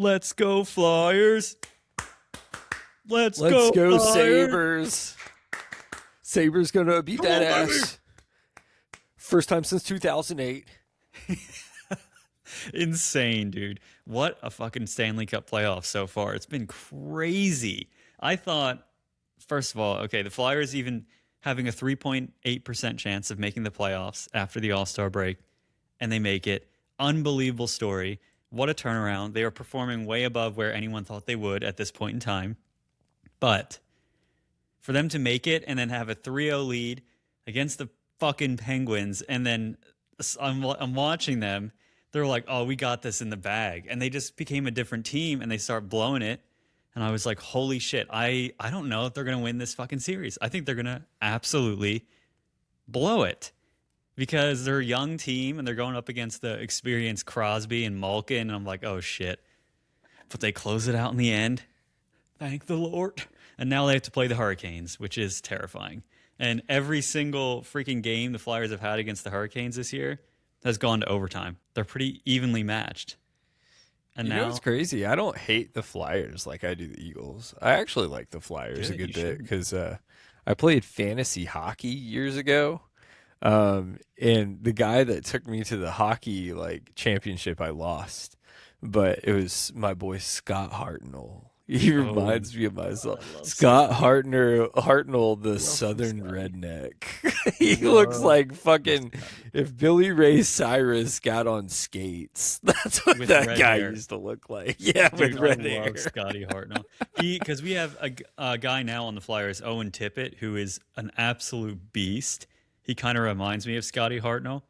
Let's go Flyers. Let's go Flyers. Sabres. Sabres gonna beat that ass. First time since 2008. Insane, dude. What a fucking Stanley Cup playoff so far. It's been crazy. I thought, first of all, okay, the Flyers even having a 3.8% chance of making the playoffs after the All-Star break, and they make it. Unbelievable story. What a turnaround. They are performing way above where anyone thought they would at this point in time. But for them to make it and then have a 3-0 lead against the fucking Penguins, and then I'm watching them, they're like, oh, we got this in the bag. And they just became a different team, and they start blowing it. And I was like, holy shit, I don't know if they're going to win this fucking series. I think they're going to absolutely blow it because they're a young team, and they're going up against the experienced Crosby and Malkin. And I'm like, oh shit. But they close it out in the end. Thank the Lord. And now they have to play the Hurricanes, which is terrifying. And every single freaking game the Flyers have had against the Hurricanes this year has gone to overtime. They're pretty evenly matched. And you now know what's crazy? I don't hate the Flyers like I do the Eagles. I actually like the Flyers a good bit because I played fantasy hockey years ago. And the guy that took me to the hockey championship, I lost. But it was my boy Scott Hartnell. He reminds me of myself. Scott Hartnell, the Southern redneck. He looks like fucking if Billy Ray Cyrus got on skates. That's what with that guy used to look like. Yeah, dude, with red hair. I love Scotty Hartnell. Because we have a guy now on the Flyers, Owen Tippett, who is an absolute beast. He kind of reminds me of Scotty Hartnell,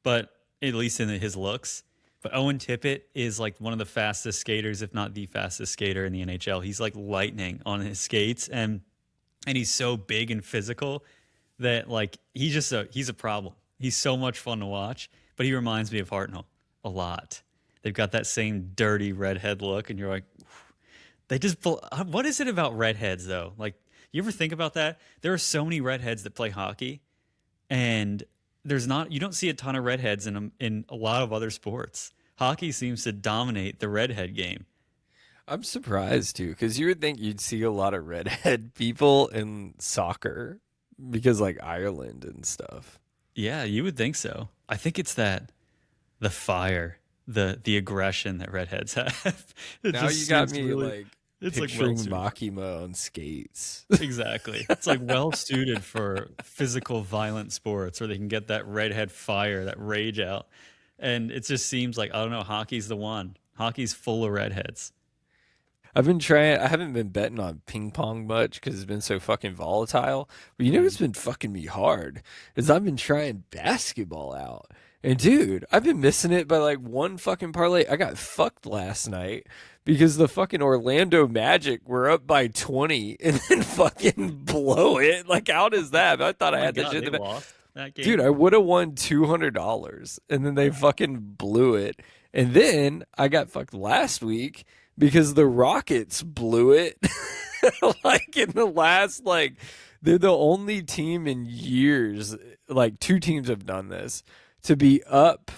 but at least in his looks. But Owen Tippett is like one of the fastest skaters, if not the fastest skater in the NHL. He's like lightning on his skates, and he's so big and physical that he's a problem. He's so much fun to watch, but he reminds me of Hartnell a lot. They've got that same dirty redhead look, and you're like, what is it about redheads though? Like, you ever think about that? There are so many redheads that play hockey, and you don't see a ton of redheads in a lot of other sports. Hockey seems to dominate the redhead game. I'm surprised too, because you would think you'd see a lot of redhead people in soccer because Ireland and stuff. Yeah, you would think so. I think it's the fire, the aggression that redheads have. Now you got me really, it's picturing Makima on skates. Exactly. It's well suited for physical violent sports where they can get that redhead fire, that rage out. And it just seems like, I don't know, hockey's the one. Hockey's full of redheads. I've been trying, I haven't been betting on ping pong much because it's been so fucking volatile. But you know what's been fucking me hard is I've been trying basketball out. And dude, I've been missing it by one fucking parlay. I got fucked last night because the fucking Orlando Magic were up by 20 and then fucking blow it. How does that? I thought I had that shit. Dude, I would have won $200 and then they fucking blew it. And then I got fucked last week because the Rockets blew it. In the last, they're the only team in years, two teams have done this, to be up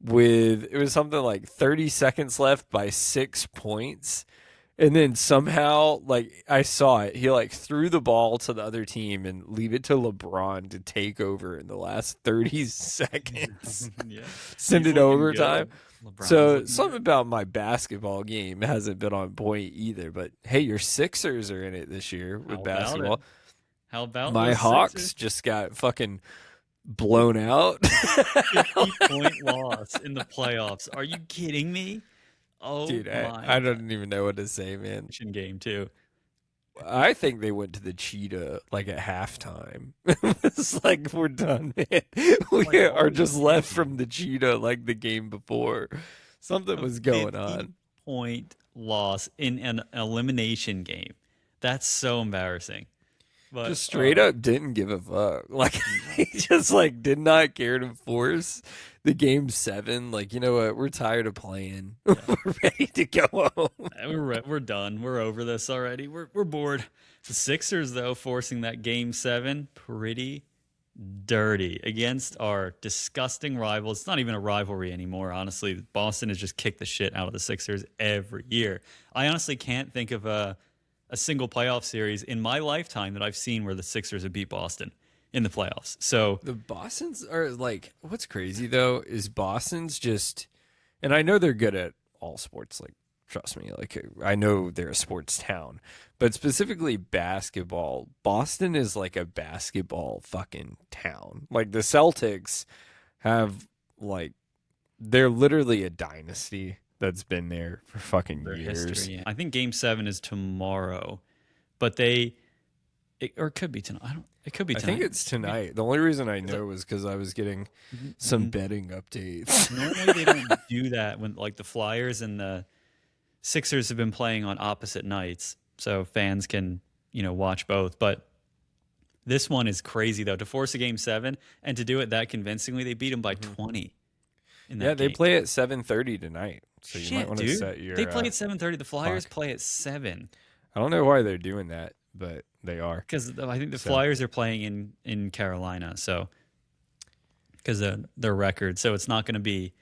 with, it was something like 30 seconds left by 6 points. And then somehow, I saw it. He, threw the ball to the other team and leave it to LeBron to take over in the last 30 seconds. Yeah. Send it overtime. So, something about my basketball game hasn't been on point either. But, hey, your Sixers are in it this year with basketball. How about my Hawks just got fucking blown out. 50-point loss in the playoffs. Are you kidding me? Oh, dude, I don't even know what to say, man. Game too. I think they went to the cheetah at halftime. It's we're done, man. We are just left from the cheetah the game before. Something was going on. 50-point loss in an elimination game. That's so embarrassing. But, just straight up didn't give a fuck. He just did not care to force the game 7. You know what? We're tired of playing. Yeah. We're ready to go home. We're done. We're over this already. We're bored. The Sixers though, forcing that game 7, pretty dirty against our disgusting rivals. It's not even a rivalry anymore, honestly. Boston has just kicked the shit out of the Sixers every year. I honestly can't think of a single playoff series in my lifetime that I've seen where the Sixers have beat Boston in the playoffs. So The Boston's are like, what's crazy though is Boston's just, and I know they're good at all sports. Like, trust me, like I know they're a sports town, but specifically basketball, Boston is like a basketball fucking town. Like the Celtics have like, they're literally a dynasty that's been there for fucking their years. history. Yeah. I think Game 7 is tomorrow, but or it could be tonight. I don't. It could be I tonight. think it's tonight. The only reason I 'Cause I- know is because I was getting some Mhm. betting updates. Normally they don't do that when like the Flyers and the Sixers have been playing on opposite nights, so fans can watch both. But this one is crazy though. To force a Game 7 and to do it that convincingly, they beat them by 20 in Yeah, that they game. play at 7:30 tonight, so you might Shit, want to dude. set your They play at 7:30. The Flyers clock. play at 7 I don't know why they're doing that, but they are. because I think the So Flyers are playing in Carolina, so because of their record, so it's not going to be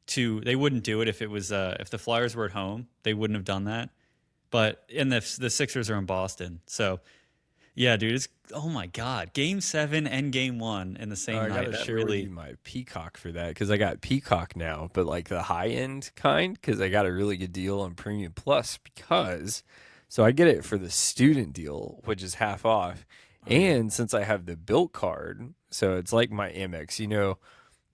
too. They wouldn't do it if it was if the Flyers were at home. They wouldn't have done that. But and the Sixers are in Boston, so yeah, dude. It's oh my god, Game 7 and Game 1 in the same I night. gotta That share with you really my Peacock for that because I got Peacock now, but like the high end kind because I got a really good deal on Premium Plus because so I get it for the student deal, which is half off, oh yeah. and since I have the Built card, so it's like my Amex,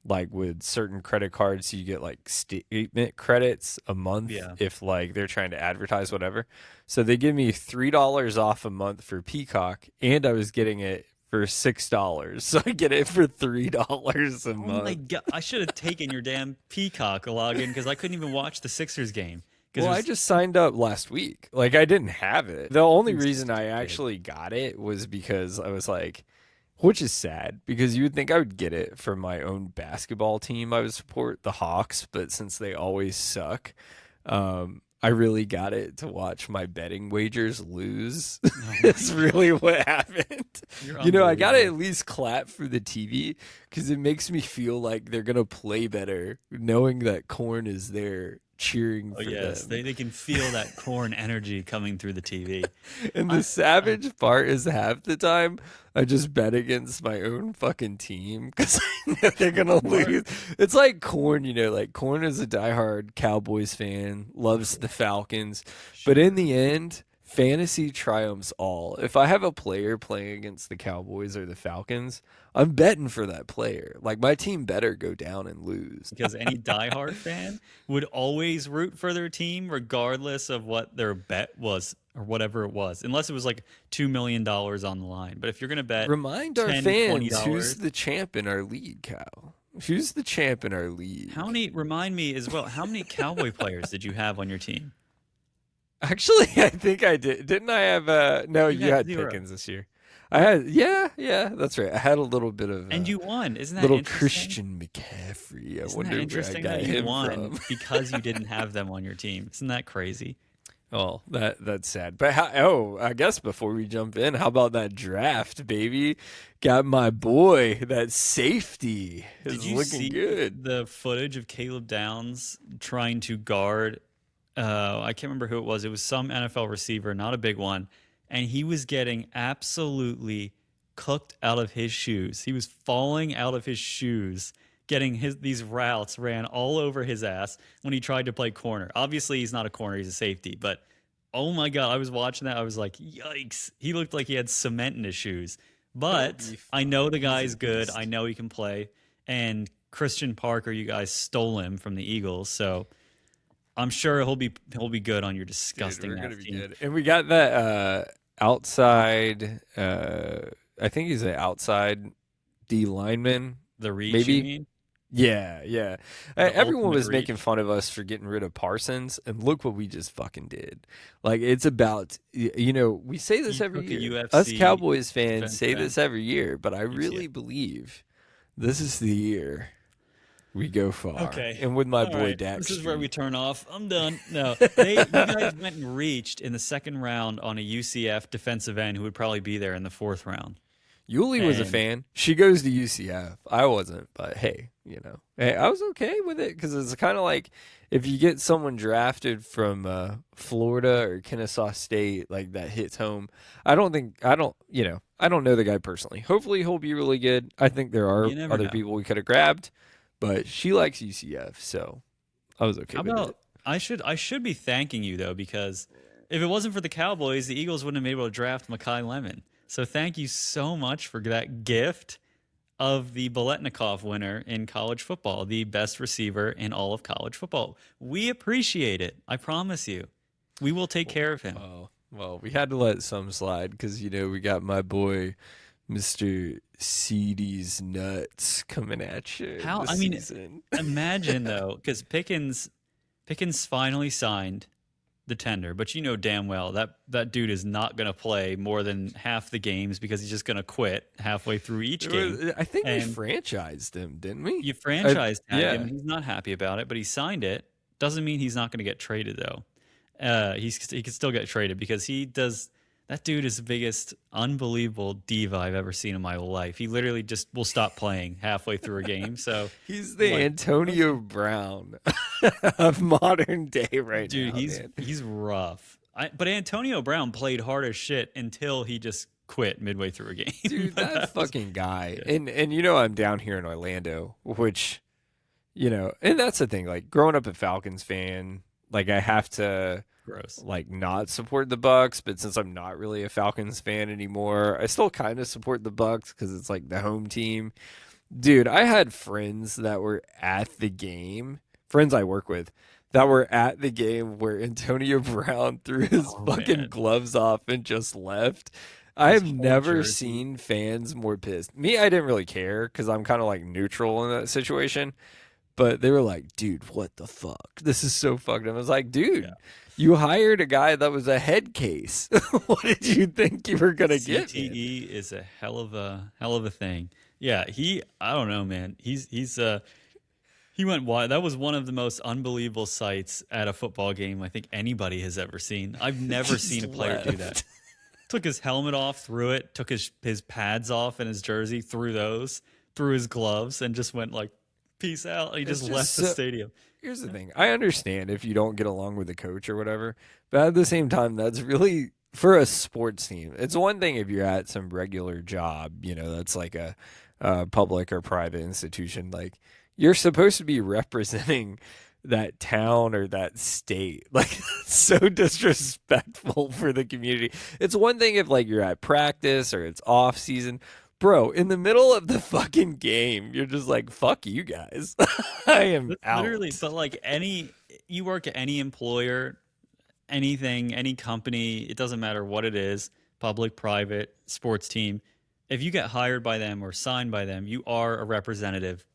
like with certain credit cards you get like statement credits a month Yeah. if like they're trying to advertise whatever, so they give me $3 off a month for Peacock and I was getting it for $6, so I get it for $3 a Oh my month. god, I should have taken your damn Peacock login because I couldn't even watch the Sixers game because Well, it I was just signed up last week. Like I didn't have it. The only reason I stupid. actually got it was because I was like, which is sad because you would think I would get it for my own basketball team I would support, the Hawks, but since they always suck, I really got it to watch my betting wagers lose. Oh my It's really what happened. You're I got to at unbelievable. least clap for the TV because it makes me feel like they're going to play better knowing that Corn is there cheering Oh for yes, them. they can feel that corn energy coming through the TV. And I, the I savage part is half the time I just bet against my own fucking team because I know they're gonna smart. lose. It's like Corn, like Corn is a diehard Cowboys fan, loves the Falcons, but in Sure. the end, fantasy triumphs all. If I have a player playing against the Cowboys or the Falcons, I'm betting for that player. Like my team better go down and lose. Because any diehard fan would always root for their team, regardless of what their bet was or whatever it was, unless it was like $2 million on the line. But if you're gonna bet Remind our 10, twenty fans who's dollars, the champ in our league, Cal. Who's the champ in our how league? many? Remind me as well. How many Cowboy players did you have on your team? Actually, I think I did. Didn't I have no, You you had had zero, Pickens this year. I had yeah, that's right. I had a little bit of and you won. Isn't that little interesting? Christian McCaffrey. I Isn't that wonder where I interesting got that you him won from. because you didn't have them on your team? Isn't that crazy? Oh, that's sad. But oh, I guess before we jump in, how about that draft, baby? Got my boy, that safety Did is you looking see good. the footage of Caleb Downs trying to guard? I can't remember who it was. It was some NFL receiver, not a big one, and he was getting absolutely cooked out of his shoes. He was falling out of his shoes, getting these routes ran all over his ass when he tried to play corner. Obviously, he's not a corner; he's a safety. But oh my god, I was watching that. I was like, yikes! He looked like he had cement in his shoes. He'll But be I know fine. the He's a guy's good. I beast. know he can play. And Christian Parker, you guys stole him from the Eagles, so I'm sure he'll be good on your Dude, disgusting we're gonna ass be team. good. And we got that outside I think he's an outside D lineman, The reach, you maybe. mean? Yeah. The Everyone ultimate was making reach. fun of us for getting rid of Parsons, and look what we just fucking did. Like it's about we say this You every took a year. Us UFC Cowboys fans defensive say end. this every year, but I Yes, yeah. really believe this is the year we go far. Okay. And with my All boy right. This is where we Daxter. turn off. I'm done. No, you guys went and reached in the second round on a UCF defensive end who would probably be there in the fourth round. Yuli was a And fan. She goes to UCF. I wasn't, but hey, hey, I was okay with it because it's kind of like if you get someone drafted from Florida or Kennesaw State, like that hits home. I don't know the guy personally. Hopefully, he'll be really good. I think there are you never other know. people we could have grabbed, but she likes UCF, so I was okay How with it. about I should be thanking you though, because if it wasn't for the Cowboys, the Eagles wouldn't have been able to draft Makai Lemon. So thank you so much for that gift of the Boletnikov winner in college football, the best receiver in all of college football. We appreciate it. I promise you. We will take care of him. Well, we had to let some slide because we got my boy Mr. CD's nuts coming at you How this I mean, season. imagine though, because Pickens finally signed the tender, but you know damn well that dude is not going to play more than half the games because he's just going to quit halfway through each game. I think we And franchised him, didn't we? you franchise tagged him, Yeah. and he's not happy about it, but he signed it. Doesn't mean he's not going to get traded though. He could still get traded because he does. That dude is the biggest unbelievable diva I've ever seen in my life. He literally just will stop playing halfway through a game. So, He's I'm the like, Antonio Brown of modern day right dude, now, he's man. he's rough. But Antonio Brown played hard as shit until he just quit midway through a game. Dude, But that that was fucking guy. yeah, And I'm down here in Orlando, which, and that's the thing, like growing up a Falcons fan, like I have to gross. like not support the Bucks, but since I'm not really a Falcons fan anymore, I still kind of support the Bucks because it's like the home team. Dude, I had friends that were at the game, friends I work with, that were at the game where Antonio Brown threw his Oh fucking man, gloves off and just left. I his have whole never jersey. seen fans more pissed. Me, I didn't really care because I'm kind of like neutral in that situation. But they were like, dude, what the fuck? This is so fucked up. I was like, Yeah, dude, you hired a guy that was a head case. What did you think you were gonna get, man? CTE is a hell of a thing. Yeah, I don't know, man. He went wide. That was one of the most unbelievable sights at a football game I think anybody has ever seen. I've never Just seen a player do that. left. Took his helmet off, threw it, took his pads off and his jersey, threw those, threw his gloves, and just went like, peace out. He It's just just left the so. stadium. Here's the thing. I understand if you don't get along with the coach or whatever, but at the same time, that's really for a sports team. It's one thing if you're at some regular job, that's like a public or private institution. Like you're supposed to be representing that town or that state. Like that's so disrespectful for the community. It's one thing if like you're at practice or it's off season. Bro, in the middle of the fucking game, you're just like, fuck you guys. I am That's literally, out. but like you work at any employer, anything, any company, it doesn't matter what it is, public, private, sports team. If you get hired by them or signed by them, you are a representative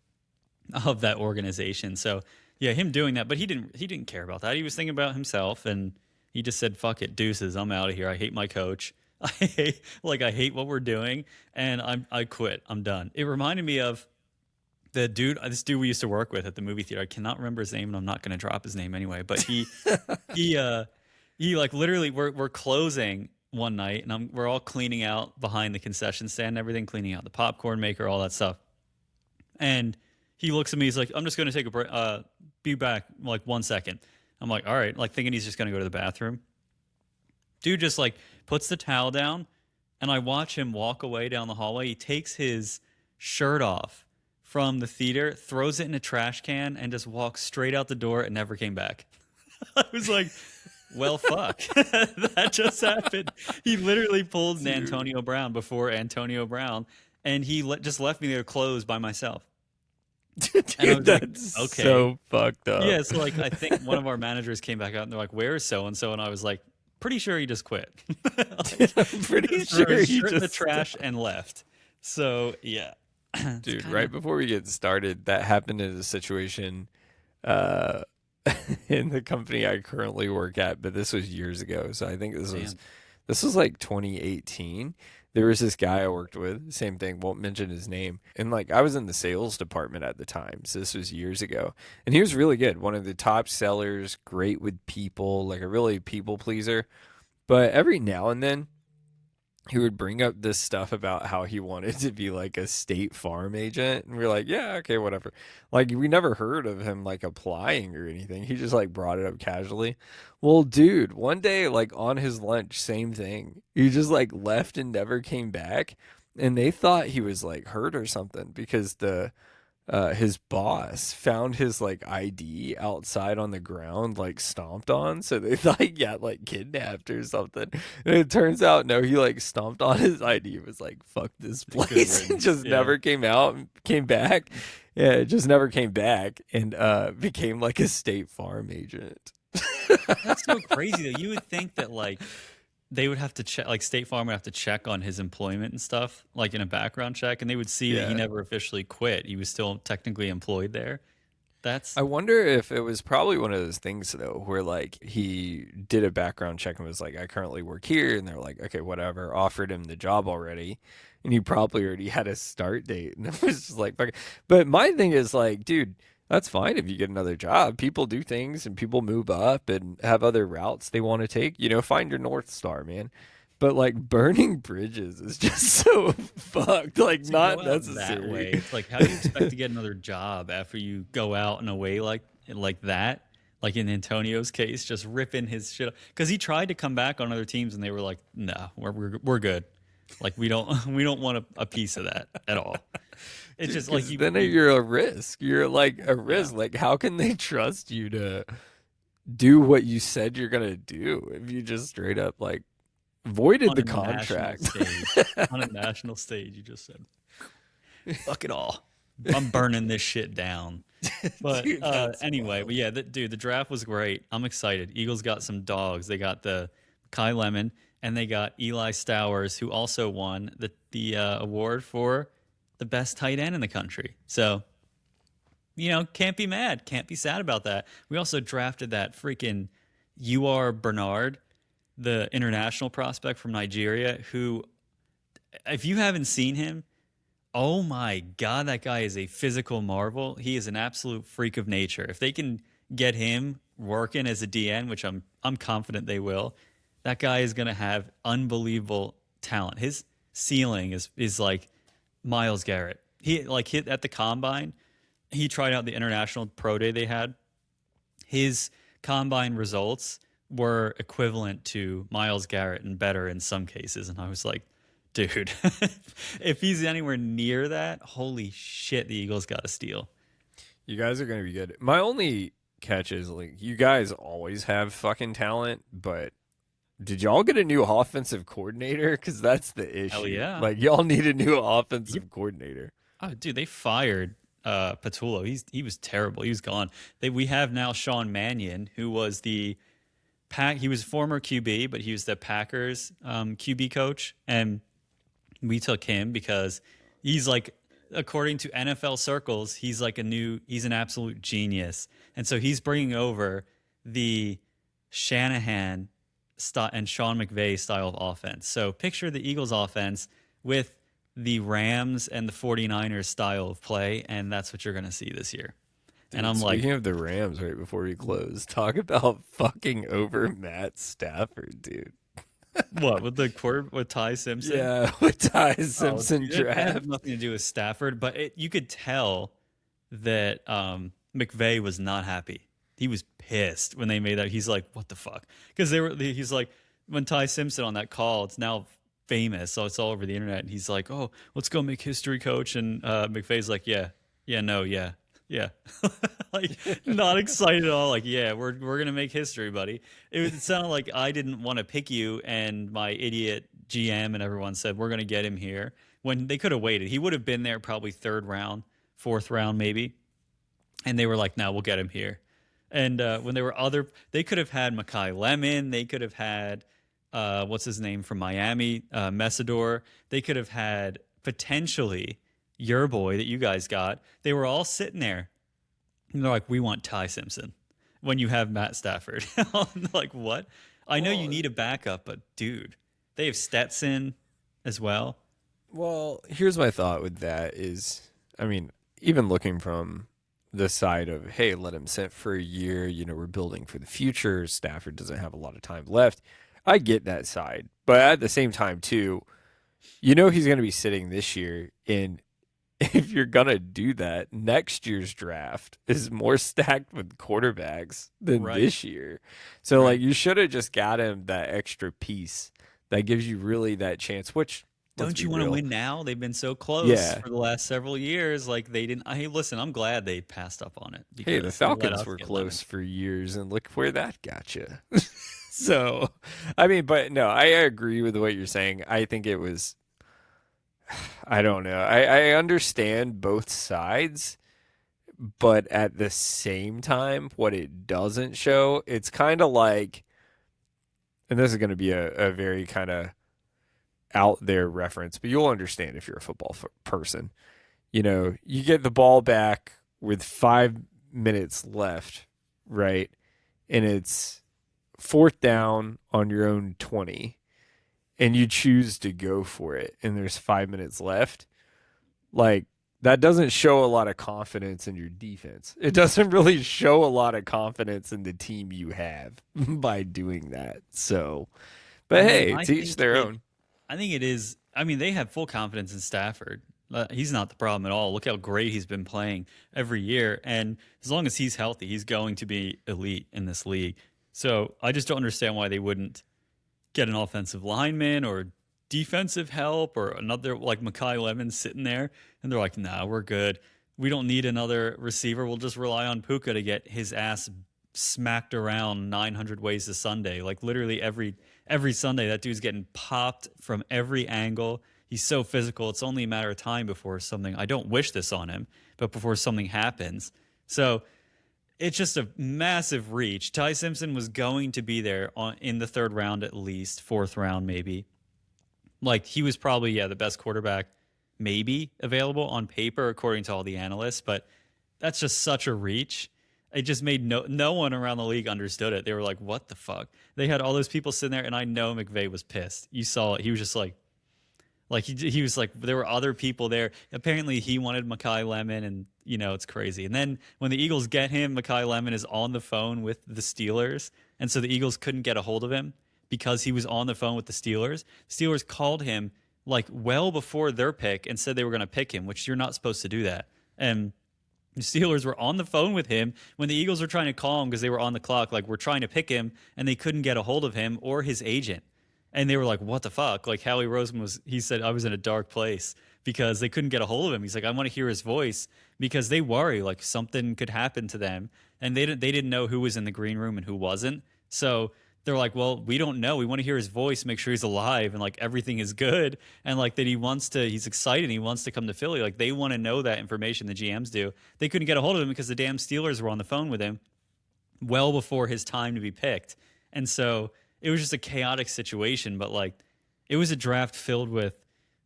of that organization. So yeah, him doing that, but he didn't care about that. He was thinking about himself, and he just said, "Fuck it, deuces. I'm out of here. I hate my coach. I hate what we're doing, and I quit. I'm done." It reminded me of this dude we used to work with at the movie theater. I cannot remember his name, and I'm not going to drop his name anyway. But he he like literally we're closing one night, and we're all cleaning out behind the concession stand and everything, cleaning out the popcorn maker, all that stuff. And he looks at me. He's like, "I'm just going to take a break. Be back like 1 second." I'm like, "All right," like thinking he's just going to go to the bathroom. Dude just like puts the towel down, and I watch him walk away down the hallway. He takes his shirt off from the theater, throws it in a trash can, and just walks straight out the door and never came back. I was like, well, fuck. That just happened. He literally pulled an Dude, Antonio Brown before Antonio Brown, and he just left me there closed by myself. And I dude, was like, that's okay. so fucked up. Yeah, so like I think one of our managers came back out and they're like, "Where is so and so?" And I was like, "Pretty sure he just quit." Like, I'm he pretty just threw sure his he shirt in the just trash and left. So yeah, it's dude, kind right of before we get started, that happened in a situation uh in the company I currently work at, but this was years ago. So I think damn. this was like 2018. There was this guy I worked with, same thing, won't mention his name. And like I was in the sales department at the time. So this was years ago. And he was really good. One of the top sellers, great with people, like a really people pleaser. But every now and then he would bring up this stuff about how he wanted to be like a State Farm agent, and we are like, yeah, okay, whatever. Like we never heard of him like applying or anything. He just like brought it up casually. Well, dude, one day like on his lunch, same thing. He just like left and never came back, and they thought he was like hurt or something because the his boss found his like ID outside on the ground, like stomped on. So they thought he got like kidnapped or something. And it turns out, no, he like stomped on his ID, was like, fuck this Good place, and riddance. just Yeah. never came out, came back. Yeah, it just never came back and became like a State Farm agent. That's so crazy though. You would think that like they would have to check, like State Farm would have to check on his employment and stuff, like in a background check, and they would see that he Yeah. never officially quit. He was still technically employed there. That's I wonder if it was probably one of those things though, where like he did a background check and was like, "I currently work here," and they're like, "Okay, whatever." Offered him the job already, and he probably already had a start date, and it was just like, fuck. But my thing is like, dude, that's fine if you get another job. People do things and people move up and have other routes they want to take. You know, find your North Star, man. But like burning bridges is just so fucked. Like to go not out that way. necessary. It's like how do you expect to get another job after you go out in a way like that? Like in Antonio's case, just ripping his shit because he tried to come back on other teams and they were like, "No, we're good. Like we don't we don't want a piece of that at all." It's just like Because then you're a risk. You're like a yeah, risk. Like, how can they trust you to do what you said you're gonna do if you just straight up like voided on the a national contract? stage, on a national stage, you just said, "Fuck it all. I'm burning this shit down." But Dude, that's anyway, but wild. yeah, dude, the draft was great. I'm excited. Eagles got some dogs. They got the Kai Lemon and they got Eli Stowers, who also won the award for the best tight end in the country. So can't be mad, can't be sad about that. We also drafted that freaking UR Bernard, the international prospect from Nigeria, who, if you haven't seen him, oh my God, that guy is a physical marvel. He is an absolute freak of nature. If they can get him working as a DN, which I'm confident they will, that guy is going to have unbelievable talent. His ceiling is like Miles Garrett. He like hit at the combine. He tried out the international pro day they had. His combine results were equivalent to Miles Garrett and better in some cases. And I was like, dude, if he's anywhere near that, holy shit, the Eagles got a steal. You guys are gonna be good. My only catch is like you guys always have fucking talent, but did y'all get a new offensive coordinator? Because that's the Hell issue. yeah. Like y'all need a new Yep. offensive coordinator. Oh, dude, they fired Patullo. He was terrible. He was gone. We have now Sean Mannion, who was the pack. He was former QB, but he was the Packers QB coach, and we took him because he's like, according to NFL circles, he's an absolute genius. And so he's bringing over the Shanahan and Sean McVay style of offense. So picture the Eagles offense with the Rams and the 49ers style of play. And that's what you're going to see this year. And Dude, I'm like, speaking of the Rams, right before we close, talk about fucking over Matt Stafford, dude. what, with the quarter with Ty Simpson? Yeah, with Ty Oh, Simpson dude, it had draft. nothing to do with Stafford, but you could tell that McVay was not happy. He was pissed when they made that. He's like, "What the fuck?" Because he's like, when Ty Simpson on that call, it's now famous, so it's all over the internet. And he's like, "Oh, let's go make history, coach." And McVay's like, "Yeah, yeah, no, yeah, yeah," like not excited at all. Like, "Yeah, we're gonna make history, buddy." It sounded like I didn't want to pick you, and my idiot GM and everyone said we're gonna get him here when they could have waited. He would have been there probably third round, fourth round, maybe. And they were like, "No, we'll get him here." And when there were they could have had Makai Lemon. They could have had what's his name from Miami, Messidor. They could have had potentially your boy that you guys got. They were all sitting there. And they're like, "We want Ty Simpson." When you have Matt Stafford, I'm like, what? I know you Well, need a backup, but dude, they have Stetson as well. well, here's my thought with that is, I mean, even looking from the side of, hey, let him sit for a year, we're building for the future. Stafford doesn't have a lot of time left. I get that side. But at the same time, too, You know he's going to be sitting this year, and if you're going to do that, next year's draft is more stacked with quarterbacks than Right, this year. So, like, right. you should have just got him that extra piece that gives you really that chance, which, let's Don't be you want to real. win now? They've been so close Yeah. for the last several years. Like they didn't. Hey, listen, I'm glad they passed up on it Hey, the because they let Falcons us were get Lemon. close for years, and look where that got you. So, I mean, but no, I agree with what you're saying. I think it was, I don't know. I understand both sides, but at the same time, what it doesn't show, it's kind of like, and this is going to be a very kind of out there reference, but you'll understand if you're a football person. You know, you get the ball back with 5 minutes left, right? And it's fourth down on your own 20, and you choose to go for it, and there's 5 minutes left. Like, that doesn't show a lot of confidence in your defense. It doesn't really show a lot of confidence in the team you have by doing that. So, I but mean, hey, to each their own. I think it is. I mean, they have full confidence in Stafford. He's not the problem at all. Look how great he's been playing every year, and as long as he's healthy, he's going to be elite in this league. So I just don't understand why they wouldn't get an offensive lineman or defensive help or another like Makai Lemon sitting there, and they're like, "Nah, we're good. We don't need another receiver. We'll just rely on Puka to get his ass smacked around 900 ways to Sunday. Like literally every Sunday, that dude's getting popped from every angle. He's so physical. It's only a matter of time before something. I don't wish this on him, but before something happens. So it's just a massive reach. Ty Simpson was going to be there in the third round at least, fourth round maybe. Like he was probably the best quarterback maybe available on paper according to all the analysts, but that's just such a reach. It just made no one around the league understood it. They were like, "What the fuck?" They had all those people sitting there, and I know McVay was pissed. You saw it. He was just like he was like there were other people there. Apparently, he wanted Makai Lemon, and it's crazy. And then when the Eagles get him, Makai Lemon is on the phone with the Steelers, and so the Eagles couldn't get a hold of him because he was on the phone with the Steelers. Steelers called him like well before their pick and said they were going to pick him, which you're not supposed to do that. And the Steelers were on the phone with him when the Eagles were trying to call him because they were on the clock, like we're trying to pick him, and they couldn't get a hold of him or his agent. And they were like, "What the fuck?" Like Howie Roseman he said, "I was in a dark place because they couldn't get a hold of him." He's like, "I want to hear his voice because they worry like something could happen to them." And they didn't know who was in the green room and who wasn't. So they're like, "Well, we don't know. We want to hear his voice, make sure he's alive and like everything is good and like that he's excited, he wants to come to Philly." Like they want to know that information, the GMs do. They couldn't get a hold of him because the damn Steelers were on the phone with him well before his time to be picked. And so it was just a chaotic situation, but like it was a draft filled with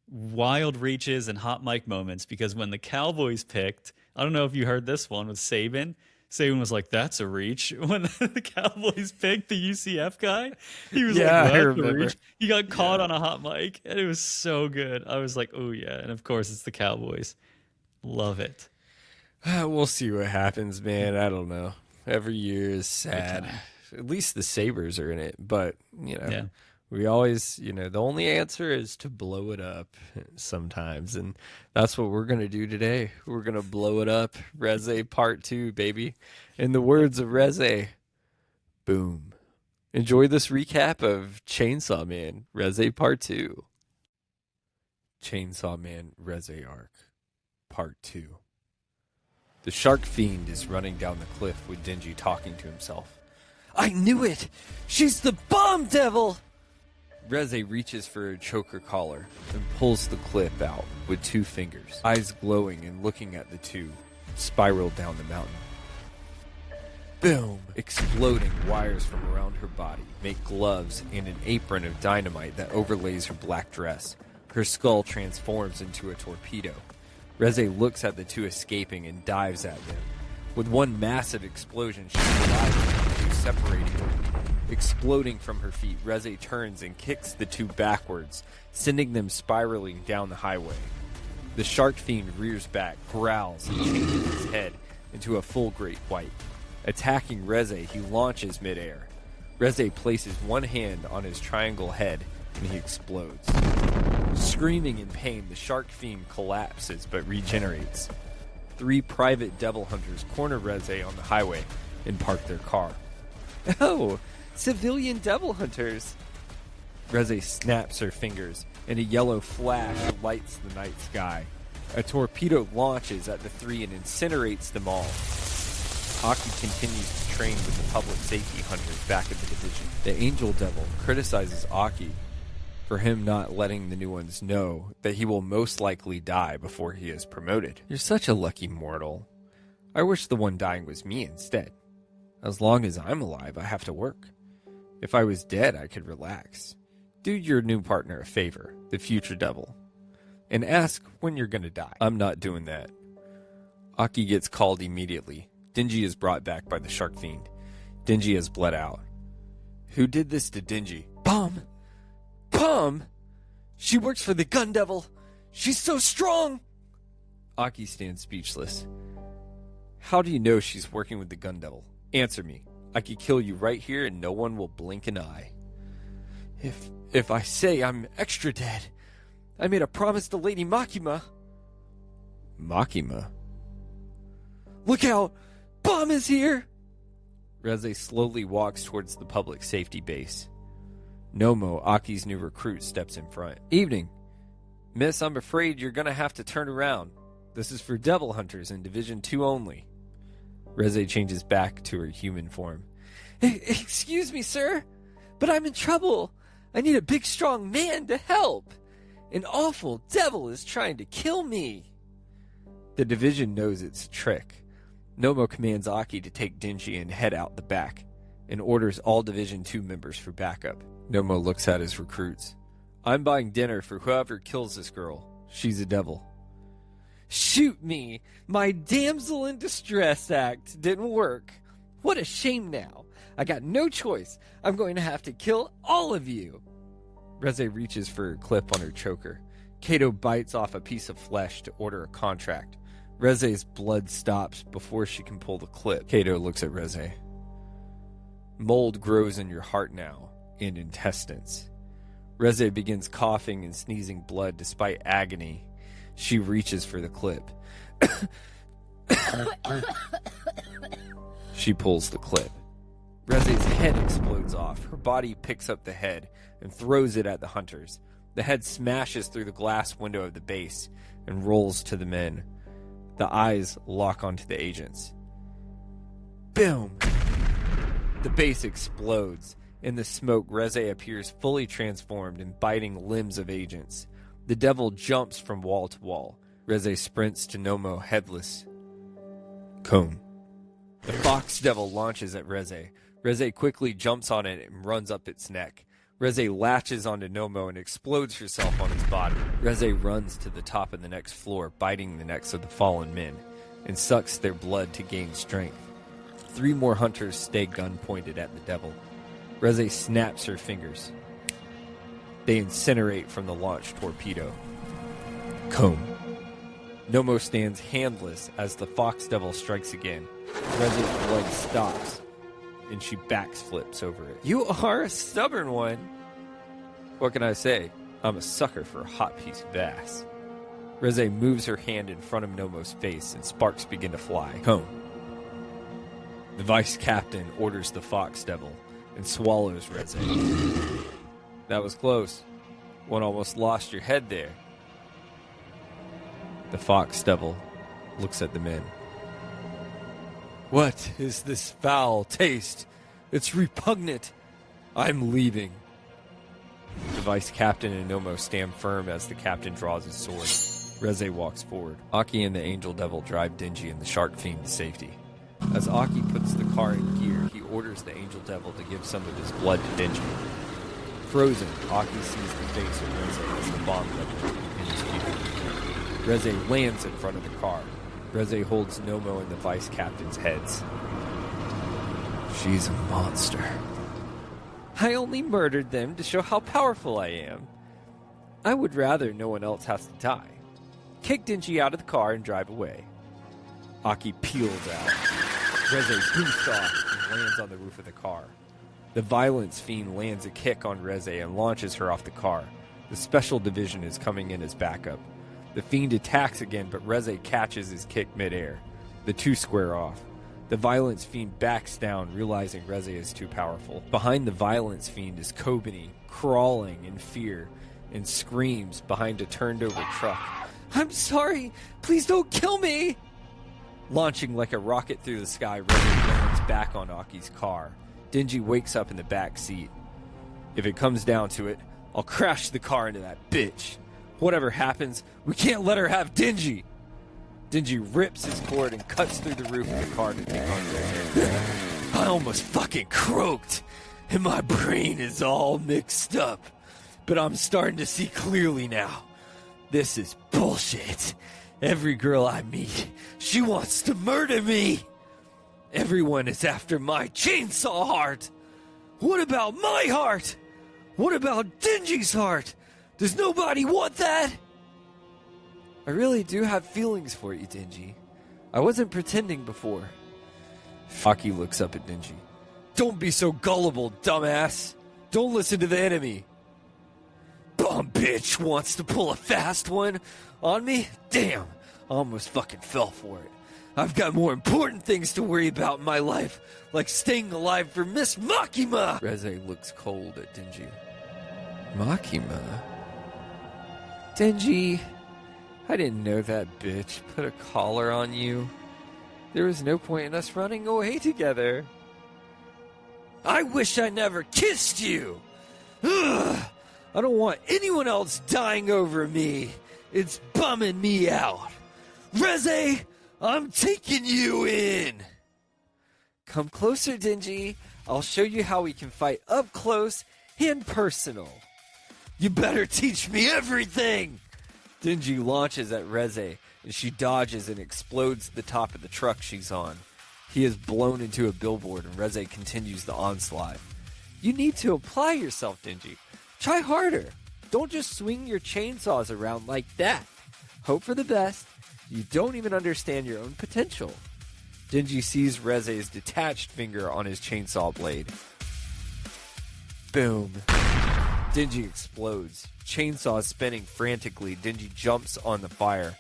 wild reaches and hot mic moments because when the Cowboys picked, I don't know if you heard this one with Saban. Saban was like, "That's a reach." When the Cowboys picked the UCF guy, he was like, Yeah, I "That's a remember. reach." He got caught Yeah. on a hot mic, and it was so good. I was like, "Oh yeah!" And of course, it's the Cowboys. Love it. We'll see what happens, man. I don't know. Every year is Good sad. time. At least the Sabres are in it, but Yeah. we always, the only answer is to blow it up sometimes, and that's what we're gonna do today. We're gonna blow it up. Reze Part 2, baby. In the words of Reze, boom. Enjoy this recap of Chainsaw Man Reze Part 2. Chainsaw Man Reze Arc Part 2. The shark fiend is running down the cliff with Denji talking to himself. I knew it! She's the bomb devil! Reze reaches for a choker collar and pulls the clip out with 2 fingers, eyes glowing and looking at the two, spiral down the mountain. Boom! Exploding wires from around her body make gloves and an apron of dynamite that overlays her black dress. Her skull transforms into a torpedo. Reze looks at the two escaping and dives at them. With one massive explosion, she collides with the two, separating them. Exploding from her feet, Reze turns and kicks the two backwards, sending them spiraling down the highway. The shark fiend rears back, growls, and changes his head into a full great white. Attacking Reze, he launches midair. Reze places one hand on his triangle head, and he explodes. Screaming in pain, the shark fiend collapses but regenerates. 3 private devil hunters corner Reze on the highway and park their car. Oh, civilian devil hunters! Reze snaps her fingers, and a yellow flash lights the night sky. A torpedo launches at the 3 and incinerates them all. Aki continues to train with the public safety hunters back at the division. The Angel Devil criticizes Aki for him not letting the new ones know that he will most likely die before he is promoted. You're such a lucky mortal. I wish the one dying was me instead. As long as I'm alive, I have to work. If I was dead, I could relax. Do your new partner a favor, the future devil, and ask when you're gonna die. I'm not doing that. Aki gets called immediately. Denji is brought back by the shark fiend. Denji has bled out. Who did this to Denji? Bomb! Bomb! She works for the gun devil! She's so strong! Aki stands speechless. How do you know she's working with the gun devil? Answer me. I could kill you right here and no one will blink an eye. If I say I'm extra dead, I made a promise to Lady Makima. Makima? Look out! Bomb is here! Reze slowly walks towards the public safety base. Nomo, Aki's new recruit, steps in front. Evening. Miss, I'm afraid you're gonna have to turn around. This is for devil hunters in Division 2 only. Reze changes back to her human form. Excuse me, sir, but I'm in trouble. I need a big, strong man to help. An awful devil is trying to kill me. The division knows it's a trick. Nomo commands Aki to take Denji and head out the back, and orders all Division 2 members for backup. Nomo looks at his recruits. I'm buying dinner for whoever kills this girl. She's a devil. Shoot me! My damsel in distress act didn't work. What a shame now. I got no choice. I'm going to have to kill all of you. Reze reaches for a clip on her choker. Kato bites off a piece of flesh to order a contract. Reze's blood stops before she can pull the clip. Kato looks at Reze. Mold grows in your heart now, and intestines. Reze begins coughing and sneezing blood despite agony. She reaches for the clip. She pulls the clip. Reze's head explodes off. Her body picks up the head and throws it at the hunters. The head smashes through the glass window of the base and rolls to the men. The eyes lock onto the agents. Boom! The base explodes. In the smoke, Reze appears fully transformed and biting limbs of agents. The devil jumps from wall to wall. Reze sprints to Nomo headless. Cone. The fox devil launches at Reze. Reze quickly jumps on it and runs up its neck. Reze latches onto Nomo and explodes herself on his body. Reze runs to the top of the next floor, biting the necks of the fallen men, and sucks their blood to gain strength. 3 more hunters stay gun pointed at the devil. Reze snaps her fingers. They incinerate from the launched torpedo. Cone. Nomo stands handless as the fox devil strikes again. Reze's blood stops, and she backflips over it. You are a stubborn one. What can I say? I'm a sucker for a hot piece of ass. Reze moves her hand in front of Nomo's face, and sparks begin to fly. Cone. The vice captain orders the fox devil and swallows Reze. That was close. One almost lost your head there. The fox devil looks at the men. What is this foul taste? It's repugnant. I'm leaving. The vice captain and Nomo stand firm as the captain draws his sword. Reze walks forward. Aki and the angel devil drive Denji and the shark fiend to safety. As Aki puts the car in gear, he orders the angel devil to give some of his blood to Denji. Frozen, Aki sees the face of Reze as the bomb devil in his future. Reze lands in front of the car. Reze holds Nomo and the vice captain's heads. She's a monster. I only murdered them to show how powerful I am. I would rather no one else has to die. Kick Denji out of the car and drive away. Aki peels out. Reze boosts off and lands on the roof of the car. The violence fiend lands a kick on Reze and launches her off the car. The special division is coming in as backup. The Fiend attacks again, but Reze catches his kick midair. The two square off. The Violence Fiend backs down, realizing Reze is too powerful. Behind the Violence Fiend is Kobani, crawling in fear, and screams behind a turned-over truck. "I'm sorry! Please don't kill me!" Launching like a rocket through the sky, Reze lands back on Aki's car. Denji wakes up in the back seat. "If it comes down to it, I'll crash the car into that bitch. Whatever happens, we can't let her have Denji." Denji rips his cord and cuts through the roof of the car to take on Reze. "I almost fucking croaked, and my brain is all mixed up. But I'm starting to see clearly now. This is bullshit. Every girl I meet, she wants to murder me. Everyone is after my chainsaw heart. What about my heart? What about Denji's heart? Does nobody want that?" "I really do have feelings for you, Denji. I wasn't pretending before." Aki looks up at Denji. "Don't be so gullible, dumbass. Don't listen to the enemy." "Bum bitch wants to pull a fast one on me? Damn, I almost fucking fell for it. I've got more important things to worry about in my life, like staying alive for Miss Makima." Reze looks cold at Denji. "Makima? Denji, I didn't know that bitch put a collar on you. There was no point in us running away together." "I wish I never kissed you. Ugh, I don't want anyone else dying over me. It's bumming me out. Reze, I'm taking you in." "Come closer, Denji. I'll show you how we can fight up close and personal." "You better teach me everything." Denji launches at Reze, and she dodges and explodes the top of the truck she's on. He is blown into a billboard, and Reze continues the onslaught. "You need to apply yourself, Denji. Try harder. Don't just swing your chainsaws around like that. Hope for the best. You don't even understand your own potential." Denji sees Reze's detached finger on his chainsaw blade. Boom. Denji explodes. Chainsaw spinning frantically. Denji jumps on the fire.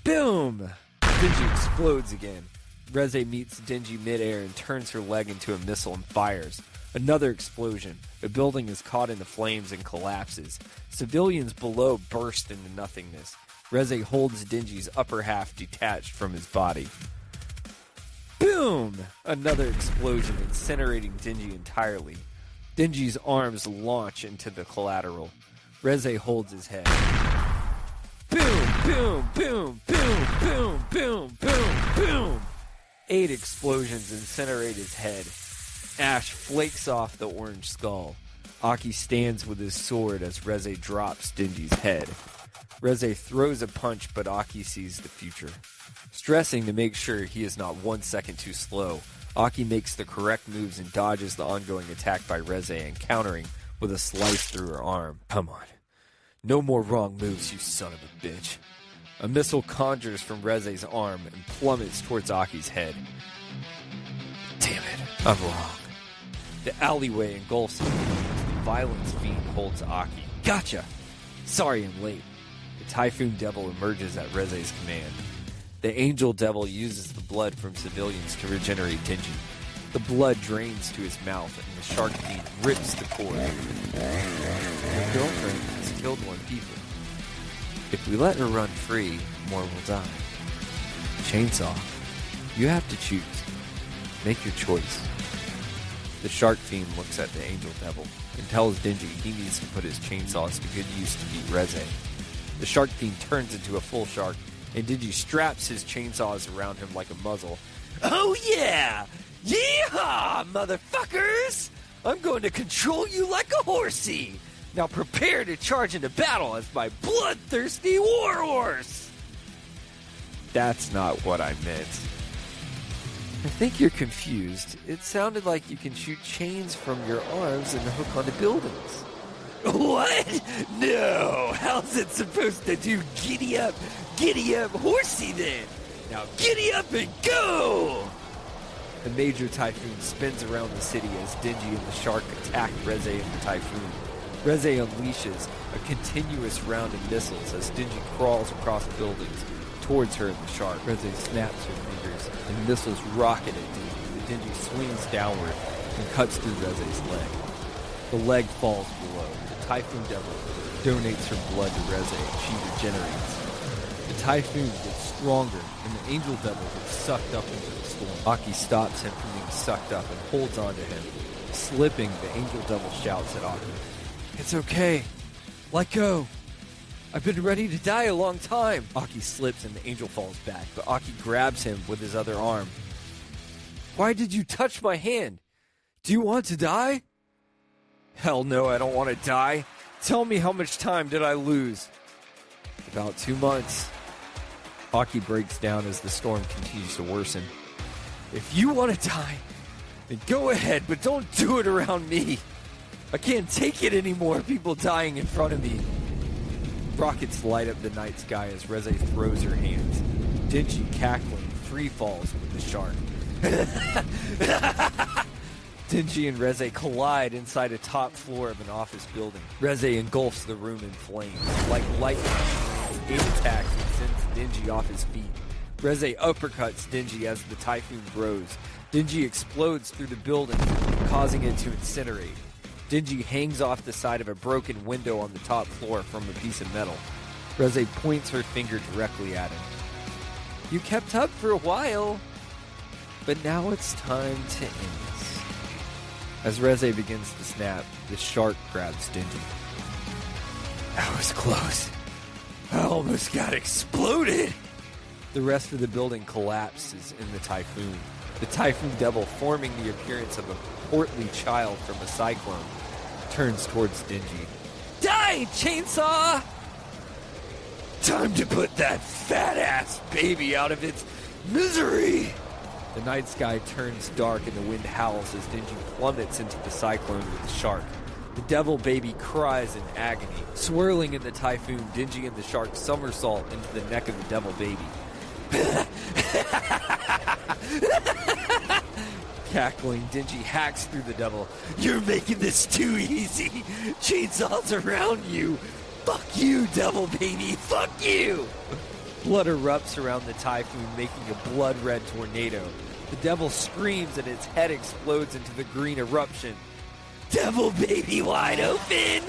Boom! Denji explodes again. Reze meets Denji midair and turns her leg into a missile and fires. Another explosion. A building is caught in the flames and collapses. Civilians below burst into nothingness. Reze holds Denji's upper half detached from his body. Boom! Another explosion, incinerating Denji entirely. Denji's arms launch into the collateral. Reze holds his head. Boom! Boom! Boom! Boom! Boom! Boom! Boom! Boom! 8 explosions incinerate his head. Ash flakes off the orange skull. Aki stands with his sword as Reze drops Denji's head. Reze throws a punch, but Aki sees the future. Stressing to make sure he is not 1 second too slow, Aki makes the correct moves and dodges the ongoing attack by Reze and countering with a slice through her arm. Come on. No more wrong moves, you son of a bitch. A missile conjures from Reze's arm and plummets towards Aki's head. Damn it, I'm wrong. The alleyway engulfs him. The Violence Fiend holds Aki. Gotcha! Sorry I'm late. The Typhoon Devil emerges at Reze's command. The Angel Devil uses the blood from civilians to regenerate Denji. The blood drains to his mouth, and the Shark Fiend rips the cord. My girlfriend has killed 1 people. If we let her run free, more will die. Chainsaw, you have to choose. Make your choice. The Shark Fiend looks at the Angel Devil and tells Denji he needs to put his chainsaws to good use to beat Reze. The Shark Fiend turns into a full shark, and Denji straps his chainsaws around him like a muzzle. Oh yeah! Yeehaw, motherfuckers! I'm going to control you like a horsey! Now prepare to charge into battle as my bloodthirsty warhorse! That's not what I meant. I think you're confused. It sounded like you can shoot chains from your arms and hook onto buildings. What? No! How's it supposed to do giddy up, horsey then? Now giddy up and go! The major typhoon spins around the city as Denji and the shark attack Reze and the typhoon. Reze unleashes a continuous round of missiles as Denji crawls across buildings towards her and the shark. Reze snaps her fingers and missiles rocket at Denji. The Denji swings downward and cuts through Reze's leg. The leg falls below. The Typhoon Devil donates her blood to Reze and she regenerates. The Typhoon gets stronger and the Angel Devil gets sucked up into the storm. Aki stops him from being sucked up and holds onto him. Slipping, the Angel Devil shouts at Aki, "It's okay. Let go. I've been ready to die a long time." Aki slips and the angel falls back, but Aki grabs him with his other arm. "Why did you touch my hand? Do you want to die?" "Hell no, I don't want to die. Tell me, how much time did I lose?" "About 2 months." Aki breaks down as the storm continues to worsen. "If you want to die, then go ahead, but don't do it around me. I can't take it anymore, people dying in front of me." Rockets light up the night sky as Reze throws her hands. Denji, cackling, free falls with the shark. Denji and Reze collide inside a top floor of an office building. Reze engulfs the room in flames. Like lightning, it attacks and sends Denji off his feet. Reze uppercuts Denji as the typhoon grows. Denji explodes through the building, causing it to incinerate. Denji hangs off the side of a broken window on the top floor from a piece of metal. Reze points her finger directly at him. "You kept up for a while, but now it's time to end this." As Reze begins to snap, the shark grabs Denji. "That was close. I almost got exploded." The rest of the building collapses in the typhoon. The Typhoon Devil, forming the appearance of a portly child from a cyclone, turns towards Denji. "Die, Chainsaw! Time to put that fat-ass baby out of its misery!" The night sky turns dark and the wind howls as Denji plummets into the cyclone with the shark. The devil baby cries in agony. Swirling in the typhoon, Denji and the shark somersault into the neck of the devil baby. Cackling, Denji hacks through the devil. "You're making this too easy. Chainsaw's around you. Fuck you, devil baby. Fuck you." Blood erupts around the typhoon, making a blood-red tornado. The devil screams and its head explodes into the green eruption. "Devil baby wide open!"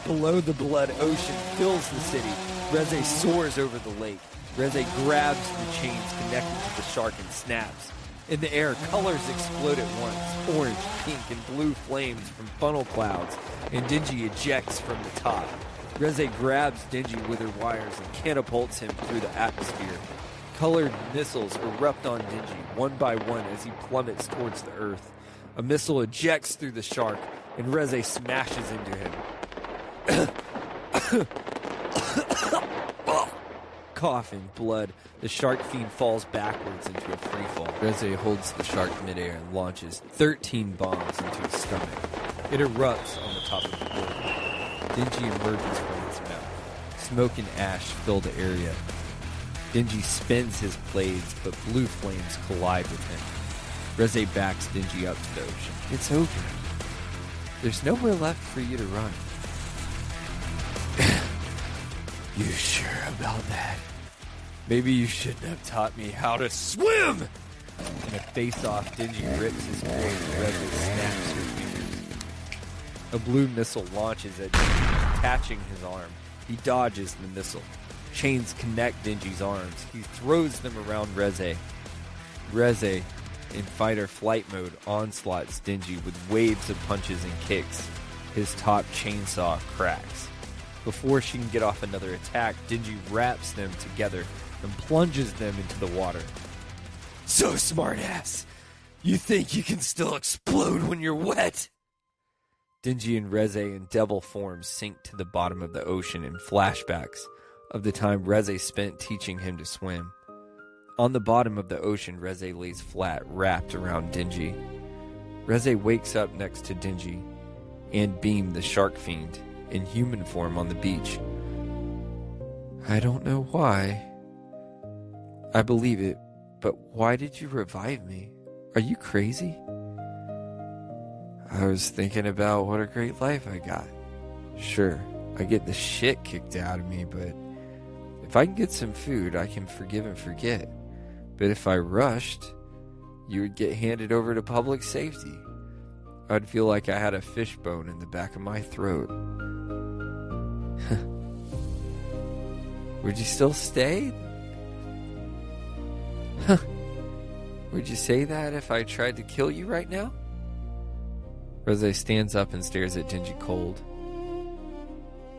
Below, the blood ocean fills the city. Reze soars over the lake. Reze grabs the chains connected to the shark and snaps. In the air, colors explode at once. Orange, pink, and blue flames from funnel clouds, and Denji ejects from the top. Reze grabs Denji with her wires and catapults him through the atmosphere. Colored missiles erupt on Denji, one by one, as he plummets towards the earth. A missile ejects through the shark, and Reze smashes into him. Coughing blood, the shark fiend falls backwards into a freefall. Reze holds the shark midair and launches 13 bombs into his stomach. It erupts on the top of the building. Denji emerges from its mouth. Smoke and ash fill the area. Denji spins his blades, but blue flames collide with him. Reze backs Denji up to the ocean. "It's over. There's nowhere left for you to run." "You sure about that? Maybe you shouldn't have taught me how to swim!" In a face-off, Denji rips his braid and Reze snaps her fingers. A blue missile launches at Denji, catching his arm. He dodges the missile. Chains connect Denji's arms. He throws them around Reze. Reze, in fight-or-flight mode, onslaughts Denji with waves of punches and kicks. His top chainsaw cracks. Before she can get off another attack, Denji wraps them together and plunges them into the water. "So smartass! You think you can still explode when you're wet?" Denji and Reze in devil form sink to the bottom of the ocean in flashbacks of the time Reze spent teaching him to swim. On the bottom of the ocean, Reze lays flat, wrapped around Denji. Reze wakes up next to Denji and Beam, the shark fiend, in human form on the beach. "I don't know why. I believe it, but why did you revive me? Are you crazy?" I was thinking about what a great life I got. Sure, I get the shit kicked out of me, but if I can get some food, I can forgive and forget. But if I rushed, you would get handed over to public safety. I'd feel like I had a fishbone in the back of my throat. Would you still stay? Would you say that if I tried to kill you right now? Reze stands up and stares at Denji cold.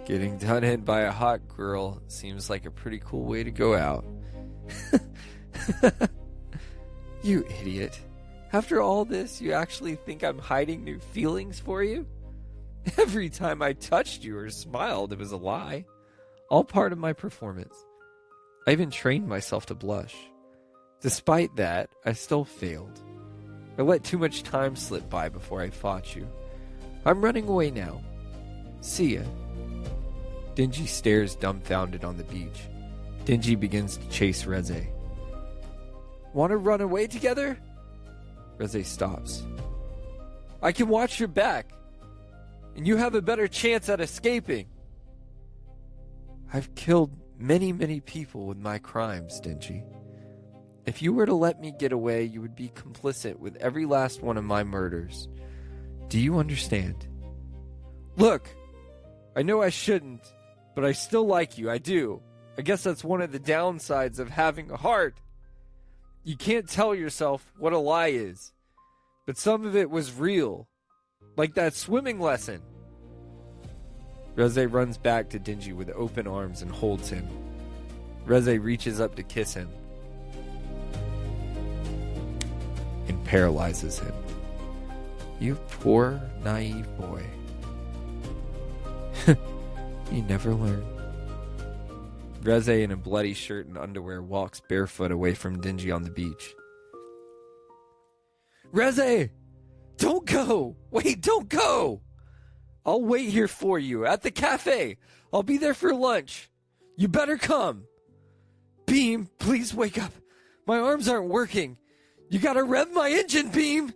Getting done in by a hot girl seems like a pretty cool way to go out. You idiot. After all this, you actually think I'm hiding new feelings for you? Every time I touched you or smiled, it was a lie. All part of my performance. I even trained myself to blush. Despite that, I still failed. I let too much time slip by before I fought you. I'm running away now. See ya. Denji stares dumbfounded on the beach. Denji begins to chase Reze. Want to run away together? Reze stops. I can watch your back, and you have a better chance at escaping. I've killed many, many people with my crimes, Denji. If you were to let me get away, you would be complicit with every last one of my murders. Do you understand? Look, I know I shouldn't, but I still like you, I do. I guess that's one of the downsides of having a heart. You can't tell yourself what a lie is, but some of it was real, like that swimming lesson. Reze runs back to Denji with open arms and holds him. Reze reaches up to kiss him and paralyzes him. You poor, naive boy. You never learn. Reze, in a bloody shirt and underwear, walks barefoot away from Denji on the beach. Reze! Don't go! Wait, don't go! I'll wait here for you at the cafe. I'll be there for lunch. You better come. Beam, please wake up. My arms aren't working. You gotta rev my engine, Beam!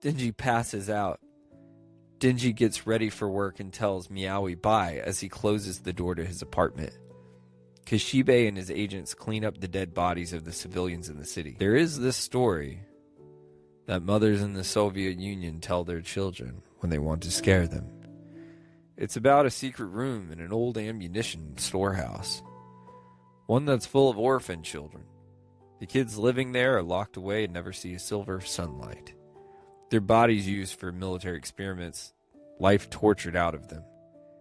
Denji passes out. Denji gets ready for work and tells Meowie bye as he closes the door to his apartment. Kishibe and his agents clean up the dead bodies of the civilians in the city. There is this story that mothers in the Soviet Union tell their children when they want to scare them. It's about a secret room in an old ammunition storehouse. One that's full of orphan children. The kids living there are locked away and never see a silver sunlight. Their bodies used for military experiments, life tortured out of them.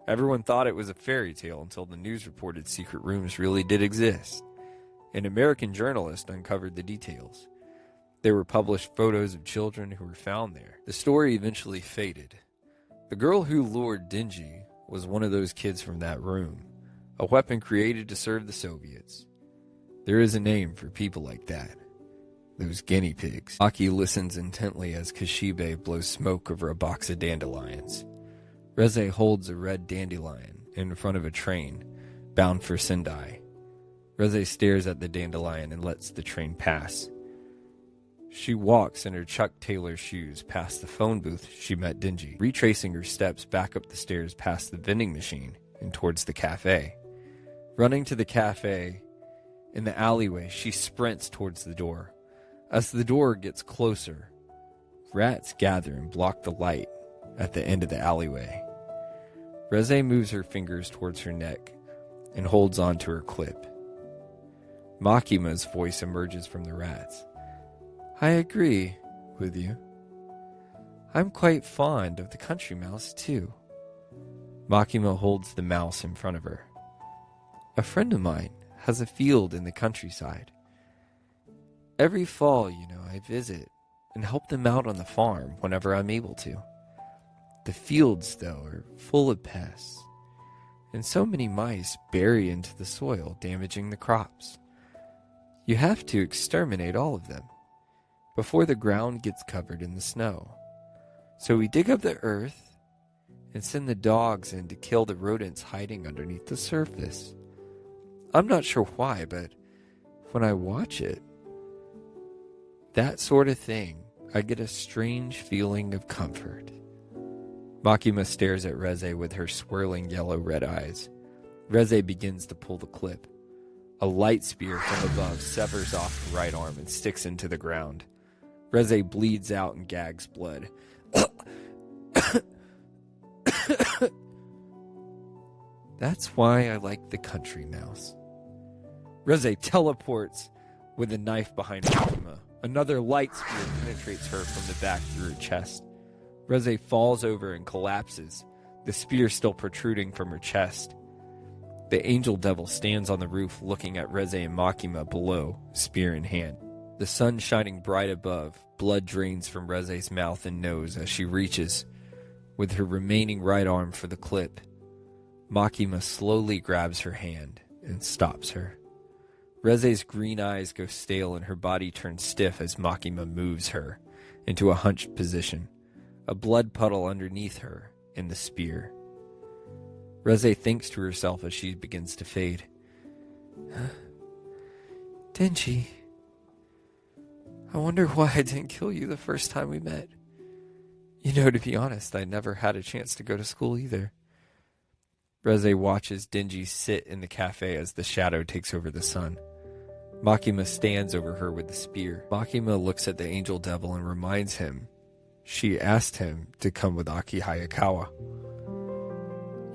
Everyone thought it was a fairy tale until the news reported secret rooms really did exist. An American journalist uncovered the details. There were published photos of children who were found there. The story eventually faded. The girl who lured Denji was one of those kids from that room, a weapon created to serve the Soviets. There is a name for people like that. Those guinea pigs. Aki listens intently as Kishibe blows smoke over a box of dandelions. Reze holds a red dandelion in front of a train, bound for Sendai. Reze stares at the dandelion and lets the train pass. She walks in her Chuck Taylor shoes past the phone booth she met Denji, retracing her steps back up the stairs past the vending machine and towards the cafe. Running to the cafe, in the alleyway, she sprints towards the door. As the door gets closer, rats gather and block the light at the end of the alleyway. Reze moves her fingers towards her neck and holds on to her clip. Makima's voice emerges from the rats. I agree with you. I'm quite fond of the country mouse, too. Makima holds the mouse in front of her. A friend of mine has a field in the countryside. Every fall, I visit and help them out on the farm whenever I'm able to. The fields, though, are full of pests, and so many mice bury into the soil, damaging the crops. You have to exterminate all of them before the ground gets covered in the snow. So we dig up the earth and send the dogs in to kill the rodents hiding underneath the surface. I'm not sure why, but when I watch it, that sort of thing, I get a strange feeling of comfort. Makima stares at Reze with her swirling yellow-red eyes. Reze begins to pull the clip. A light spear from above severs off the right arm and sticks into the ground. Reze bleeds out and gags blood. That's why I like the country mouse. Reze teleports with a knife behind Makima. Another light spear penetrates her from the back through her chest. Reze falls over and collapses, the spear still protruding from her chest. The angel devil stands on the roof looking at Reze and Makima below, spear in hand. The sun shining bright above, blood drains from Reze's mouth and nose as she reaches, with her remaining right arm for the clip. Makima slowly grabs her hand and stops her. Reze's green eyes go stale and her body turns stiff as Makima moves her into a hunched position, a blood puddle underneath her in the spear. Reze thinks to herself as she begins to fade. Denji, I wonder why I didn't kill you the first time we met. You know, to be honest, I never had a chance to go to school either. Reze watches Denji sit in the cafe as the shadow takes over the sun. Makima stands over her with the spear. Makima looks at the angel devil and reminds him she asked him to come with Aki Hayakawa.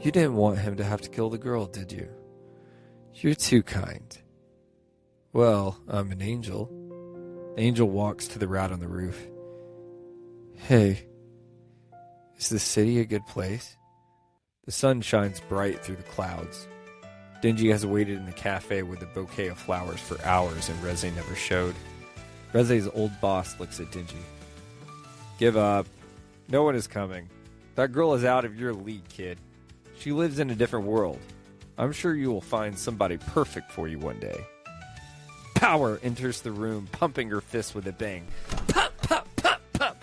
You didn't want him to have to kill the girl, did you? You're too kind. Well, I'm an angel. The angel walks to the rat on the roof. Hey, is the city a good place? The sun shines bright through the clouds. Denji has waited in the cafe with a bouquet of flowers for hours and Reze never showed. Reze's old boss looks at Denji. Give up. No one is coming. That girl is out of your league, kid. She lives in a different world. I'm sure you will find somebody perfect for you one day. Power enters the room, pumping her fist with a bang. Pump, pump, pump, pump.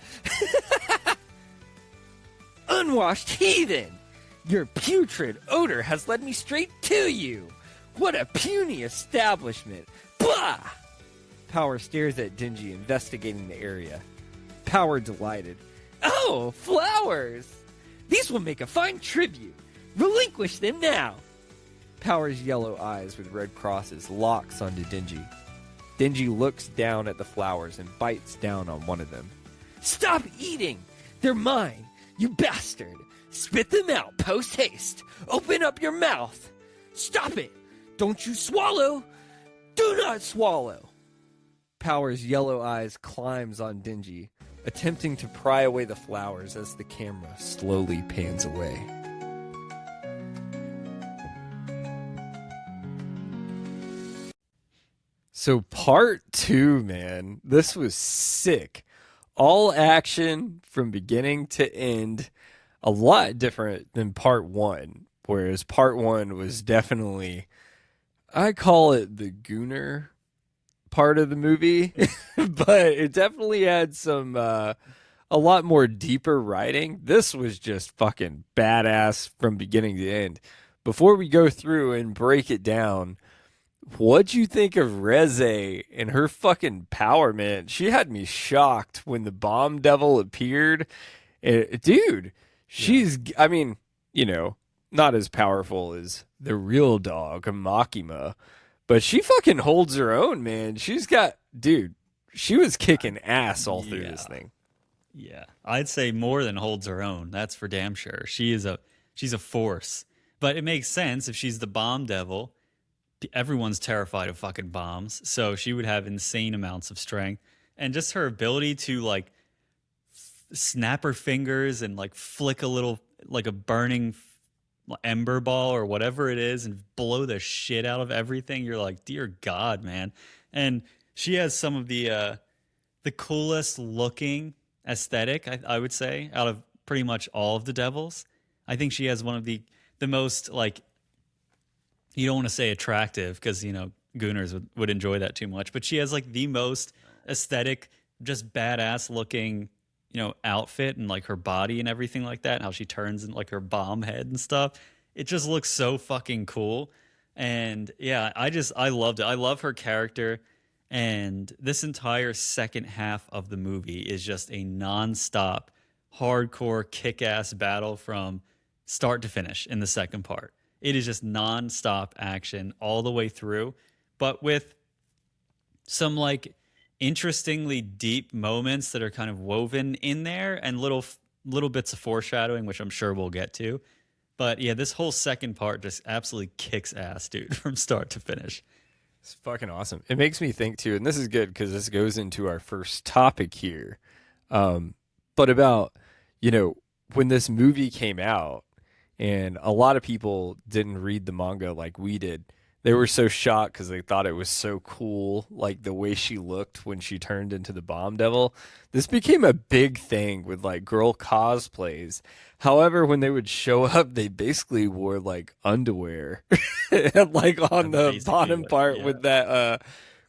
Unwashed heathen! Your putrid odor has led me straight to you. What a puny establishment. Blah! Power stares at Denji, investigating the area. Power delighted. Oh, flowers! These will make a fine tribute. Relinquish them now. Power's yellow eyes with red crosses locks onto Denji. Denji looks down at the flowers and bites down on one of them. Stop eating! They're mine, you bastard! Spit them out, post-haste! Open up your mouth! Stop it! Don't you swallow! Do not swallow! Power's yellow eyes climbs on Denji, attempting to pry away the flowers as the camera slowly pans away. So part 2, man, this was sick. All action from beginning to end. A lot different than part 1, whereas part 1 was definitely, I call it the gooner part of the movie, but it definitely had some, a lot more deeper writing. This was just fucking badass from beginning to end. Before we go through and break it down, what'd you think of Reze and her fucking power, man? She had me shocked when the bomb devil appeared. Dude, she's, I mean, you know, not as powerful as the real dog, Makima, but she fucking holds her own, man. She's got, dude, she was kicking ass all through this thing. Yeah, I'd say more than holds her own. That's for damn sure. She's a force. But it makes sense if she's the bomb devil. Everyone's terrified of fucking bombs, so she would have insane amounts of strength, and just her ability to like snap her fingers and like flick a little, like a burning ember ball or whatever it is, and blow the shit out of everything. You're like, dear God, man. And she has some of the coolest looking aesthetic, I would say, out of pretty much all of the devils. I think she has one of the most, like, you don't want to say attractive because, you know, gooners would enjoy that too much, but she has like the most aesthetic, just badass looking, you know, outfit, and like her body and everything like that, and how she turns and like her bomb head and stuff. It just looks so fucking cool. And yeah, I loved it. I love her character. And this entire second half of the movie is just a nonstop hardcore kick-ass battle from start to finish in the second part. It is just non-stop action all the way through, but with some like interestingly deep moments that are kind of woven in there and little bits of foreshadowing, which I'm sure we'll get to. But yeah, this whole second part just absolutely kicks ass, dude, from start to finish. It's fucking awesome. It makes me think too, and this is good because this goes into our first topic here. But about, you know, when this movie came out, and a lot of people didn't read the manga like we did. They were so shocked because they thought it was so cool, like the way she looked when she turned into the Bomb Devil. This became a big thing with like girl cosplays. However, when they would show up, they basically wore like underwear, and, like on That's the basically bottom what, part yeah. with that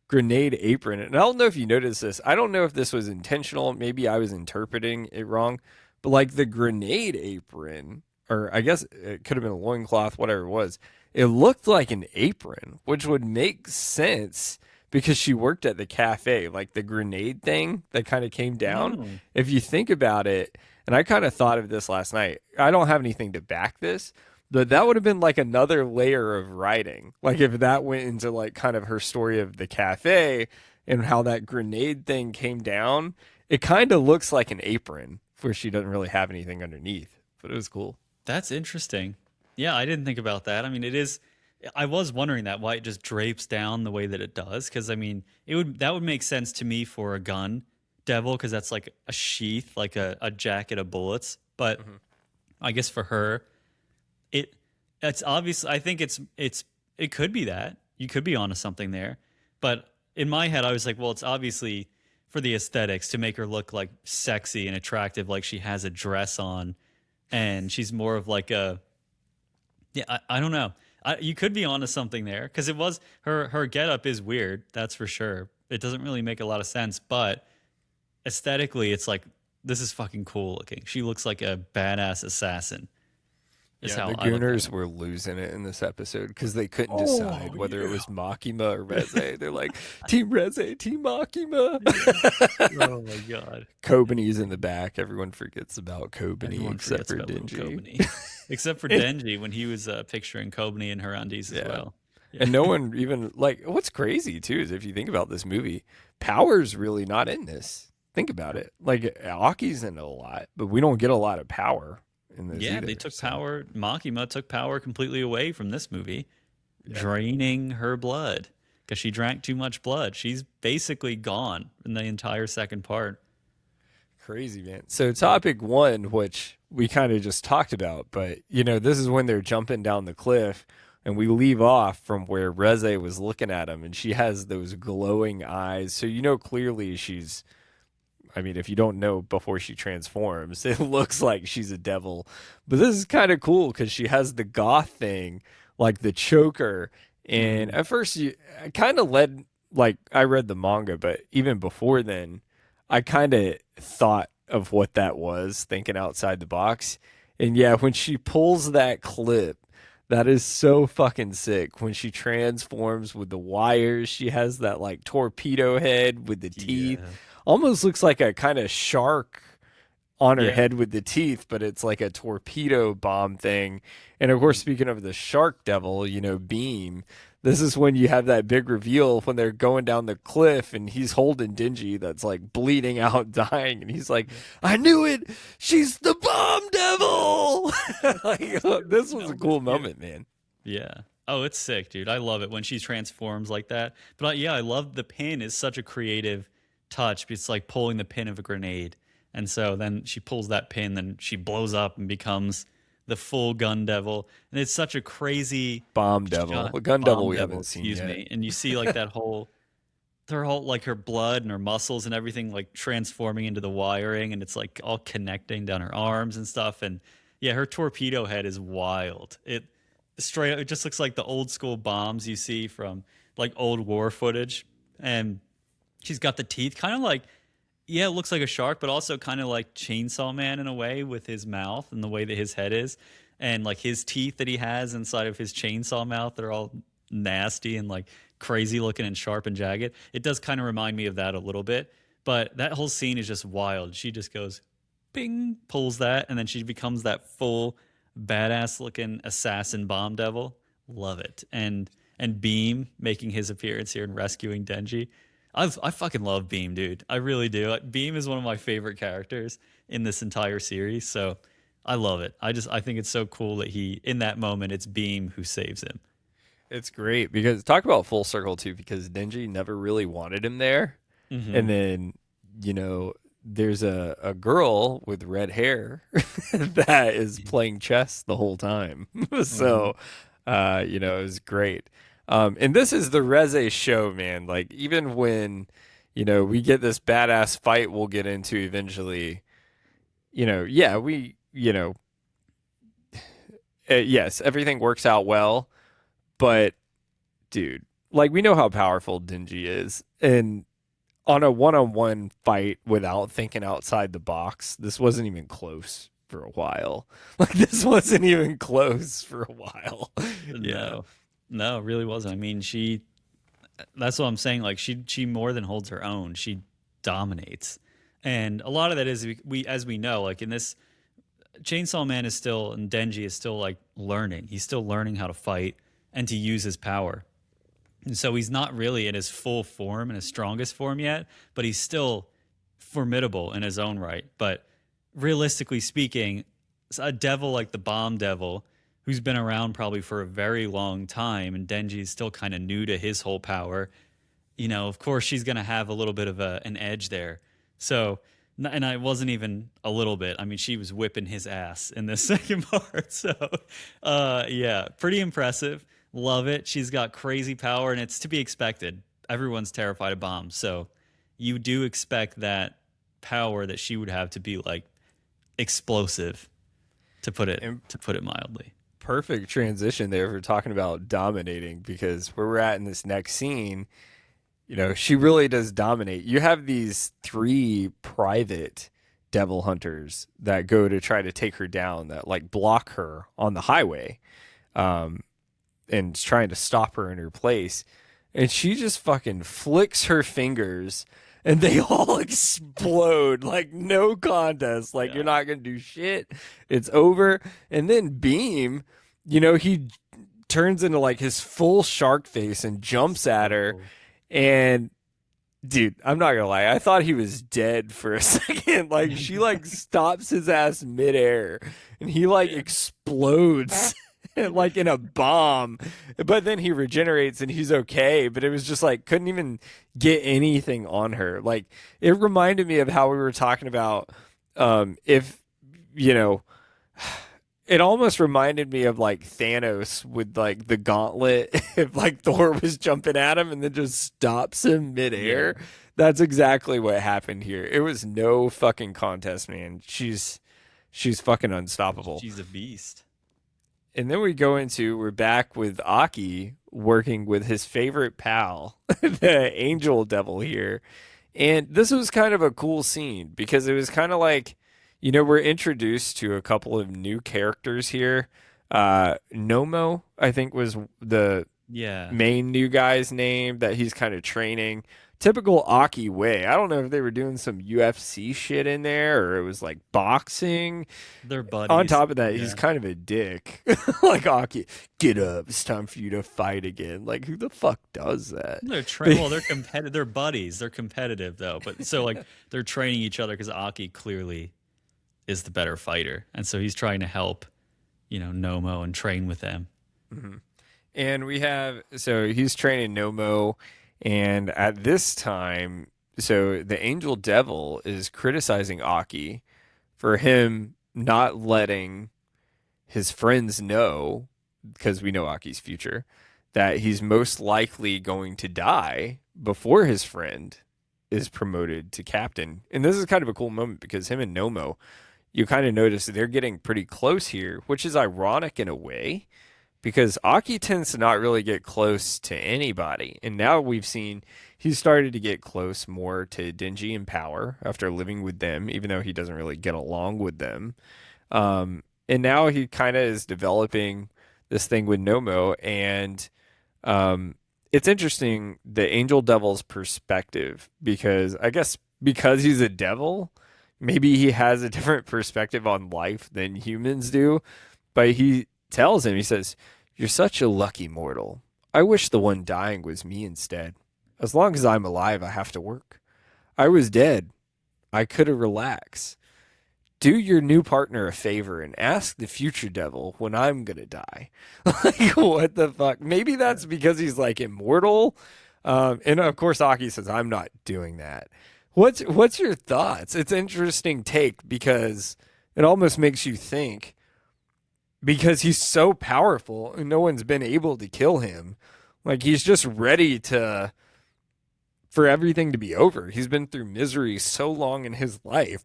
grenade apron. And I don't know if you noticed this. I don't know if this was intentional. Maybe I was interpreting it wrong. But like the grenade apron, or I guess it could have been a loincloth, whatever it was, it looked like an apron, which would make sense because she worked at the cafe. Like the grenade thing that kind of came down. Oh. If you think about it, and I kind of thought of this last night, I don't have anything to back this, but that would have been like another layer of writing. Like if that went into like kind of her story of the cafe and how that grenade thing came down, it kind of looks like an apron where she doesn't really have anything underneath. But it was cool. That's interesting. Yeah, I didn't think about that. I mean, it is. I was wondering that why it just drapes down the way that it does, because I mean, that would make sense to me for a gun devil, because that's like a sheath, like a jacket of bullets. But I guess for her, it it's obvious. I think it could be that you could be onto something there, but in my head, I was like, well, it's obviously for the aesthetics to make her look like sexy and attractive, like she has a dress on, and she's more of like a yeah. I don't know. You could be onto something there because it was her getup is weird. That's for sure. It doesn't really make a lot of sense, but aesthetically, it's like this is fucking cool looking. She looks like a badass assassin. Is Yeah, how the I look at Gooners it. were losing it in this episode because they couldn't Oh decide whether it yeah, was Makima or Reze. They're like, Team Reze, Team Makima. yeah. Oh my god. Kobani's in the back. Everyone forgets about Kobani Everyone except forgets for about little Denji. Kobani, except for Denji when he was picturing Kobani in her undies as Yeah. well. Yeah. And no one even, like, what's crazy too is if you think about this movie, Power's really not in this. Think about it. Like, Aki's in it a lot, but we don't get a lot of Power in this Yeah, either. they took So, power. Makima took power completely away from this movie, yeah. draining her blood because she drank too much blood. She's basically gone in the entire second part. Crazy, man. So, topic one, which we kind of just talked about, but this is when they're jumping down the cliff, and we leave off from where Reze was looking at him, and she has those glowing eyes. So, clearly she's, I mean, if you don't know before she transforms, it looks like she's a devil. But this is kind of cool because she has the goth thing, like the choker. And Hmm. at first, I kind of led, like, I read the manga, but even before then, I kind of thought of what that was, thinking outside the box. And yeah, when she pulls that clip, that is so fucking sick. When she transforms with the wires, she has that like torpedo head with the teeth. Yeah. Almost looks like a kind of shark on her Yeah. head with the teeth, but it's like a torpedo bomb thing. And of course, speaking of the shark devil, Beam, this is when you have that big reveal when they're going down the cliff and he's holding Denji that's like bleeding out, dying. And he's like, I knew it. She's the bomb devil. Like, this was a Nailed it. cool Yeah. moment, man. Yeah. Oh, it's sick, dude. I love it when she transforms like that. But yeah, I love the pin is such a creative touch. It's like pulling the pin of a grenade. And so then she pulls that pin, then she blows up and becomes the full gun devil. And it's such a crazy Bomb devil. shot. A gun devil Bomb we devil, haven't seen excuse yet. me. And you see like that whole her whole like her blood and her muscles and everything like transforming into the wiring and it's like all connecting down her arms and stuff. And yeah, her torpedo head is wild. It just looks like the old school bombs you see from like old war footage. And she's got the teeth kind of like yeah, it looks like a shark, but also kind of like Chainsaw Man in a way with his mouth and the way that his head is. And like his teeth that he has inside of his chainsaw mouth, they're all nasty and like crazy looking and sharp and jagged. It does kind of remind me of that a little bit. But that whole scene is just wild. She just goes bing, pulls that, and then she becomes that full badass looking assassin bomb devil. Love it. And Beam making his appearance here and rescuing Denji. I fucking love Beam, dude. I really do. Beam is one of my favorite characters in this entire series, so I love it. I think it's so cool that he in that moment it's Beam who saves him. It's great because talk about full circle too, because Denji never really wanted him there. And Hmm. then, you know, there's a girl with red hair that is playing chess the whole time. Hmm. So, it was great. And this is the Reze show, man. Like, even when, we get this badass fight we'll get into eventually, yeah, yes, everything works out well. But, dude, like, we know how powerful Denji is. And on a one-on-one fight without thinking outside the box, this wasn't even close for a while. Like this wasn't even close for a while. Yeah. No, no, it really wasn't. I mean, she. That's what I'm saying. Like she more than holds her own. She dominates, and a lot of that is as we know, like in this Chainsaw Man is still and Denji is still like learning. He's still learning how to fight and to use his power. And so he's not really in his full form and his strongest form yet, but he's still formidable in his own right. But realistically speaking, a devil like the Bomb Devil, who's been around probably for a very long time, and Denji is still kind of new to his whole power, of course she's going to have a little bit of an edge there. So, and I wasn't even a little bit. I mean, she was whipping his ass in the second part. So, yeah, pretty impressive. Love it. She's got crazy power, and it's to be expected. Everyone's terrified of bombs, so you do expect that power that she would have to be like explosive, to put it And to put it mildly. perfect transition there for talking about dominating because where we're at in this next scene, she really does dominate. You have these three private devil hunters that go to try to take her down that like block her on the highway. Um, and trying to stop her in her place. And she just fucking flicks her fingers and they all explode like no contest. Like you're Yeah. not going to do shit. It's over. And then Beam, he turns into like his full shark face and jumps at So her. cool. And dude, I'm not gonna lie. I thought he was dead for a second. Like she like stops his ass midair, and he like Yeah. explodes like in a bomb. But then he regenerates and he's okay. But it was just like couldn't even get anything on her. Like it reminded me of how we were talking about if you know it almost reminded me of like Thanos with like the gauntlet if like Thor was jumping at him and then just stops him Yeah. midair. That's exactly what happened here. It was no fucking contest, man. She's fucking unstoppable. She's a beast. And then we're back with Aki working with his favorite pal, the Angel Devil here. And this was kind of a cool scene because it was kind of like, we're introduced to a couple of new characters here. Nomo, I think, was the Yeah. main new guy's name that he's kind of training. Typical Aki way. I don't know if they were doing some UFC shit in there or it was like boxing. They're On buddies. top of that, he's Yeah. kind of a dick. Like Aki, get up. It's time for you to fight again. Like who the fuck does that? Well, they're competitive. They're buddies. They're competitive though. But so like they're training each other because Aki clearly is the better fighter, and so he's trying to help, Nomo and train with them. Mhm. And so he's training Nomo, and at this time, so the Angel Devil is criticizing Aki for him not letting his friends know, because we know Aki's future, that he's most likely going to die before his friend is promoted to captain. And this is kind of a cool moment because him and Nomo, you kind of notice they're getting pretty close here, which is ironic in a way because Aki tends to not really get close to anybody. And now we've seen he's started to get close more to Denji and Power after living with them, even though he doesn't really get along with them. And now he kind of is developing this thing with Nomo. And it's interesting the Angel Devil's perspective because I guess because he's a devil, Maybe he has a different perspective on life than humans do, but he tells him, he says, "You're such a lucky mortal. I wish the one dying was me instead. As long as I'm alive, I have to work. I was dead. I could have relaxed. Do your new partner a favor and ask the future devil when I'm gonna die." Like, what the fuck? Maybe that's because he's like immortal. And of course, Aki says, "I'm not doing that." What's your thoughts? It's an interesting take because it almost makes you think because he's so powerful and no one's been able to kill him. Like he's just ready to for everything to be over. He's been through misery so long in his life.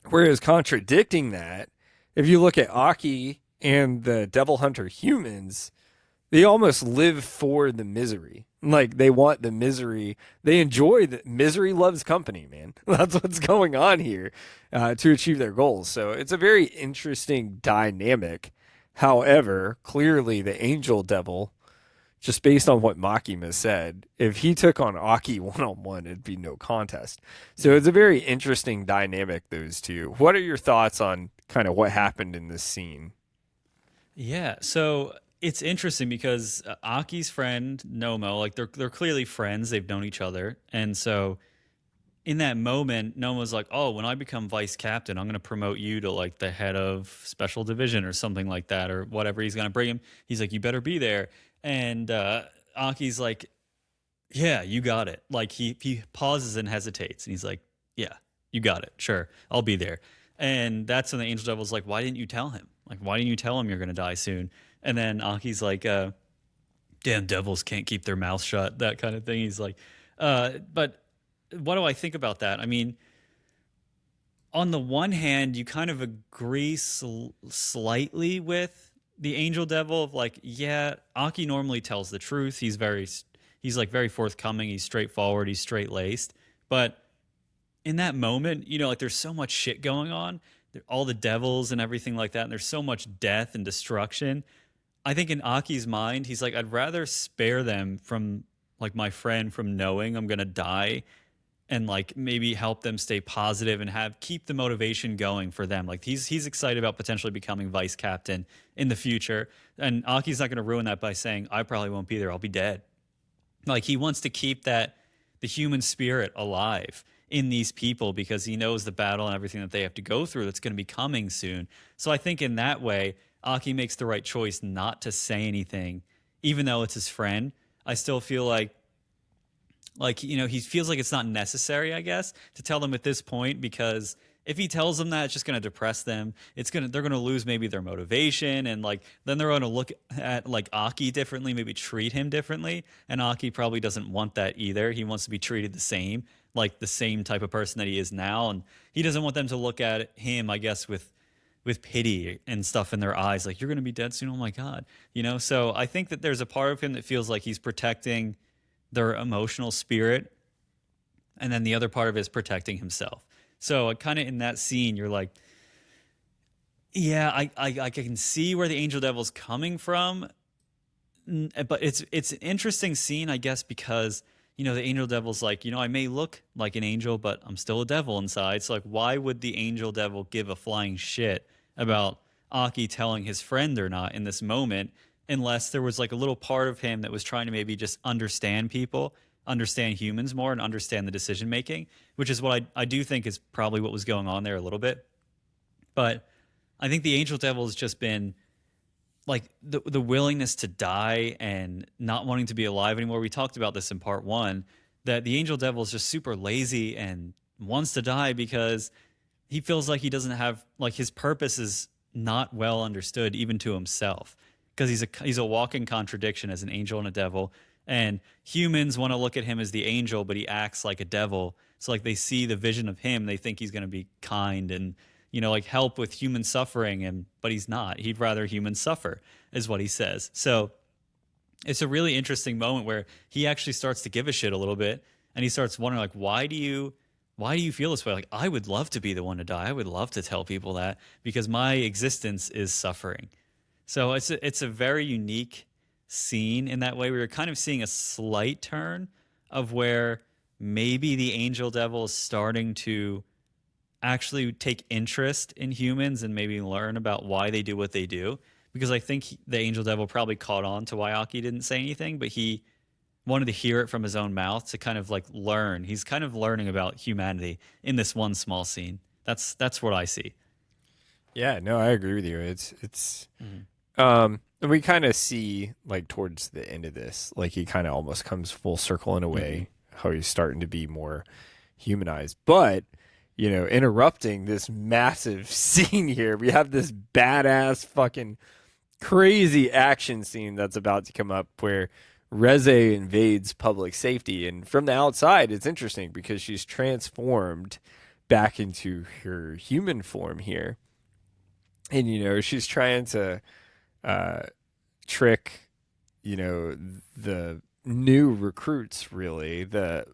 Whereas contradicting that, if you look at Aki and the Devil Hunter humans, they almost live for the misery. Like they want the misery. They enjoy the misery loves company, man. That's what's going on here to achieve their goals. So it's a very interesting dynamic. However, clearly the angel devil, just based on what Makima said, if he took on Aki one on one, it'd be no contest. So it's a very interesting dynamic, those two. What are your thoughts on kind of what happened in this scene? Yeah, so it's interesting because Aki's friend Nomo, like they're clearly friends. They've known each other, and so in that moment, Nomo's like, "Oh, when I become vice captain, I'm going to promote you to like the head of special division or something like that, or whatever he's going to bring him." He's like, "You better be there," and Aki's like, "Yeah, you got it." Like he pauses and hesitates, and he's like, "Yeah, you got it. Sure, I'll be there." And that's when the Angel Devil's like, "Why didn't you tell him? Like, why didn't you tell him you're gonna die soon?" And then Aki's like, "Damn devils can't keep their mouth shut." That kind of thing. He's like, "But what do I think about that? I mean, on the one hand, you kind of agree slightly with the Angel Devil of like, yeah, Aki normally tells the truth. He's like very forthcoming. He's straightforward. He's straight laced. But in that moment, like there's so much shit going on, all the devils and everything like that, and there's so much death and destruction. I think in Aki's mind, he's like, I'd rather spare them from like my friend from knowing I'm gonna die and like maybe help them stay positive and have keep the motivation going for them. Like he's excited about potentially becoming vice captain in the future. And Aki's not gonna ruin that by saying, I probably won't be there, I'll be dead. Like he wants to keep that the human spirit alive in these people because he knows the battle and everything that they have to go through that's going to be coming soon. So I think in that way, Aki makes the right choice not to say anything, even though it's his friend. I still feel like he feels like it's not necessary, I guess, to tell them at this point because if he tells them that, it's just going to depress them. They're going to lose maybe their motivation, and like then they're going to look at like Aki differently, maybe treat him differently, and Aki probably doesn't want that either. He wants to be treated the same, like the same type of person that he is now, and he doesn't want them to look at him, I guess, with pity and stuff in their eyes, like you're going to be dead soon. Oh my god, So I think that there's a part of him that feels like he's protecting their emotional spirit, and then the other part of it is protecting himself. So kind of in that scene, you're like, yeah, I can see where the angel devil's coming from, but it's an interesting scene, I guess, because the angel devil's like, I may look like an angel, but I'm still a devil inside. So like, why would the angel devil give a flying shit about Aki telling his friend or not in this moment, unless there was like a little part of him that was trying to maybe just understand people, understand humans more, and understand the decision making, which is what I do think is probably what was going on there a little bit. But I think the angel devil has just been like the willingness to die and not wanting to be alive anymore. We talked about this in part one, that the angel devil is just super lazy and wants to die because he feels like he doesn't have like his purpose is not well understood even to himself because he's a walking contradiction as an angel and a devil, and humans want to look at him as the angel but he acts like a devil. So like they see the vision of him, they think he's going to be kind and like help with human suffering, but he's not. He'd rather humans suffer, is what he says. So it's a really interesting moment where he actually starts to give a shit a little bit, and he starts wondering, like, why do you feel this way? Like, I would love to be the one to die. I would love to tell people that because my existence is suffering. So it's a very unique scene in that way. We were kind of seeing a slight turn of where maybe the angel devil is starting to actually take interest in humans and maybe learn about why they do what they do. Because I think the Angel Devil probably caught on to why Aki didn't say anything, but he wanted to hear it from his own mouth to kind of like learn. He's kind of learning about humanity in this one small scene. That's what I see. Yeah, no, I agree with you. It's Mhm. and we kind of see like towards the end of this, like he kind of almost comes full circle in a Mhm. way, how he's starting to be more humanized. But, interrupting this massive scene here, we have this badass fucking crazy action scene that's about to come up where Reze invades public safety. And from the outside, it's interesting because she's transformed back into her human form here. And, she's trying to uh, trick, the new recruits, really, the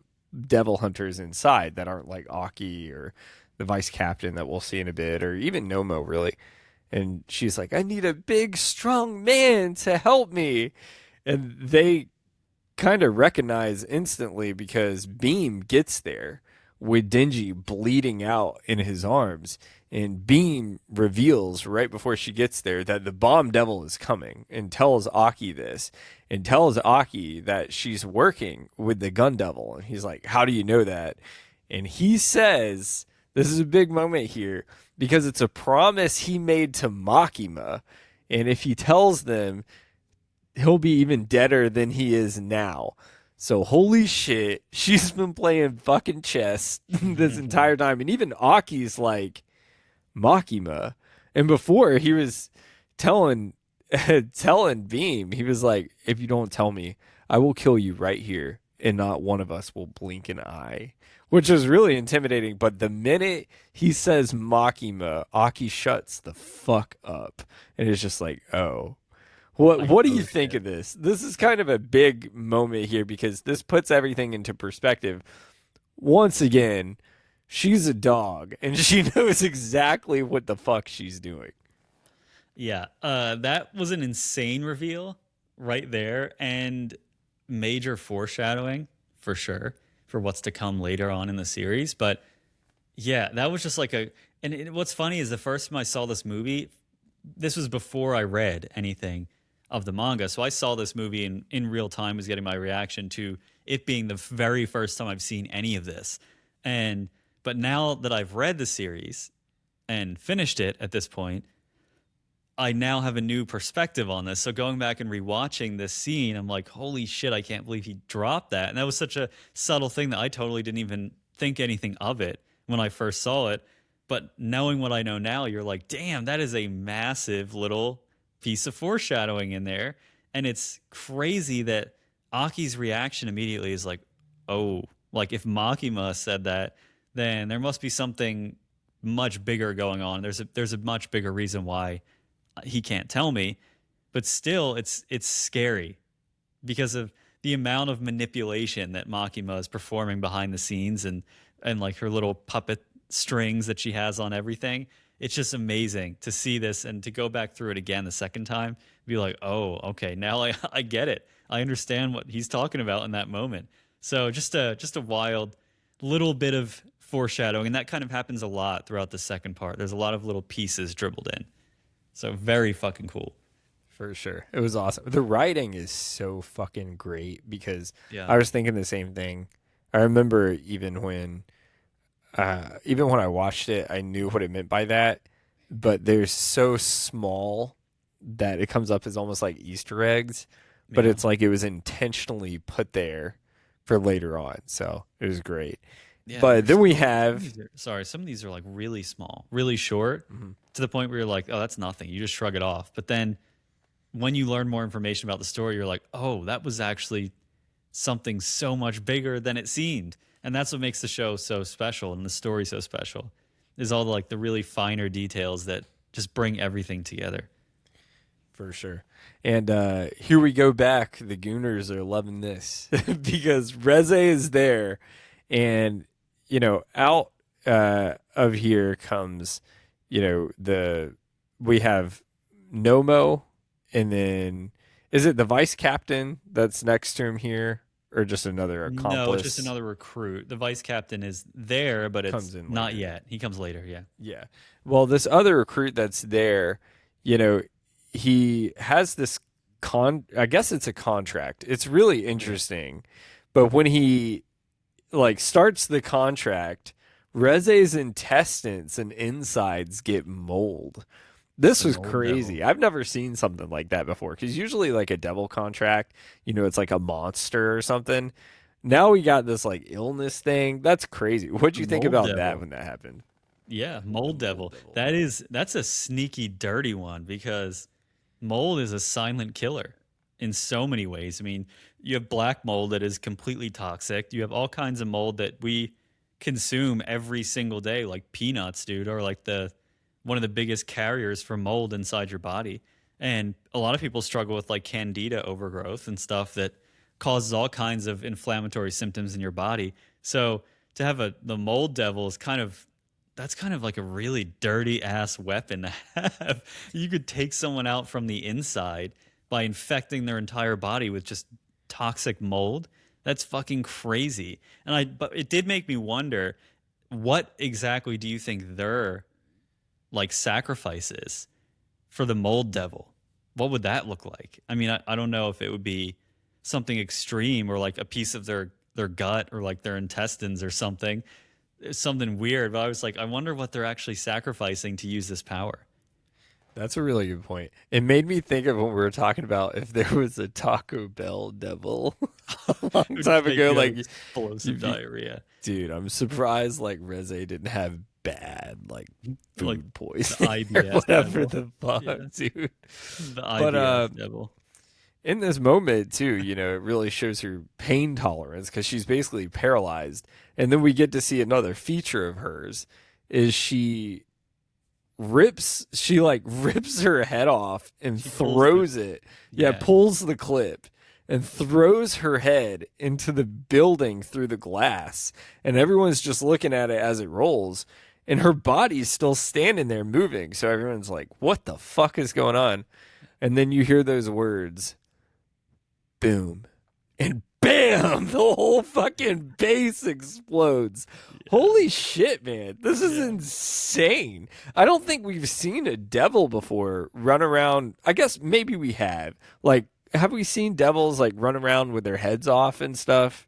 devil hunters inside that aren't like Aki or the vice captain that we'll see in a bit, or even Nomo, really. And she's like, I need a big, strong man to help me. And they kind of recognize instantly because Beam gets there with Denji bleeding out in his arms. And Beam reveals right before she gets there that the bomb devil is coming and tells Aki this and tells Aki that she's working with the gun devil. And he's like, how do you know that? And he says, this is a big moment here because it's a promise he made to Makima. And if he tells them, he'll be even deader than he is now. So holy shit, she's been playing fucking chess this entire time. And even Aki's like, Makima. And before he was telling telling Beam, he was like, if you don't tell me, I will kill you right here, and not one of us will blink an eye. Which is really intimidating. But the minute he says Makima, Aki shuts the fuck up. And it's just like, oh. What Like, what do you oh think shit. of this? This is kind of a big moment here because this puts everything into perspective. Once again, she's a dog and she knows exactly what the fuck she's doing. Yeah, that was an insane reveal right there, and major foreshadowing for sure for what's to come later on in the series. But yeah, that was just like a. And what's funny is the first time I saw this movie, this was before I read anything of the manga. So I saw this movie in real time, was getting my reaction to it being the very first time I've seen any of this. And but now that I've read the series and finished it at this point, I now have a new perspective on this. So going back and rewatching this scene, I'm like, holy shit, I can't believe he dropped that. And that was such a subtle thing that I totally didn't even think anything of it when I first saw it. But knowing what I know now, you're like, damn, that is a massive little piece of foreshadowing in there. And it's crazy that Aki's reaction immediately is like, oh, like if Makima said that, then there must be something much bigger going on. There's a much bigger reason why he can't tell me, but still it's scary because of the amount of manipulation that Makima is performing behind the scenes and like her little puppet strings that she has on everything. It's just amazing to see this and to go back through it again the second time, be like, oh, okay, now I get it. I understand what he's talking about in that moment. So just a wild little bit of foreshadowing, and that kind of happens a lot throughout the second part. There's a lot of little pieces dribbled in. So very fucking cool. For sure. It was awesome. The writing is so fucking great because Yeah. I was thinking the same thing. I remember even when I watched it, I knew what it meant by that, but they're so small that it comes up as almost like Easter eggs, but Yeah. it's like it was intentionally put there for later on. So it was great. Yeah, But there's then we some of have, these are, sorry, some of these are like really small, really short mhm, to the point where you're like, oh, that's nothing. You just shrug it off. But then when you learn more information about the story, you're like, oh, that was actually something so much bigger than it seemed. And that's what makes the show so special and the story so special. Is all the, like the really finer details that just bring everything together. for sure. And here we go back. The Gooners are loving this because Reze is there, and out of here comes, the we have Nomo, and then is it the vice captain that's next to him here? or just another No, it's just accomplice another recruit. The vice captain is there, but it's comes in not later. yet. He comes later. Yeah. Yeah. Well, this other recruit that's there, you know, he has this I guess it's a contract. It's really Yeah. interesting. But when he like starts the contract, Reze's intestines and insides get mold. This The was mold crazy. devil. I've never seen something like that before. Because usually, like a devil contract, it's like a monster or something. Now we got this like illness thing. That's crazy. What'd The you think mold about that devil. when that happened? Yeah, The mold mold devil. devil. That's a sneaky, dirty one because mold is a silent killer in so many ways. I mean, you have black mold that is completely toxic. You have all kinds of mold that we consume every single day, like peanuts, dude, or like the one of the biggest carriers for mold inside your body. And a lot of people struggle with like candida overgrowth and stuff that causes all kinds of inflammatory symptoms in your body. So to have the mold devil is that's kind of like a really dirty ass weapon to have. You could take someone out from the inside by infecting their entire body with just toxic mold. That's fucking crazy. But it did make me wonder, what exactly do you think their like sacrifices for the mold devil? What would that look like? I mean, I don't know if it would be something extreme or like a piece of their gut or like their intestines or something. It's something weird, but I was like, I wonder what they're actually sacrificing to use this power. That's a really good point. It made me think of when we were talking about if there was a Taco Bell devil a It long would time make ago. you have Like, explosive you'd be, diarrhea. dude, I'm surprised like Reze didn't have bad like Like food the poisoning or IBS whatever devil. the fuck, Yeah. dude. The But IBS devil. in this moment too, it really shows her pain tolerance because she's basically paralyzed. And then we get to see another feature of hers is she like rips her head off and She pulls the throws it. Yeah, yeah. pulls the clip and throws her head into the building through the glass. And everyone's just looking at it as it rolls. And her body's still standing there moving. So everyone's like, what the fuck is going on? And then you hear those words, boom, and bam, the whole fucking base explodes. Yeah. Holy shit, man. This is Yeah. insane. I don't think we've seen a devil before run around. I guess maybe we have. Like, have we seen devils like run around with their heads off and stuff?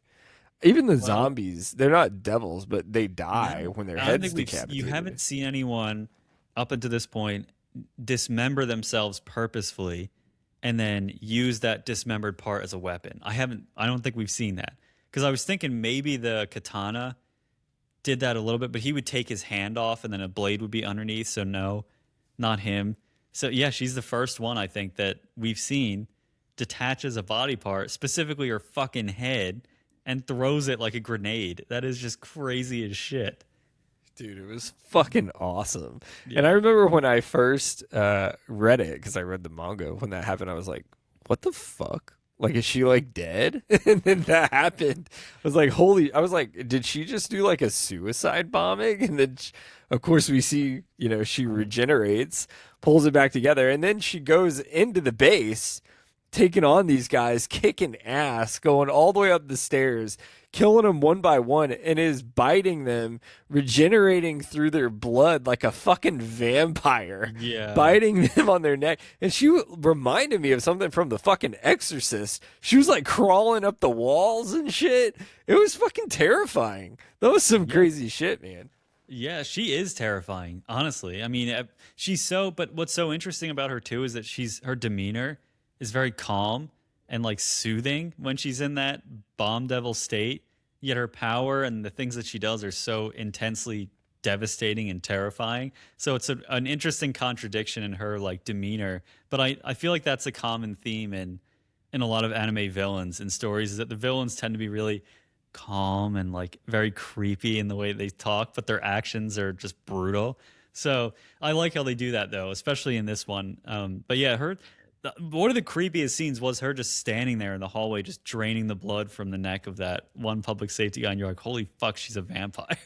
Even the Well, zombies, they're not devils, but they die no. when their I don't head's think you decapitated. haven't seen anyone up until this point dismember themselves purposefully and then use that dismembered part as a weapon. I don't think we've seen that. Because I was thinking maybe the katana did that a little bit, but he would take his hand off and then a blade would be underneath. So no, not him. So yeah, she's the first one I think that we've seen detaches a body part, specifically her fucking head, and throws it like a grenade. That is just crazy as shit. Dude, it was fucking awesome. And I Yeah. remember when I first read it, because I read the manga, when that happened, I was like, what the fuck? Like, is she like dead? And then that happened. I was like, holy, I was like, did she just do like a suicide bombing? And then, of course, we see, she regenerates, pulls it back together, and then she goes into the base, taking on these guys, kicking ass, going all the way up the stairs, killing them one by one, and is biting them, regenerating through their blood like a fucking vampire, Yeah. biting them on their neck. And she reminded me of something from the fucking Exorcist. She was like crawling up the walls and shit. It was fucking terrifying. That was some Yeah. crazy shit, man. Yeah, she is terrifying, honestly. I mean, but what's so interesting about her too is that her demeanor is very calm and like soothing when she's in that bomb devil state. Yet her power and the things that she does are so intensely devastating and terrifying. So it's an interesting contradiction in her like demeanor. But I feel like that's a common theme in a lot of anime villains and stories is that the villains tend to be really calm and like very creepy in the way they talk, but their actions are just brutal. So I like how they do that though, especially in this one. But yeah, one of the creepiest scenes was her just standing there in the hallway, just draining the blood from the neck of that one public safety guy, and you're like, "Holy fuck, she's a vampire!"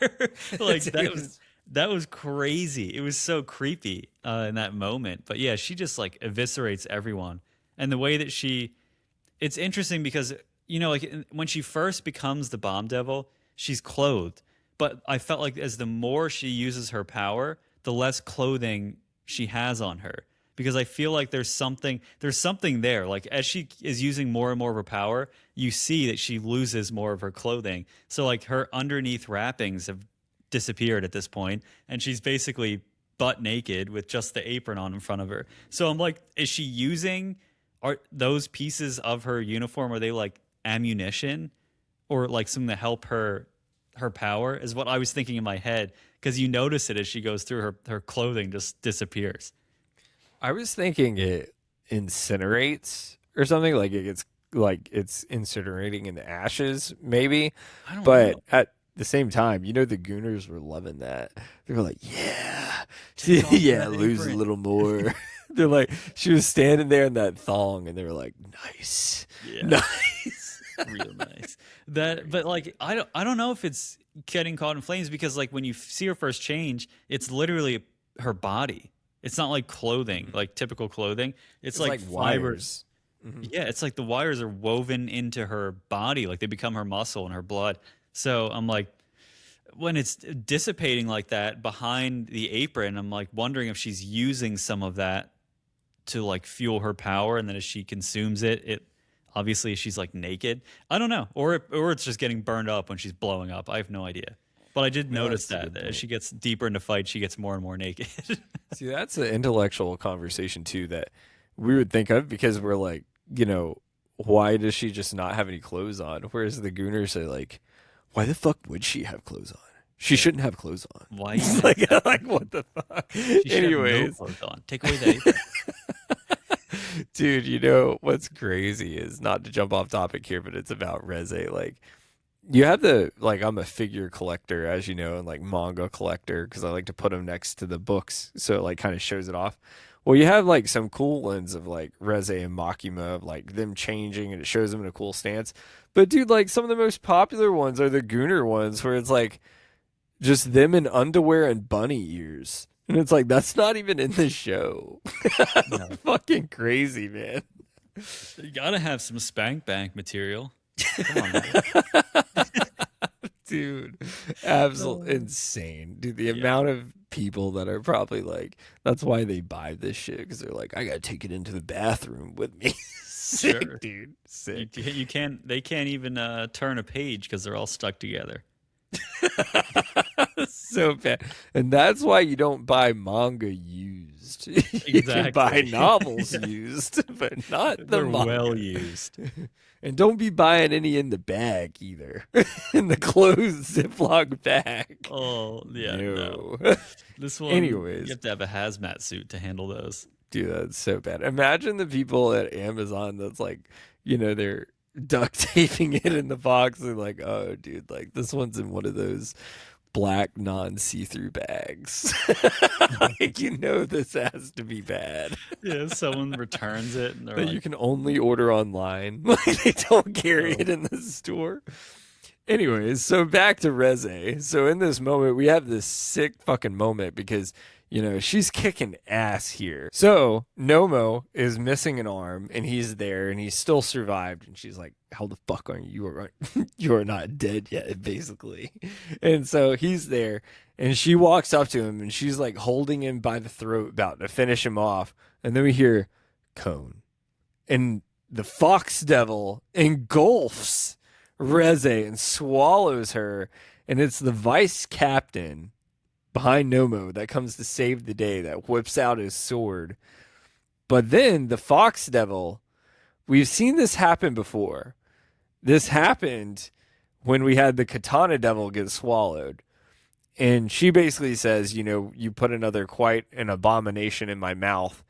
Like Dude. that was crazy. It was so creepy in that moment. But yeah, she just like eviscerates everyone, and the way that it's interesting because like when she first becomes the bomb devil, she's clothed. But I felt like as the more she uses her power, the less clothing she has on her. Because I feel like there's something there. Like as she is using more and more of her power, you see that she loses more of her clothing. So like her underneath wrappings have disappeared at this point, and she's basically butt naked with just the apron on in front of her. So I'm like, is she using are those pieces of her uniform, are they like ammunition or like something to help her power is what I was thinking in my head, because you notice it as she goes through her clothing just disappears. I was thinking it incinerates or something, like it gets like it's incinerating in the ashes, maybe. I don't But know. at the same time, the Gooners were loving that. They were like, "Yeah, Take off yeah, that lose a apron. little more." They're like, she was standing there in that thong, and they were like, "Nice, Yeah, nice." real nice. That, but like I don't know if it's getting caught in flames, because like when you see her first change, it's literally her body. It's not like clothing, like typical clothing. It's It's like like fibers. wires. Hmm. Yeah, it's like the wires are woven into her body, like they become her muscle and her blood. So I'm like, when it's dissipating like that behind the apron, I'm like wondering if she's using some of that to like fuel her power, and then as she consumes it, it obviously she's like naked. I don't know, or it's just getting burned up when she's blowing up. I have no idea. But I did No, notice that's a that good as point. she gets deeper into fight, she gets more and more naked. See, that's an intellectual conversation too that we would think of, because we're like, why does she just not have any clothes on? Whereas the Gooners are like, why the fuck would she have clothes on? She Yeah. shouldn't have clothes on. Why It's even have like, that? like what the fuck? She should have no Anyways, clothes on. Take away that apron. dude, what's crazy is, not to jump off topic here, but it's about Reze. Like, you have I'm a figure collector, as you know, and like manga collector, because I like to put them next to the books, so it like kind of shows it off. Well, you have like some cool ones of like Reze and Makima, of like them changing, and it shows them in a cool stance. But dude, like some of the most popular ones are the Gooner ones, where it's like just them in underwear and bunny ears, and it's like that's not even in the show. No, Fucking crazy, man. you gotta have some spank bank material. Come on, man. Dude, absolutely Uh, insane. Dude, the yeah, amount of people that are probably like, that's why they buy this shit, because they're like, I gotta take it into the bathroom with me. Sick, sure. dude. You Sick. you can't. They can't even turn a page because they're all stuck together. So bad. And that's why you don't buy manga used. You can buy Exactly. novels used, but not the They're well manga. used. And don't be buying any in the bag either. In the closed Ziploc bag. Oh yeah, no. No. This one you Anyways, have to have a hazmat suit to handle those. dude, that's so bad. Imagine the people at Amazon that's like, they're duct taping it in the box. They're like, oh, dude, like this one's in one of those black non see through bags. Like, this has to be bad. Yeah, someone returns it and they're That you like, can only order online. Like, they don't carry "Oh, it in the store. Anyways, so back to Reze. So in this moment, we have this sick fucking moment because, she's kicking ass here. So Nomo is missing an arm, and he's there, and he's still survived. And she's like, "How the fuck are you? You are not dead yet, basically." And so he's there, and she walks up to him, and she's like holding him by the throat, about to finish him off. And then we hear Cone, and the fox devil engulfs Reze and swallows her, and it's the vice captain behind Nomo that comes to save the day, that whips out his sword. But then the fox devil, we've seen this happen before. This happened when we had the katana devil get swallowed. And she basically says, you put another quite an abomination in my mouth,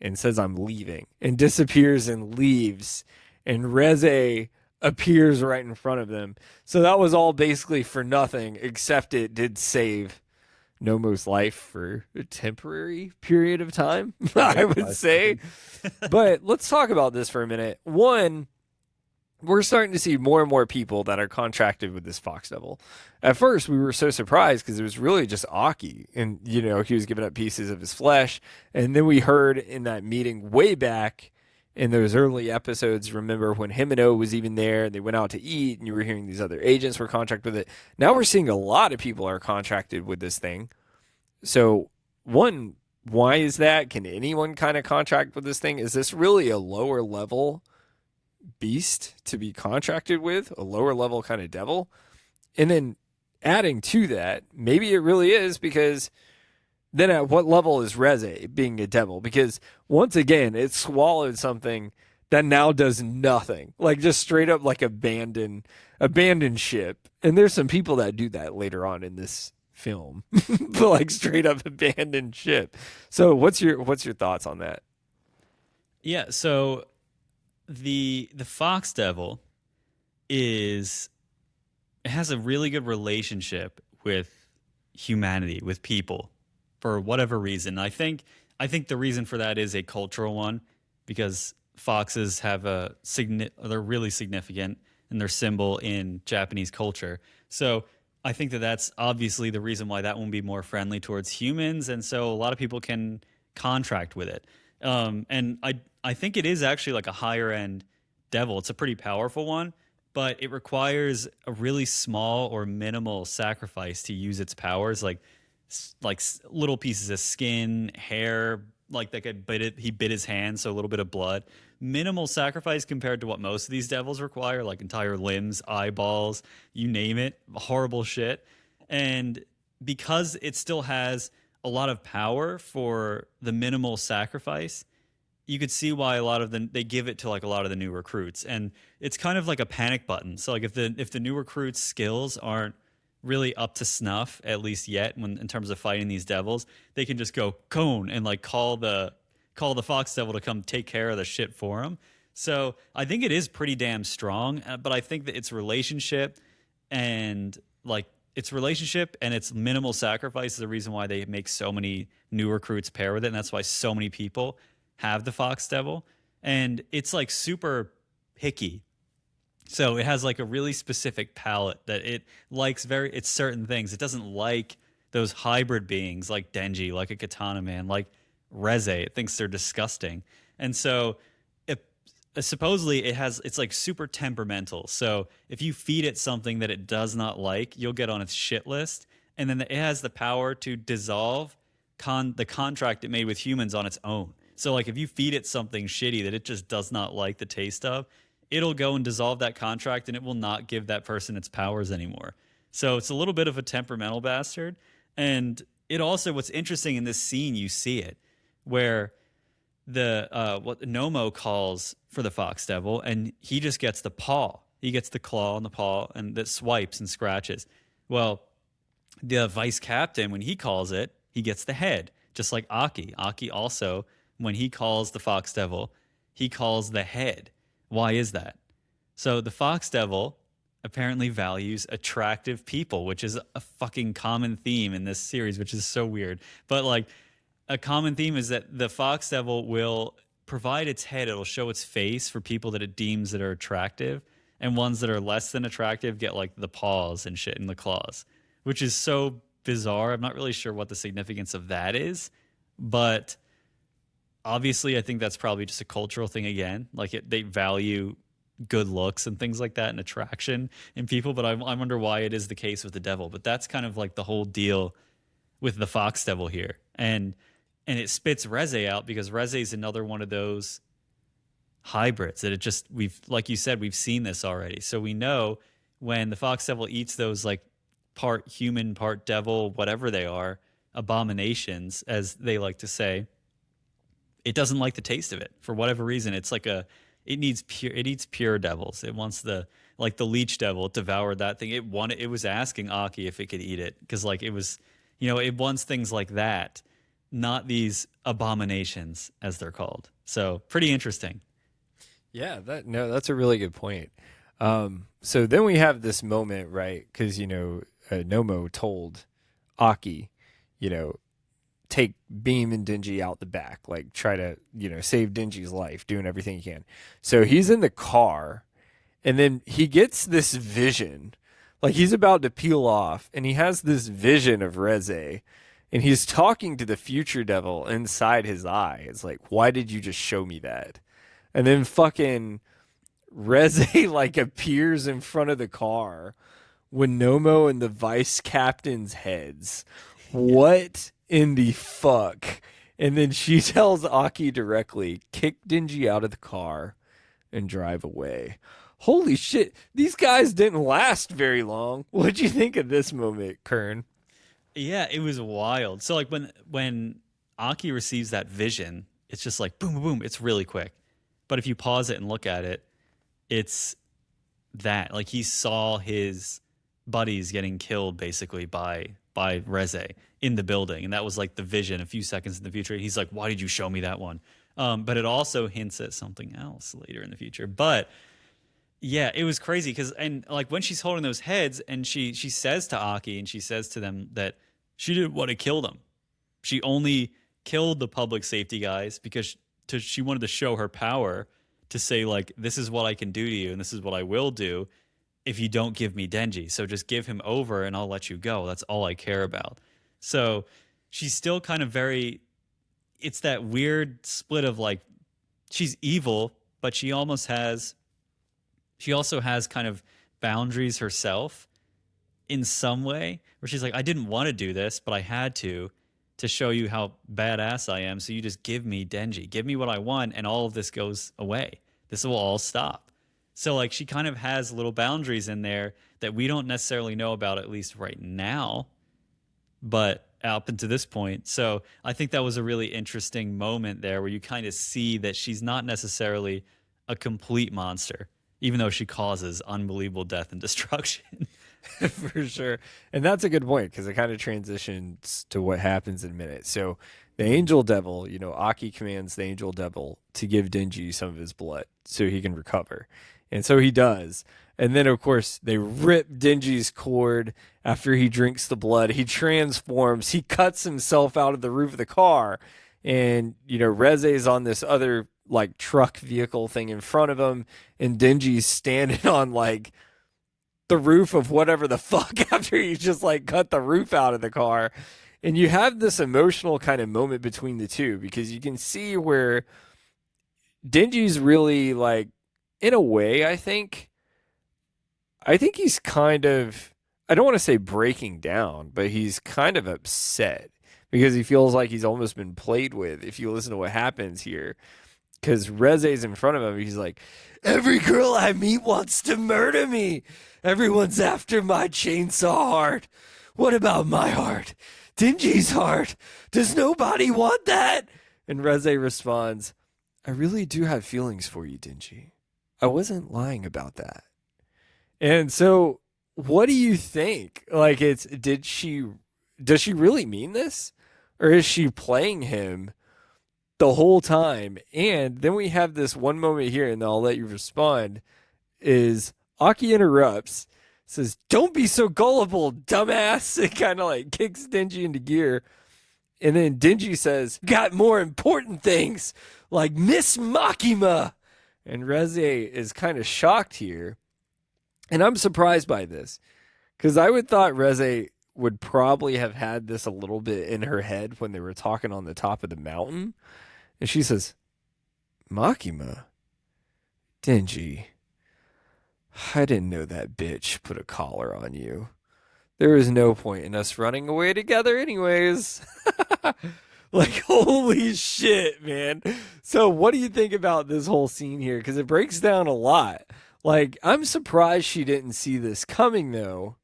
and says I'm leaving, and disappears and leaves. And Reze appears right in front of them. So that was all basically for nothing, except it did save Nomo's life for a temporary period of time, I right, would 5 seconds." say. But let's talk about this for a minute. One, we're starting to see more and more people that are contracted with this fox devil. At first, we were so surprised because it was really just Aki, and he was giving up pieces of his flesh. And then we heard in that meeting way back in those early episodes. Remember when him and O was even there and they went out to eat and you were hearing these other agents were contracted with it. Now we're seeing a lot of people are contracted with this thing. So, one, why is that? Can anyone kind of contract with this thing? Is this really a lower level beast to be contracted with? A lower level kind of devil? And then adding to that, maybe it really is, because then at what level is Reze being a devil? Because once again, it swallowed something that now does nothing. Like just straight up like abandoned ship. And there's some people that do that later on in this film. But like straight up abandoned ship. So what's your thoughts on that? Yeah, so the Fox Devil is it has a really good relationship with humanity, with people, for whatever reason. I think the reason for that is a cultural one, because foxes have they're really significant and their symbol in Japanese culture. So I think that that's obviously the reason why that won't be more friendly towards humans, and so a lot of people can contract with it. And I think it is actually like a higher end devil. It's a pretty powerful one, but it requires a really small or minimal sacrifice to use its powers, like little pieces of skin, hair, like that guy he bit his hand, so a little bit of blood. Minimal sacrifice compared to what most of these devils require, like entire limbs, eyeballs, you name it, horrible shit. And because it still has a lot of power for the minimal sacrifice, you could see why a lot of them they give it to like a lot of the new recruits, and it's kind of like a panic button. So like if the new recruits skills aren't really up to snuff, at least yet, when in terms of fighting these devils, they can just go cone and like call the fox devil to come take care of the shit for them. So I think it is pretty damn strong, but I think that and its minimal sacrifice is the reason why they make so many new recruits pair with it, and that's why so many people have the fox devil. And it's like super picky, so it has like a really specific palate that it likes. It's certain things it doesn't like. Those hybrid beings like Denji, like a katana man, like Reze, it thinks they're disgusting. And so supposedly it's like super temperamental. So if you feed it something that it does not like, you'll get on its shit list. And then it has the power to dissolve the contract it made with humans on its own. So like if you feed it something shitty that it just does not like the taste of, it'll go and dissolve that contract and it will not give that person its powers anymore. So it's a little bit of a temperamental bastard. And it also, what's interesting in this scene, you see it where what Nomo calls for the fox devil, and he just gets the paw. He gets the claw and the paw, and that swipes and scratches. Well, the vice captain, when he calls it, he gets the head, just like Aki. Aki also, when he calls the fox devil, he calls the head. Why is that? So the fox devil apparently values attractive people, which is a fucking common theme in this series, which is so weird. But like, a common theme is that the fox devil will provide its head, it'll show its face for people that it deems that are attractive, and ones that are less than attractive get like the paws and shit and the claws, which is so bizarre. I'm not really sure what the significance of that is, but obviously I think that's probably just a cultural thing again. Like they value good looks and things like that and attraction in people, but I wonder why it is the case with the devil. But that's kind of like the whole deal with the fox devil here. And it spits Reze out because Reze is another one of those hybrids that like you said, we've seen this already. So we know when the fox devil eats those like part human, part devil, whatever they are, abominations, as they like to say, it doesn't like the taste of it for whatever reason. It's like it eats pure devils. It wants the leech devil. It devoured that thing. It was asking Aki if it could eat it because like it was, it wants things like that, not these abominations as they're called. So pretty interesting. Yeah, that's a really good point. So then we have this moment, right? Because Nomo told Aki, take Beam and Denji out the back, like try to save Denji's life, doing everything he can. So he's in the car, and then he gets this vision, like he's about to peel off, and he has this vision of Reze. And he's talking to the future devil inside his eye. It's like, why did you just show me that? And then fucking Reze like appears in front of the car with Nomo and the vice captain's heads. Yeah. What in the fuck? And then she tells Aki directly, kick Denji out of the car and drive away. Holy shit, these guys didn't last very long. What'd you think of this moment, Kern? Yeah, it was wild. So like when Aki receives that vision, it's just like boom, boom, boom. It's really quick. But if you pause it and look at it, it's that like he saw his buddies getting killed basically by Reze in the building, and that was like the vision. A few seconds in the future, he's like, "Why did you show me that one?" But it also hints at something else later in the future. But yeah, it was crazy because and like when she's holding those heads, and she says to Aki and she says to them that she didn't want to kill them. She only killed the public safety guys because she wanted to show her power to say like this is what I can do to you and this is what I will do if you don't give me Denji. So just give him over and I'll let you go. That's all I care about. So she's still kind of very it's that weird split of like she's evil, but she also has kind of boundaries herself in some way where she's like, I didn't want to do this, but I had to show you how badass I am. So you just give me Denji, give me what I want, and all of this goes away. This will all stop. So like she kind of has little boundaries in there that we don't necessarily know about, at least right now, but up until this point. So I think that was a really interesting moment there where you kind of see that she's not necessarily a complete monster, even though she causes unbelievable death and destruction. For sure. And that's a good point because it kind of transitions to what happens in a minute. So the angel devil, Aki commands the angel devil to give Denji some of his blood so he can recover. And so he does. And then, of course, they rip Denji's cord after he drinks the blood. He transforms. He cuts himself out of the roof of the car. And, Reze is on this other, like, truck vehicle thing in front of him. And Denji's standing on, like, the roof of whatever the fuck after he just, like, cut the roof out of the car. And you have this emotional kind of moment between the two because you can see where Denji's really, like, in a way, I think he's kind of, I don't want to say breaking down, but he's kind of upset because he feels like he's almost been played with. If you listen to what happens here, because Reze's in front of him, he's like, every girl I meet wants to murder me. Everyone's after my chainsaw heart. What about my heart? Denji's heart. Does nobody want that? And Reze responds, I really do have feelings for you, Denji. I wasn't lying about that. And so, what do you think? Like, does she really mean this? Or is she playing him the whole time? And then we have this one moment here, and I'll let you respond, is Aki interrupts, says, don't be so gullible, dumbass. It kind of like kicks Denji into gear. And then Denji says, got more important things, like Miss Makima. And Reze is kind of shocked here. And I'm surprised by this because I would thought Reze would probably have had this a little bit in her head when they were talking on the top of the mountain. And she says, Makima? Denji, I didn't know that bitch put a collar on you. There was no point in us running away together anyways. Like, holy shit, man. So what do you think about this whole scene here? Because it breaks down a lot. Like, I'm surprised she didn't see this coming, though.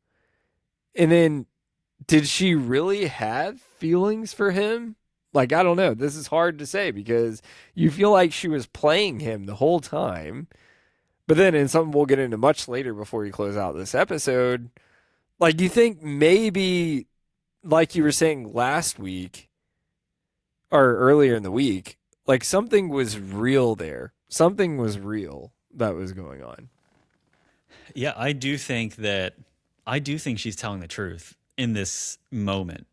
And then, did she really have feelings for him? Like, I don't know. This is hard to say because you feel like she was playing him the whole time. But then, in something we'll get into much later before we close out this episode, like, you think maybe, like you were saying last week, or earlier in the week, like something was real there. Something was real that was going on. Yeah, I do think she's telling the truth in this moment.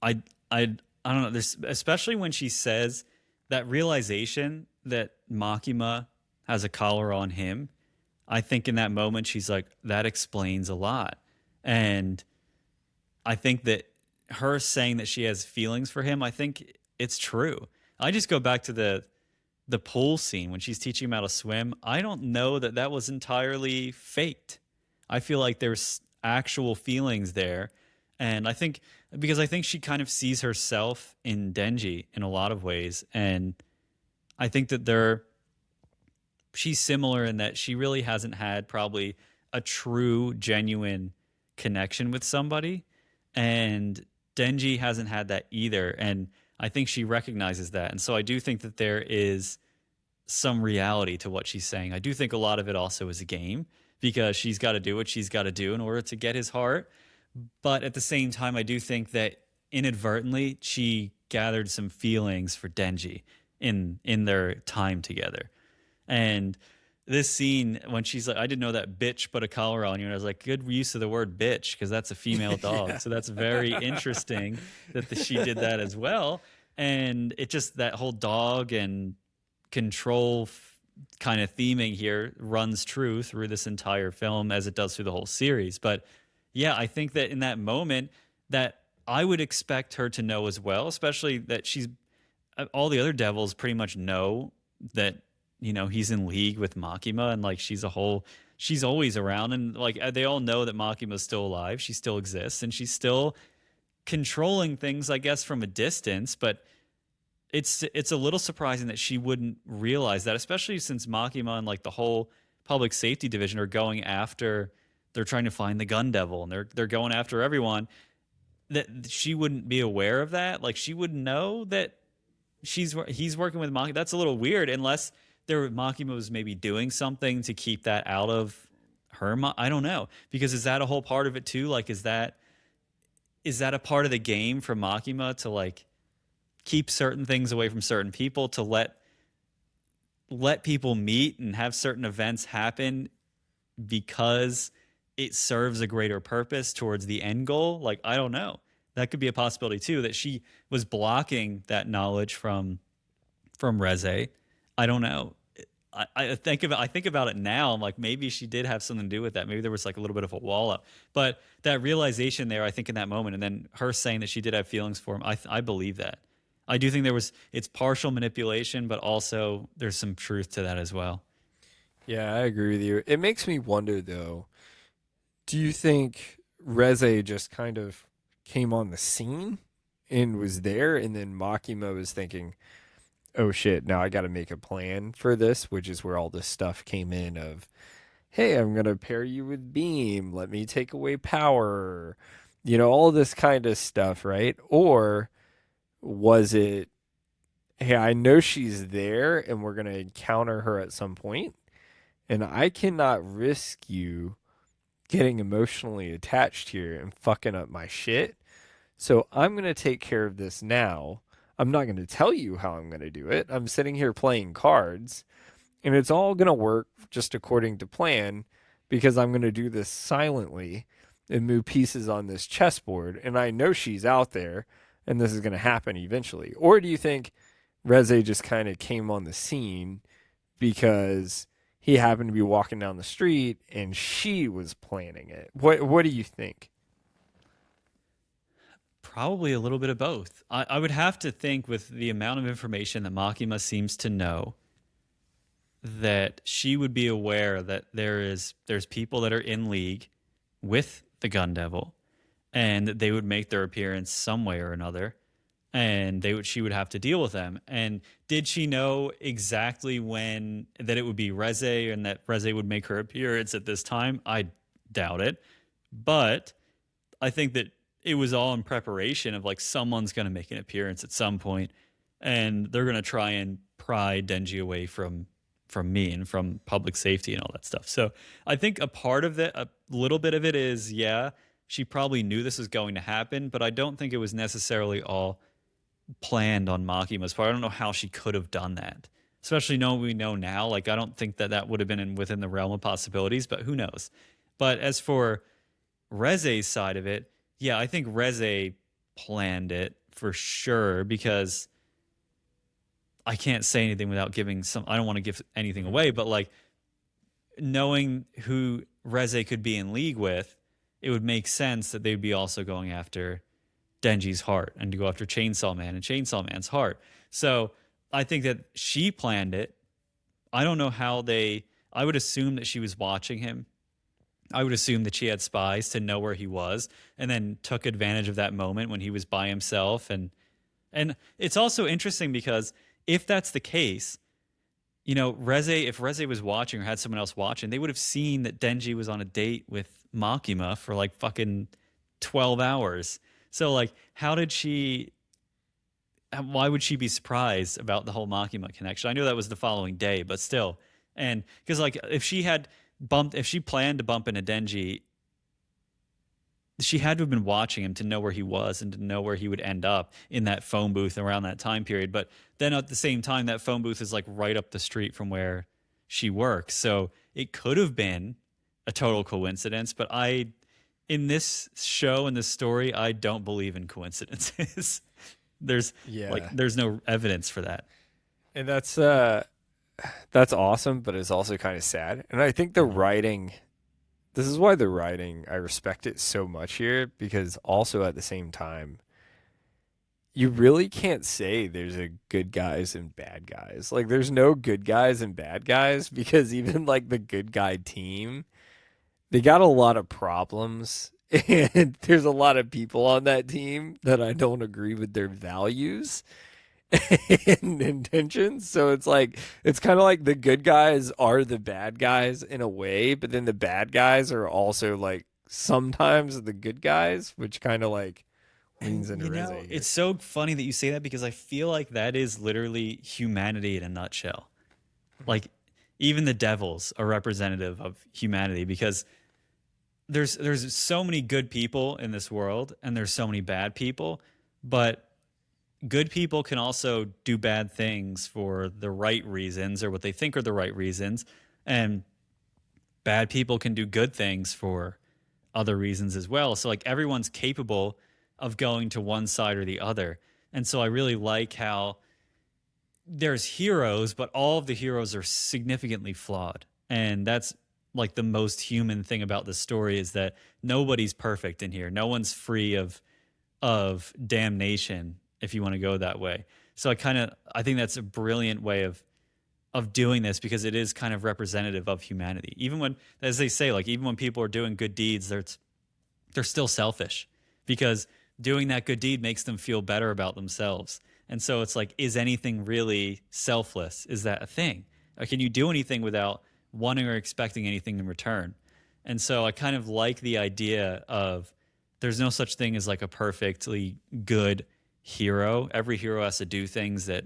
I I don't know. There's especially when she says that realization that Makima has a collar on him. I think in that moment she's like, that explains a lot, and I think that her saying that she has feelings for him, I think it's true. I just go back to the pool scene when she's teaching him how to swim, I don't know that that was entirely faked. I feel like there's actual feelings there. And I think because I think she kind of sees herself in Denji in a lot of ways. And I think that she's similar in that she really hasn't had probably a true, genuine connection with somebody. And Denji hasn't had that either. And I think she recognizes that. And so I do think that there is some reality to what she's saying. I do think a lot of it also is a game because she's got to do what she's got to do in order to get his heart. But at the same time, I do think that inadvertently she gathered some feelings for Denji in their time together. And this scene when she's like, I didn't know that bitch put a collar on you. And I was like, good use of the word bitch because that's a female dog. Yeah. So that's very interesting that she did that as well. And it just that whole dog and control kind of theming here runs true through this entire film as it does through the whole series. But yeah, I think that in that moment that I would expect her to know as well, especially that she's all the other devils pretty much know that he's in league with Makima and like she's always around and like they all know that Makima's still alive, she still exists and she's still controlling things I guess from a distance, but it's a little surprising that she wouldn't realize that, especially since Makima and like the whole public safety division are going after they're trying to find the gun devil and they're going after everyone that she wouldn't be aware of that, like she wouldn't know that he's working with Makima. That's a little weird unless Makima was maybe doing something to keep that out of her. I don't know because is that a whole part of it too? Like is that a part of the game for Makima to like keep certain things away from certain people to let people meet and have certain events happen because it serves a greater purpose towards the end goal? Like I don't know. That could be a possibility too that she was blocking that knowledge from Reze. I don't know. I think about it now. I'm like, maybe she did have something to do with that. Maybe there was like a little bit of a wall up. But that realization there, I think in that moment, and then her saying that she did have feelings for him, I believe that. I do think it's partial manipulation, but also there's some truth to that as well. Yeah, I agree with you. It makes me wonder though, do you think Reze just kind of came on the scene and was there and then Makima was thinking, oh shit, now I got to make a plan for this, which is where all this stuff came in of, hey, I'm going to pair you with Beam, let me take away power, all this kind of stuff, right? Or was it, hey, I know she's there and we're going to encounter her at some point, and I cannot risk you getting emotionally attached here and fucking up my shit. So I'm going to take care of this now. I'm not going to tell you how I'm going to do it. I'm sitting here playing cards, and it's all going to work just according to plan because I'm going to do this silently and move pieces on this chessboard. And I know she's out there, and this is going to happen eventually. Or do you think Reze just kind of came on the scene because he happened to be walking down the street and she was planning it? What do you think? Probably a little bit of both. I would have to think with the amount of information that Makima seems to know that she would be aware that there's people that are in league with the Gun Devil and that they would make their appearance some way or another and she would have to deal with them. And did she know exactly when that it would be Reze and that Reze would make her appearance at this time? I doubt it. But I think that it was all in preparation of like someone's going to make an appearance at some point and they're going to try and pry Denji away from me and from public safety and all that stuff. So I think a part of it, a little bit of it is, yeah, she probably knew this was going to happen, but I don't think it was necessarily all planned on Makima's part. I don't know how she could have done that, especially knowing we know now. Like, I don't think that would have been within the realm of possibilities, but who knows? But as for Reze's side of it, yeah, I think Reze planned it for sure because I can't say anything without giving some. I don't want to give anything away, but like knowing who Reze could be in league with, it would make sense that they'd be also going after Denji's heart and to go after Chainsaw Man and Chainsaw Man's heart. So I think that she planned it. I don't know how they. I would assume that she was watching him. I would assume that she had spies to know where he was, and then took advantage of that moment when he was by himself. And it's also interesting because if that's the case, you know, if Reze was watching or had someone else watching, they would have seen that Denji was on a date with Makima for like fucking 12 hours. So like, how did she? Why would she be surprised about the whole Makima connection? I know that was the following day, but still. And because like if she planned to bump into Denji, she had to have been watching him to know where he was and to know where he would end up in that phone booth around that time period. But then at the same time, that phone booth is like right up the street from where she works. So it could have been a total coincidence. But in this show, in this story, I don't believe in coincidences. there's Yeah. there's no evidence for that. And that's awesome, but it's also kind of sad. And I think the Mhm. writing, this is why the writing, I respect it so much here, because also at the same time, you really can't say there's a good guys and bad guys. Like there's no good guys and bad guys because even like the good guy team, they got a lot of problems. And there's a lot of people on that team that I don't agree with their values and intentions. So it's like it's kind of like the good guys are the bad guys in a way, but then the bad guys are also like sometimes the good guys, which kind of like And leans into you know, Reze it's here. so funny that you say that because I feel like that is literally humanity in a nutshell. Mhm. Like even the devils are representative of humanity because there's so many good people in this world and there's so many bad people, but good people can also do bad things for the right reasons or what they think are the right reasons, and bad people can do good things for other reasons as well. So like everyone's capable of going to one side or the other. And so I really like how there's heroes, but all of the heroes are significantly flawed. And that's like the most human thing about this story is that nobody's perfect in here. No one's free of damnation, if you want to go that way. So I think that's a brilliant way of doing this because it is kind of representative of humanity. Even when, as they say, like even when people are doing good deeds, they're still selfish because doing that good deed makes them feel better about themselves. And so it's like, is anything really selfless? Is that a thing? Or can you do anything without wanting or expecting anything in return? And so I kind of like the idea of there's no such thing as like a perfectly good hero. Every hero has to do things that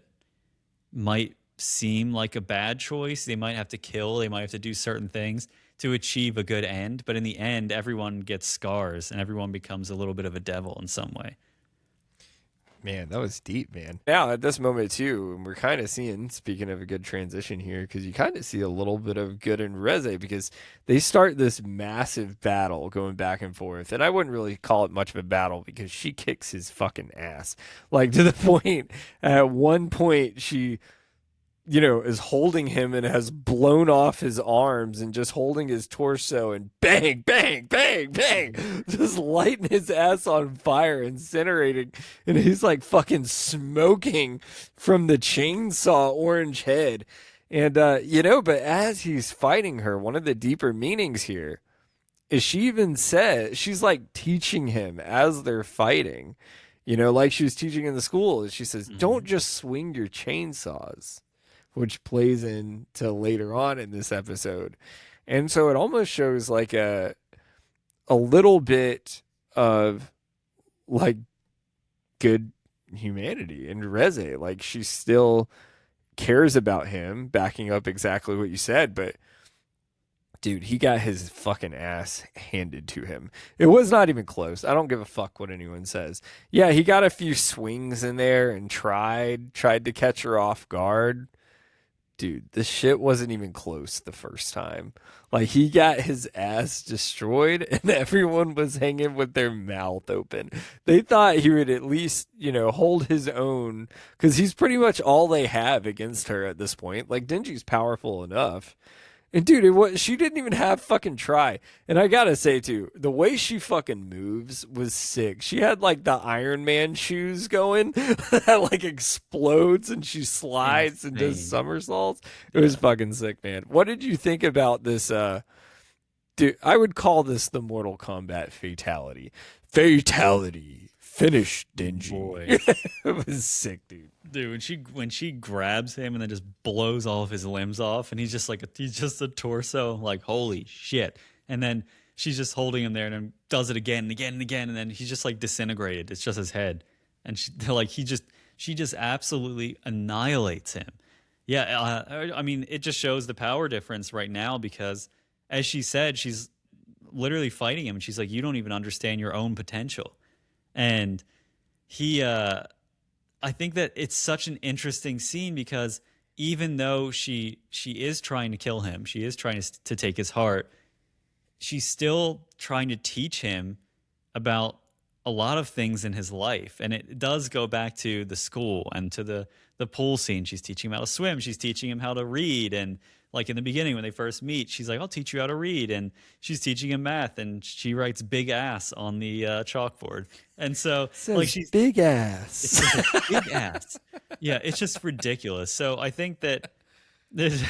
might seem like a bad choice. They might have to kill, they might have to do certain things to achieve a good end. But in the end, everyone gets scars and everyone becomes a little bit of a devil in some way. Man, that was deep, man. Now, at this moment, too, and we're kind of seeing, speaking of a good transition here, because you kind of see a little bit of good in Reze because they start this massive battle going back and forth. And I wouldn't really call it much of a battle because she kicks his fucking ass. Like, to the point, at one point, she is holding him and has blown off his arms and just holding his torso and bang, bang, bang, bang, just lighting his ass on fire, incinerating. And he's like fucking smoking from the chainsaw orange head. And, but as he's fighting her, one of the deeper meanings here is she even says, she's like teaching him as they're fighting, like she was teaching in the school. She says, don't Hmm. just swing your chainsaws, which plays into later on in this episode. And so it almost shows like a little bit of like good humanity in Reze. Like she still cares about him, backing up exactly what you said, but dude, he got his fucking ass handed to him. It was not even close. I don't give a fuck what anyone says. Yeah, he got a few swings in there and tried to catch her off guard. Dude, this shit wasn't even close the first time. Like he got his ass destroyed and everyone was hanging with their mouth open. They thought he would at least, hold his own cuz he's pretty much all they have against her at this point. Like Denji's powerful enough. And dude, she didn't even have fucking try. And I gotta say too, the way she fucking moves was sick. She had like the Iron Man shoes going that like explodes and she slides and does Insane. somersaults. It was Yeah. fucking sick, man. What did you think about this? Dude, I would call this the Mortal Kombat fatality. Fatality. Finish Denji. Boy. It was sick, dude. Dude, when she grabs him and then just blows all of his limbs off, and he's just a torso, like holy shit. And then she's just holding him there, and then does it again and again and again, and then he's just like disintegrated. It's just his head, and she just absolutely annihilates him. Yeah, I mean, it just shows the power difference right now because, as she said, she's literally fighting him, and she's like, "You don't even understand your own potential," and he I think that it's such an interesting scene because even though she is trying to kill him, she is trying to take his heart, she's still trying to teach him about a lot of things in his life. And it does go back to the school and to the pool scene. She's teaching him how to swim, she's teaching him how to read, and like in the beginning when they first meet, she's like, I'll teach you how to read, and she's teaching him math, and she writes big ass on the chalkboard. And so like Says she's big it ass. says a big ass. Yeah, it's just ridiculous. So I think that there's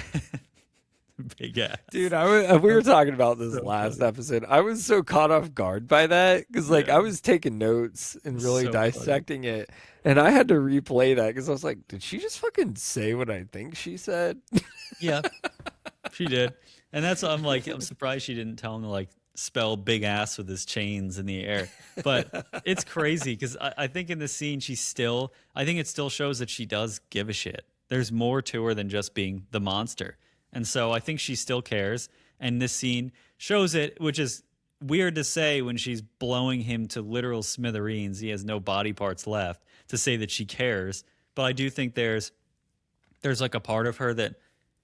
big ass. Dude, we were talking about this So last funny. episode. I was so caught off guard by that because, like, Yeah, I was taking notes and really so funny. dissecting it, and I had to replay that because I was like, "Did she just fucking say what I think she said?" Yeah, she did. And that's why I'm like, I'm surprised she didn't tell him to like spell big ass with his chains in the air. But it's crazy because I think in this scene, I think it still shows that she does give a shit. There's more to her than just being the monster. And so I think she still cares. And this scene shows it, which is weird to say when she's blowing him to literal smithereens. He has no body parts left to say that she cares. But I do think there's like a part of her that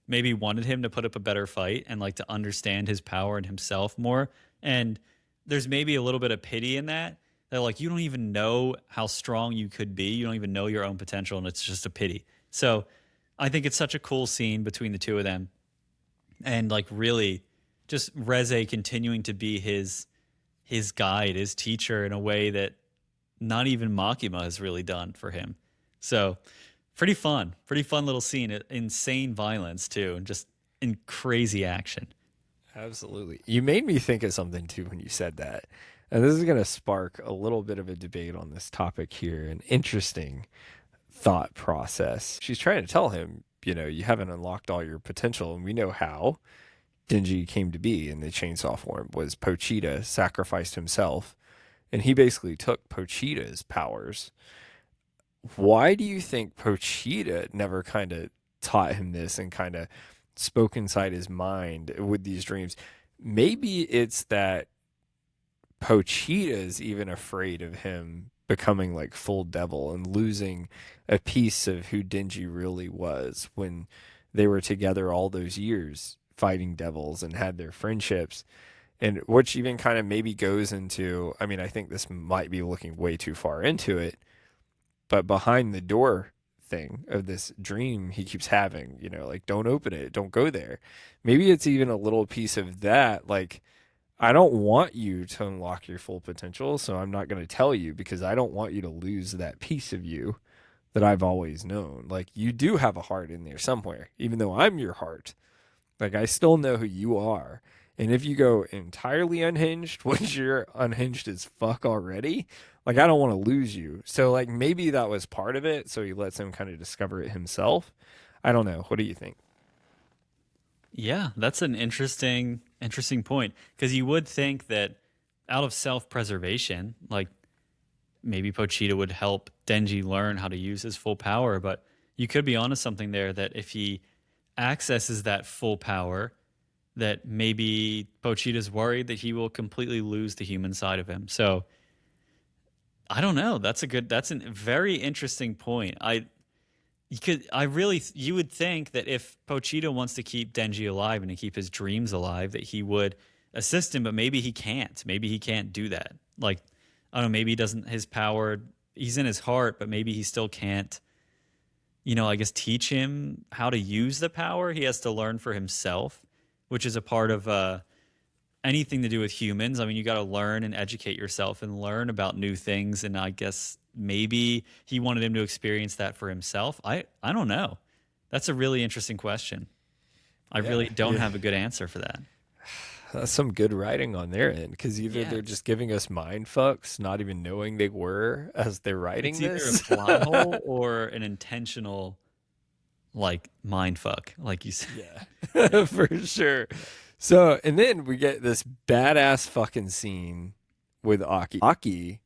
maybe wanted him to put up a better fight and like to understand his power and himself more. And there's maybe a little bit of pity in that. That like you don't even know how strong you could be. You don't even know your own potential, and it's just a pity. So I think it's such a cool scene between the two of them, and like really just Reze continuing to be his guide, his teacher in a way that not even Makima has really done for him. So pretty fun little scene. Insane violence too, and just in crazy action. Absolutely. You made me think of something too when you said that. And this is going to spark a little bit of a debate on this topic here, an interesting thought process. She's trying to tell him, you haven't unlocked all your potential, and we know how. Denji came to be in the chainsaw form was Pochita sacrificed himself, and he basically took Pochita's powers. Why do you think Pochita never kind of taught him this and kind of spoke inside his mind with these dreams? Maybe it's that Pochita is even afraid of him becoming like full devil and losing a piece of who Denji really was when they were together all those years fighting devils and had their friendships. And which even kind of maybe goes into, I mean, I think this might be looking way too far into it, but behind the door thing of this dream he keeps having, like don't open it, don't go there. Maybe it's even a little piece of that, like I don't want you to unlock your full potential, so I'm not going to tell you because I don't want you to lose that piece of you that I've always known. Like you do have a heart in there somewhere, even though I'm your heart. Like I still know who you are. And if you go entirely unhinged, once you're unhinged as fuck already, like I don't want to lose you. So like maybe that was part of it. So he lets him kind of discover it himself. I don't know. What do you think? Yeah, that's an interesting point because you would think that out of self-preservation, like maybe Pochita would help Denji learn how to use his full power, but you could be onto something there that if he accesses that full power, that maybe Pochita's worried that he will completely lose the human side of him. So I don't know. That's a very interesting point. You would think that if Pochita wants to keep Denji alive and to keep his dreams alive, that he would assist him, but maybe he can't. Maybe he can't do that. Like, I don't know, maybe he doesn't, his power, he's in his heart, but maybe he still can't, I guess teach him how to use the power. He has to learn for himself. which is a part of anything to do with humans. I mean, you got to learn and educate yourself and learn about new things. And I guess maybe he wanted him to experience that for himself. I don't know. That's a really interesting question. I Yeah, really don't yeah. have a good answer for that. That's some good writing on their end because either Yeah, they're just giving us mind fucks, not even knowing they were as they're writing it's either a this. plot hole or an intentional like mind fuck, like you said. Yeah, Yeah, for sure. So, and then we get this badass fucking scene with Aki. Aki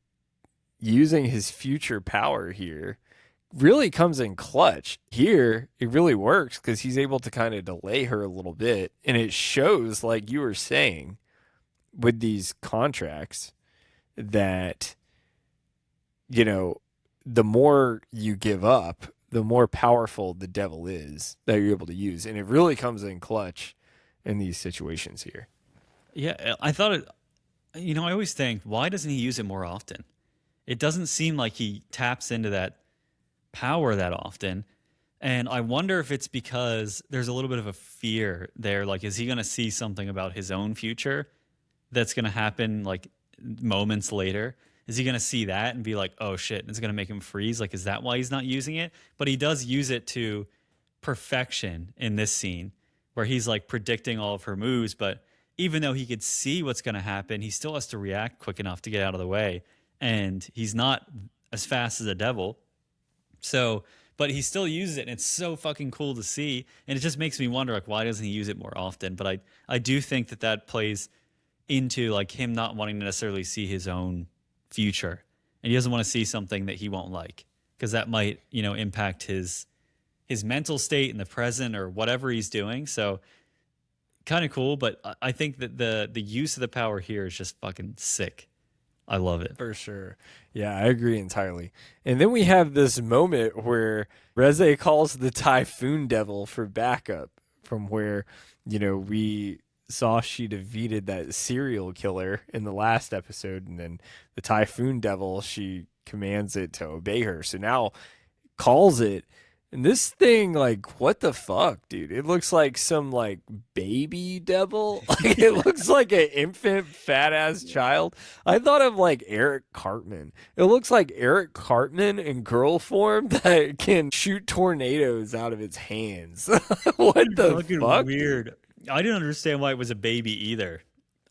using his future power here really comes in clutch. Here, it really works because he's able to kind of delay her a little bit. And it shows, like you were saying, with these contracts that, you know, the more you give up, the more powerful the devil is that you're able to use. And it really comes in clutch in these situations here. yeah. I thought it. You know, I always think, why doesn't he use it more often? It doesn't seem like he taps into that power that often. And I wonder if it's because there's a little bit of a fear there. Like, is he going to see something about his own future that's going to happen like moments later? Is he going to see that and be like, oh shit, it's going to make him freeze? Like, is that why he's not using it? But he does use it to perfection in this scene where he's like predicting all of her moves. But even though he could see what's going to happen, he still has to react quick enough to get out of the way. And he's not as fast as a devil. So, but he still uses it, and it's so fucking cool to see. And it just makes me wonder, like, why doesn't he use it more often? But I do think that that plays into like him not wanting to necessarily see his own future, and he doesn't want to see something that he won't like because that might, you know, impact his mental state in the present or whatever he's doing. So kind of cool, but I think that the use of the power here is just fucking sick. I love it. For sure. Yeah, I agree entirely. And then we have this moment where Reze calls the Typhoon Devil for backup from where, you know, we saw she defeated that serial killer in the last episode. And then the Typhoon Devil, she commands it to obey her. So now calls it. And this thing, like, what the fuck, dude? It looks like some like baby devil. Like it looks like an infant fat ass child. I thought of like Eric Cartman. It looks like Eric Cartman in girl form that can shoot tornadoes out of its hands. What the Fucking fuck? weird. I didn't understand why it was a baby either.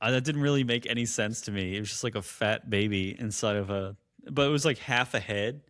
That didn't really make any sense to me. It was just like a fat baby inside of a, but it was like half a head.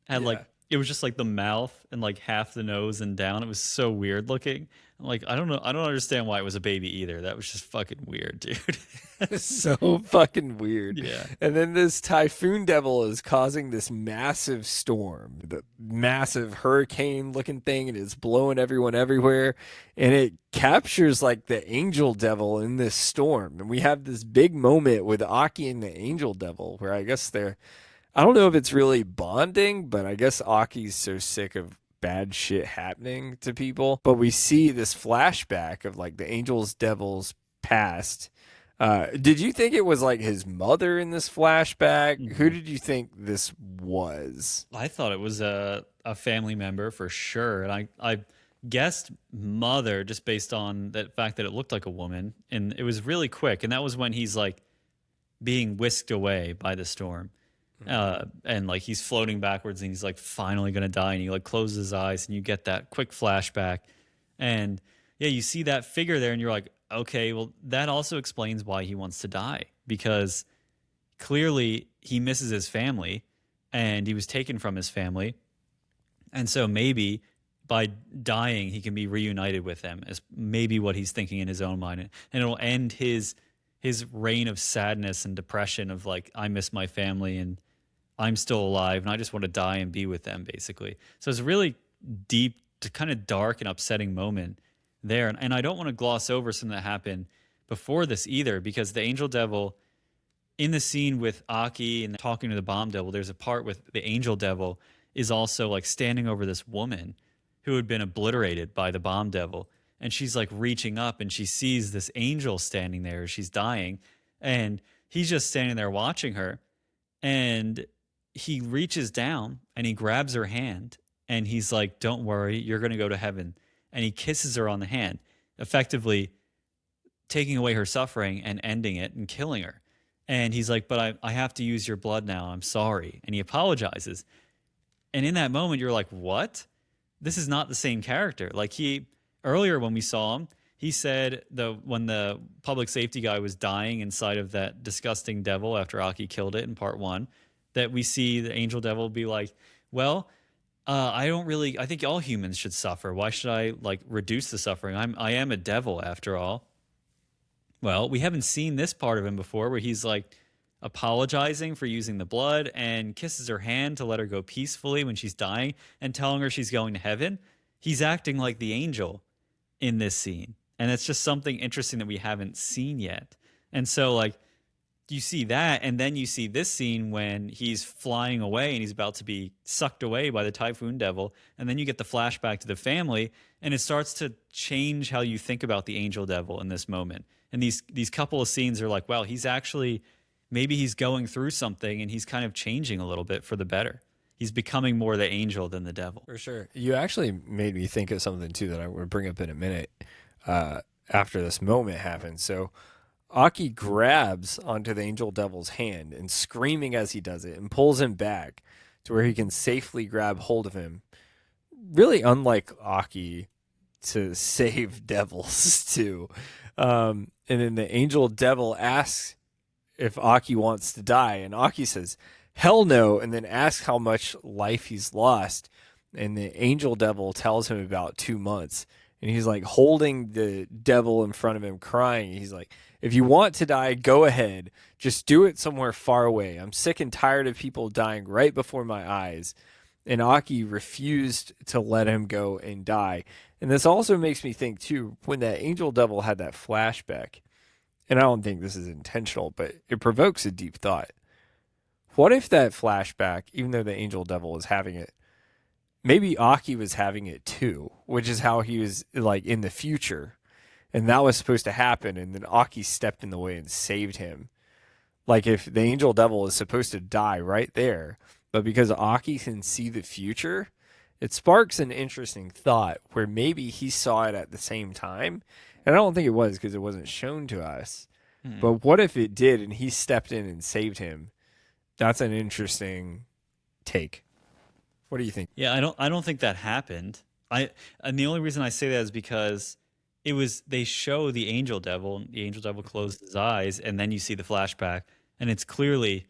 Had like Yeah. it was just like the mouth and like half the nose and down. It was so weird looking. I'm like, I don't know. I don't understand why it was a baby either. That was just fucking weird, dude. So fucking weird. Yeah. And then this typhoon devil is causing this massive storm, the massive hurricane looking thing, and it's blowing everyone everywhere. And it captures like the angel devil in this storm. And we have this big moment with Aki and the angel devil where I guess they're, I don't know if it's really bonding, but I guess Aki's so sick of bad shit happening to people. But we see this flashback of like the angels devil's past. Did you think it was like his mother in this flashback? Who Mhm. did you think this was? I thought it was a family member for sure. And I guessed mother just based on the fact that it looked like a woman. And it was really quick. And that was when he's like being whisked away by the storm. And like he's floating backwards and he's like finally gonna die and he like closes his eyes and you get that quick flashback and yeah, you see that figure there and you're like, okay, well that also explains why he wants to die because clearly he misses his family and he was taken from his family and so maybe by dying he can be reunited with them is maybe what he's thinking in his own mind and it'll end his reign of sadness and depression of like I miss my family and I'm still alive and I just want to die and be with them basically. So it's a really deep, kind of dark and upsetting moment there. And I don't want to gloss over something that happened before this either because the angel devil in the scene with Aki and talking to the bomb devil, there's a part with the angel devil is also like standing over this woman who had been obliterated by the bomb devil. And she's like reaching up and she sees this angel standing there as she's dying. And he's just standing there watching her. And he reaches down and he grabs her hand and he's like, don't worry, you're going to go to heaven. And he kisses her on the hand, effectively taking away her suffering and ending it and killing her. And he's like, but I have to use your blood now. I'm sorry. And he apologizes. And in that moment, you're like, what? This is not the same character. Like earlier when we saw him, he said when the public safety guy was dying inside of that disgusting devil after Aki killed it in part one, that we see the angel devil be like, well, I don't really. I think all humans should suffer. Why should I like reduce the suffering? I am a devil after all. Well, we haven't seen this part of him before where he's like apologizing for using the blood and kisses her hand to let her go peacefully when she's dying and telling her she's going to heaven. He's acting like the angel in this scene. And it's just something interesting that we haven't seen yet. And so, like, you see that, and then you see this scene when he's flying away and he's about to be sucked away by the Typhoon Devil. And then you get the flashback to the family, and it starts to change how you think about the Angel Devil in this moment. And these couple of scenes are like, wow, he's actually, maybe he's going through something and he's kind of changing a little bit for the better. He's becoming more the angel than the devil. For sure. You actually made me think of something too that I would bring up in a minute after this moment happens. So Aki grabs onto the angel devil's hand and screaming as he does it and pulls him back to where he can safely grab hold of him. Really unlike Aki to save devils too. And then the angel devil asks if Aki wants to die, and Aki says, hell no, and then asks how much life he's lost. And the angel devil tells him about 2 months. And he's like holding the devil in front of him, crying. He's like, if you want to die, go ahead. Just do it somewhere far away. I'm sick and tired of people dying right before my eyes. And Aki refused to let him go and die. And this also makes me think, too, when that angel devil had that flashback, and I don't think this is intentional, but it provokes a deep thought. What if that flashback, even though the angel devil was having it, maybe Aki was having it too, which is how he was like in the future. And that was supposed to happen. And then Aki stepped in the way and saved him. Like if the angel devil is supposed to die right there, but because Aki can see the future, it sparks an interesting thought where maybe he saw it at the same time. And I don't think it was because it wasn't shown to us. But what if it did and he stepped in and saved him? That's an interesting take. What do you think? Yeah, I don't think that happened. And the only reason I say that is because they show the angel devil, and the angel devil closed his eyes, and then you see the flashback, and it's clearly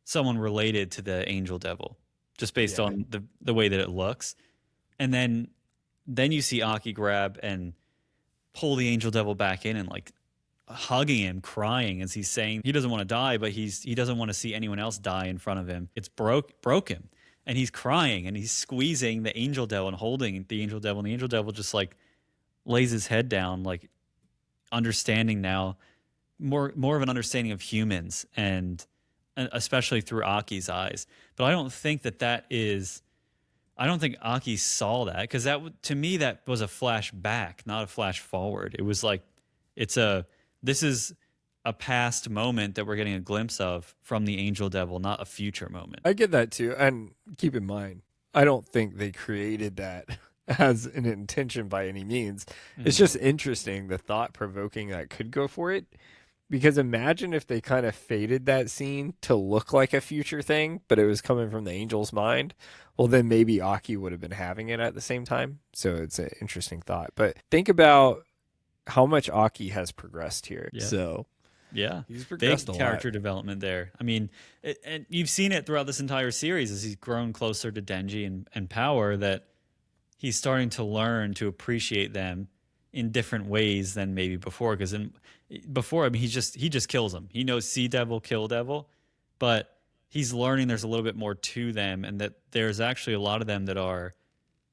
someone related to the angel devil, just based on the way that it looks. And then you see Aki grab and pull the angel devil back in and like hugging him, crying as he's saying he doesn't want to die, but he doesn't want to see anyone else die in front of him. It's broke him. And he's crying and he's squeezing the angel devil and holding the angel devil. And the angel devil just like lays his head down, like understanding now more of an understanding of humans and especially through Aki's eyes. But I don't think I don't think Aki saw that because to me that was a flash back, not a flash forward. It was like this is a past moment that we're getting a glimpse of from the angel devil, not a future moment. I get that too. And keep in mind, I don't think they created that as an intention by any means. Mm-hmm. It's just interesting, the thought provoking that could go for it. Because imagine if they kind of faded that scene to look like a future thing, but it was coming from the angel's mind. Well, then maybe Aki would have been having it at the same time. So it's an interesting thought. But think about how much Aki has progressed here. Yeah. So yeah, he's progressed big character development there. I mean, and you've seen it throughout this entire series as he's grown closer to Denji and Power, that he's starting to learn to appreciate them in different ways than maybe before. Because before, I mean, he just kills them. He knows Sea Devil, Kill Devil, but he's learning there's a little bit more to them, and that there's actually a lot of them that are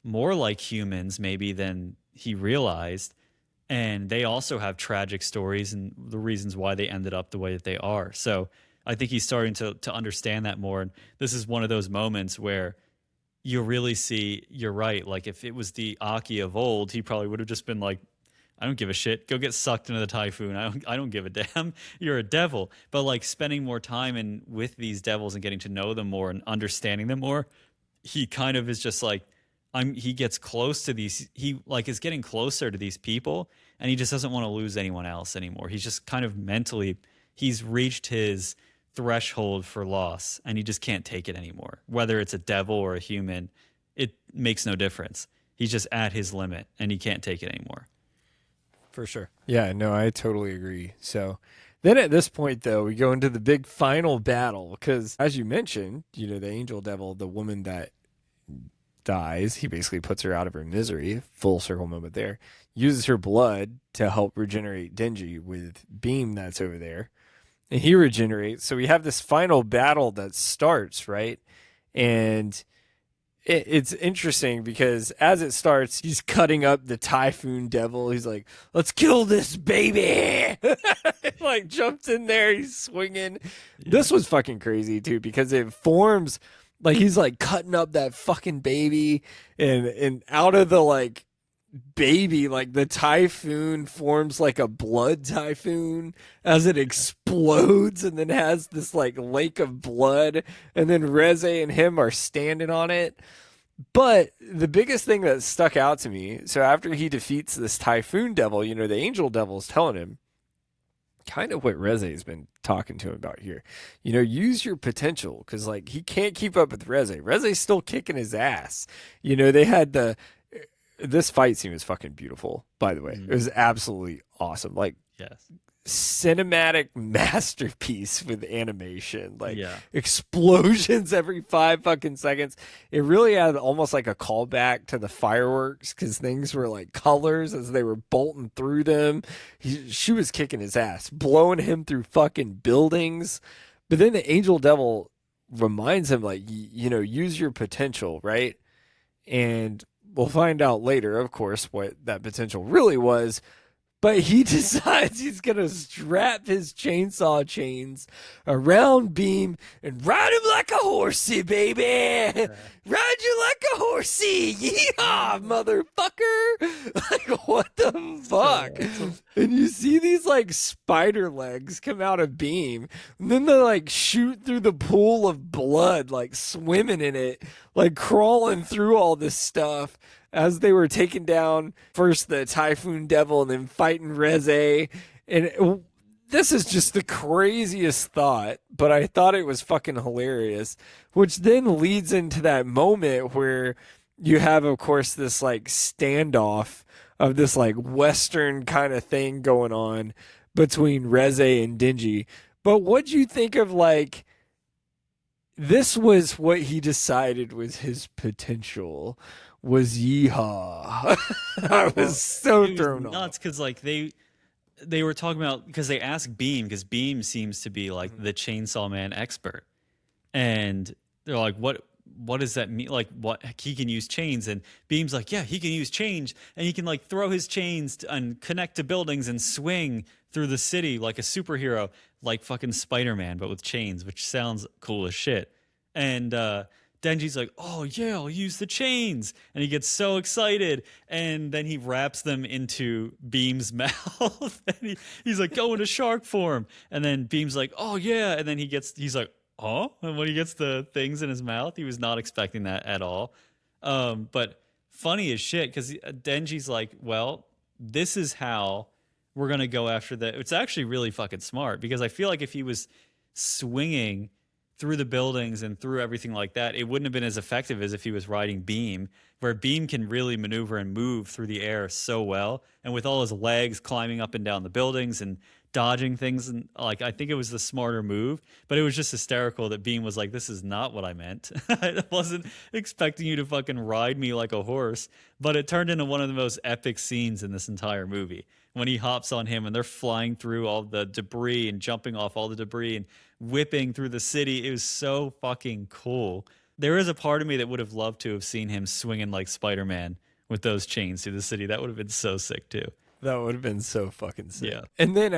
more like humans maybe than he realized. And they also have tragic stories and the reasons why they ended up the way that they are. So I think he's starting to understand that more. And this is one of those moments where you really see, you're right. Like if it was the Aki of old, he probably would have just been like, I don't give a shit. Go get sucked into the typhoon. I don't give a damn. You're a devil. But like spending more time with these devils and getting to know them more and understanding them more, he kind of is just like, he gets close to these, he like is getting closer to these people, and he just doesn't want to lose anyone else anymore. He's just kind of mentally, he's reached his threshold for loss, and he just can't take it anymore. Whether it's a devil or a human, it makes no difference. He's just at his limit, and he can't take it anymore. For sure. Yeah, no, I totally agree. So then at this point, though, we go into the big final battle because, as you mentioned, the angel devil, the woman that dies, he basically puts her out of her misery. Full circle moment there. Uses her blood to help regenerate Denji with Beam that's over there. And he regenerates. So we have this final battle that starts, right? And it's interesting because as it starts, he's cutting up the Typhoon Devil. He's like, let's kill this baby. Like jumps in there. He's swinging. Yeah. This was fucking crazy too, because it forms like he's like cutting up that fucking baby, and out of the like baby, like the typhoon forms like a blood typhoon as it explodes and then has this like lake of blood, and then Reze and him are standing on it. But the biggest thing that stuck out to me, so after he defeats this typhoon devil, the angel devil is telling him kind of what Reze has been talking to him about here. Use your potential, because like he can't keep up with Reze. Reze's still kicking his ass. They had this fight scene was fucking beautiful, by the way. It was absolutely awesome. Like, yes, cinematic masterpiece with animation. Like, explosions every 5 fucking seconds. It really had almost like a callback to the fireworks, because things were like colors as they were bolting through them. She was kicking his ass, blowing him through fucking buildings. But then the angel devil reminds him, like, use your potential, right? And we'll find out later, of course, what that potential really was. But he decides he's going to strap his chainsaw chains around Beam and ride him like a horsey, baby. Ride you like a horsey. Yeehaw, motherfucker. Like, what the fuck? And you see these, like, spider legs come out of Beam. And then they, like, shoot through the pool of blood, like, swimming in it, like, crawling through all this stuff, as they were taking down first the Typhoon Devil and then fighting Reze. And this is just the craziest thought, but I thought it was fucking hilarious, which then leads into that moment where you have, of course, this like standoff of this like Western kind of thing going on between Reze and Denji. But what'd you think of, like, this was what he decided was his potential, was yeehaw. I was so thrown off. Nuts, because like they were talking about, because they asked Beam, because Beam seems to be like the Chainsaw Man expert, and they're like, what does that mean? Like, what, he can use chains? And Beam's like, yeah, he can use chains, and he can like throw his chains and connect to buildings and swing through the city like a superhero, like fucking Spider-Man, but with chains, which sounds cool as shit. And Denji's like, oh yeah, I'll use the chains. And he gets so excited. And then he wraps them into Beam's mouth. And he's like, go into shark form. And then Beam's like, oh yeah. And then he's like, oh. And when he gets the things in his mouth, he was not expecting that at all. But funny as shit, because Denji's like, well, this is how we're going to go after the. It's actually really fucking smart, because I feel like if he was swinging through the buildings and through everything like that, it wouldn't have been as effective as if he was riding Beam, where Beam can really maneuver and move through the air so well, and with all his legs climbing up and down the buildings and dodging things. And like, I think it was the smarter move, but it was just hysterical that Beam was like, this is not what I meant. I wasn't expecting you to fucking ride me like a horse. But it turned into one of the most epic scenes in this entire movie, when he hops on him and they're flying through all the debris and jumping off all the debris and whipping through the city. It was so fucking cool. There is a part of me that would have loved to have seen him swinging like Spider-Man with those chains through the city. That would have been so sick too. That would have been so fucking sick. Yeah. And then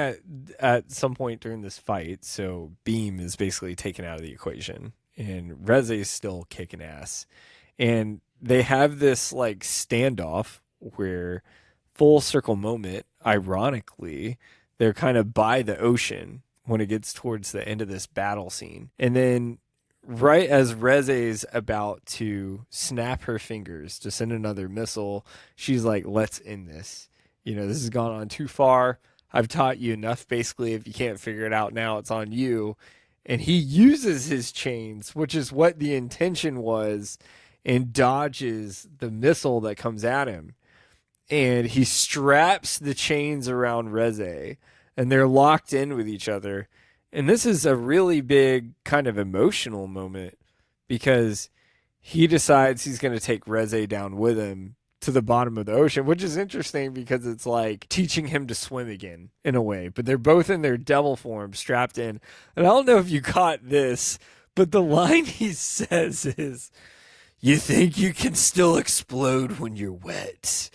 at some point during this fight, so Beam is basically taken out of the equation, and Reze is still kicking ass. And they have this like standoff where, full circle moment, ironically, they're kind of by the ocean when it gets towards the end of this battle scene. And then right as Reze's about to snap her fingers to send another missile, she's like, let's end this. You know, this has gone on too far. I've taught you enough. Basically, if you can't figure it out now, it's on you. And he uses his chains, which is what the intention was, and dodges the missile that comes at him. And he straps the chains around Reze, and they're locked in with each other. And this is a really big kind of emotional moment because he decides he's going to take Reze down with him to the bottom of the ocean, which is interesting because it's like teaching him to swim again in a way. But they're both in their devil form, strapped in. And I don't know if you caught this, but the line he says is, "You think you can still explode when you're wet?"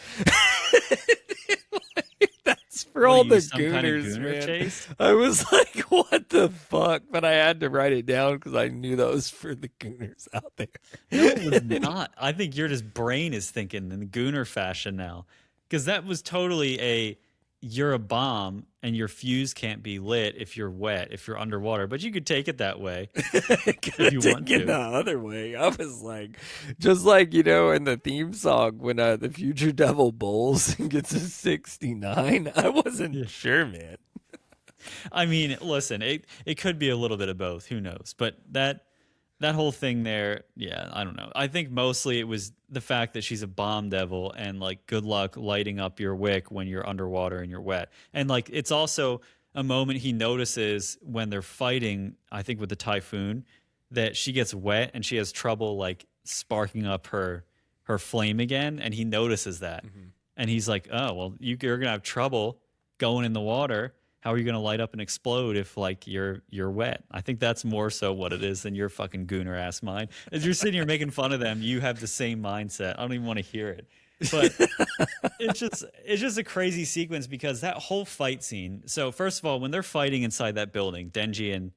That's for What are all you, the some kind of gooners, gooner man. chase? I was like, what the fuck? But I had to write it down because I knew that was for the gooners out there. No, it was not. I think your just brain is thinking in the gooner fashion now, because that was totally a you're a bomb and your fuse can't be lit if you're wet, if you're underwater. But you could take it that way if you want Taken the to. other way. I was like, just like, you know, in the theme song when the Future Devil bowls and gets a 69. I wasn't Yeah. sure, man. I mean, listen, it could be a little bit of both. Who knows? But that whole thing there, yeah, I don't know. I think mostly it was the fact that she's a bomb devil and like good luck lighting up your wick when you're underwater and you're wet. And like it's also a moment he notices when they're fighting, I think with the typhoon, that she gets wet and she has trouble like sparking up her flame again, and he notices that. And he's like, "Oh, well, you're going to have trouble going in the water. How are you going to light up and explode if like you're wet?" I think that's more so what it is than your fucking gooner ass mind. As you're sitting here making fun of them, you have the same mindset. I don't even want to hear it. But it's just a crazy sequence because that whole fight scene. So first of all, when they're fighting inside that building, Denji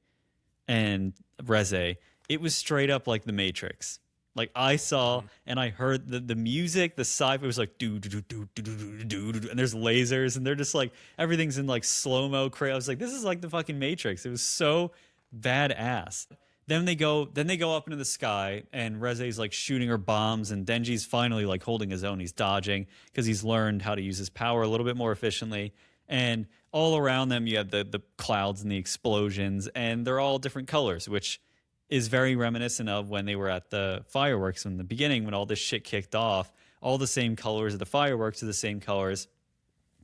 and Reze, it was straight up like the Matrix. Like I saw and I heard the music, the sci-fi was like do do do do do do do, and there's lasers and they're just like everything's in like slow mo. I was like, this is like the fucking Matrix. It was so badass. Then they go up into the sky and Reze's like shooting her bombs and Denji's finally like holding his own. He's dodging because he's learned how to use his power a little bit more efficiently. And all around them you have the clouds and the explosions and they're all different colors, which is very reminiscent of when they were at the fireworks in the beginning when all this shit kicked off. All the same colors of the fireworks are the same colors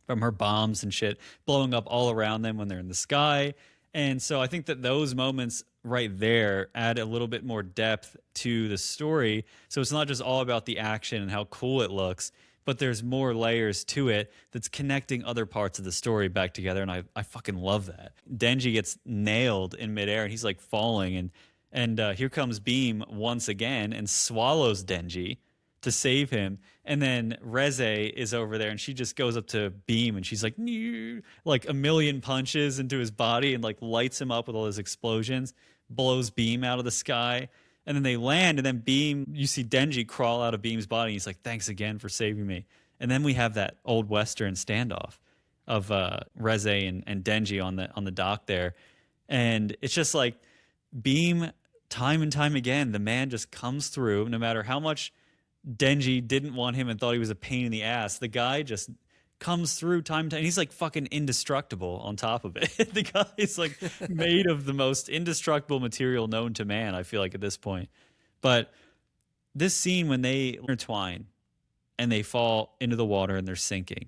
from her bombs and shit blowing up all around them when they're in the sky. And so I think that those moments right there add a little bit more depth to the story. So it's not just all about the action and how cool it looks, but there's more layers to it that's connecting other parts of the story back together. And I fucking love that. Denji gets nailed in midair and he's like falling and here comes Beam once again and swallows Denji to save him. And then Reze is over there and she just goes up to Beam and she's like, "Nee," like a million punches into his body and like lights him up with all his explosions, blows Beam out of the sky. And then they land and then Beam, you see Denji crawl out of Beam's body. And he's like, "Thanks again for saving me." And then we have that old Western standoff of Reze and Denji on the dock there. And it's just like Beam, time and time again, the man just comes through no matter how much Denji didn't want him and thought he was a pain in the ass. The guy just comes through time and time. And he's like fucking indestructible on top of it. The guy is like made of the most indestructible material known to man, I feel like, at this point. But this scene when they intertwine and they fall into the water and they're sinking,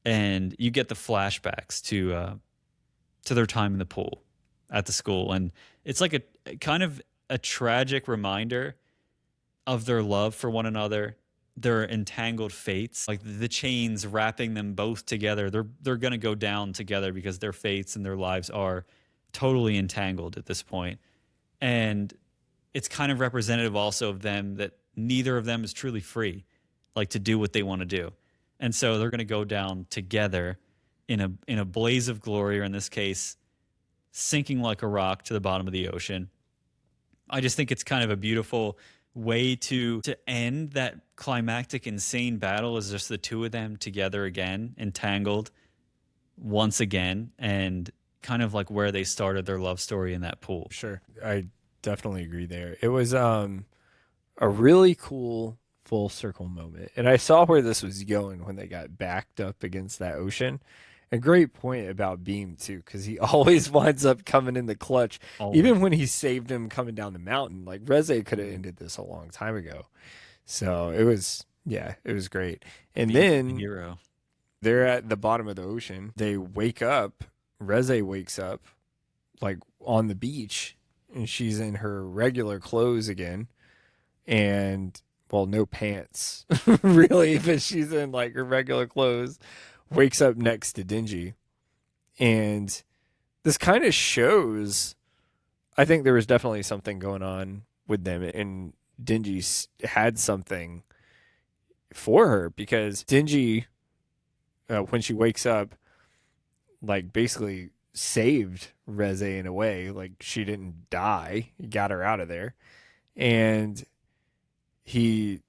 and you get the flashbacks to their time in the pool at the school, and it's like a kind of a tragic reminder of their love for one another, their entangled fates, like the chains wrapping them both together. They're going to go down together because their fates and their lives are totally entangled at this point. And it's kind of representative also of them that neither of them is truly free, like to do what they want to do. And so they're going to go down together in a blaze of glory, or in this case, sinking like a rock to the bottom of the ocean. I just think it's kind of a beautiful way to end that climactic insane battle, is just the two of them together again, entangled once again, and kind of like where they started their love story in that pool. Sure. I definitely agree there. It was a really cool full circle moment. And I saw where this was going when they got backed up against that ocean. A great point about Beam too, because he always winds up coming in the clutch, even Always. when he saved him coming down the mountain. Like Reze could have ended this a long time ago. So it was, yeah, it was great. And Beam's the then hero. they're at the bottom of the ocean. They wake up. Reze wakes up like on the beach, and she's in her regular clothes again, and well, no pants really, but she's in like her regular clothes. Wakes up next to Denji, and this kind of shows. I think there was definitely something going on with them, and Denji had something for her because Denji, when she wakes up, like basically saved Reze in a way. Like she didn't die, he got her out of there, and he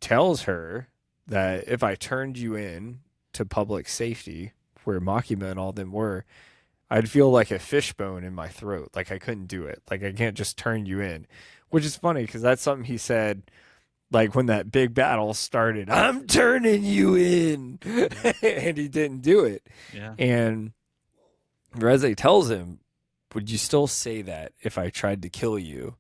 tells her that if I turned you in to public safety, where Makima and all them were, I'd feel like a fishbone in my throat. Like I couldn't do it. Like I can't just turn you in. Which is funny because that's something he said like when that big battle started. I'm turning you in. And he didn't do it. Yeah. And Reze tells him, would you still say that if I tried to kill you?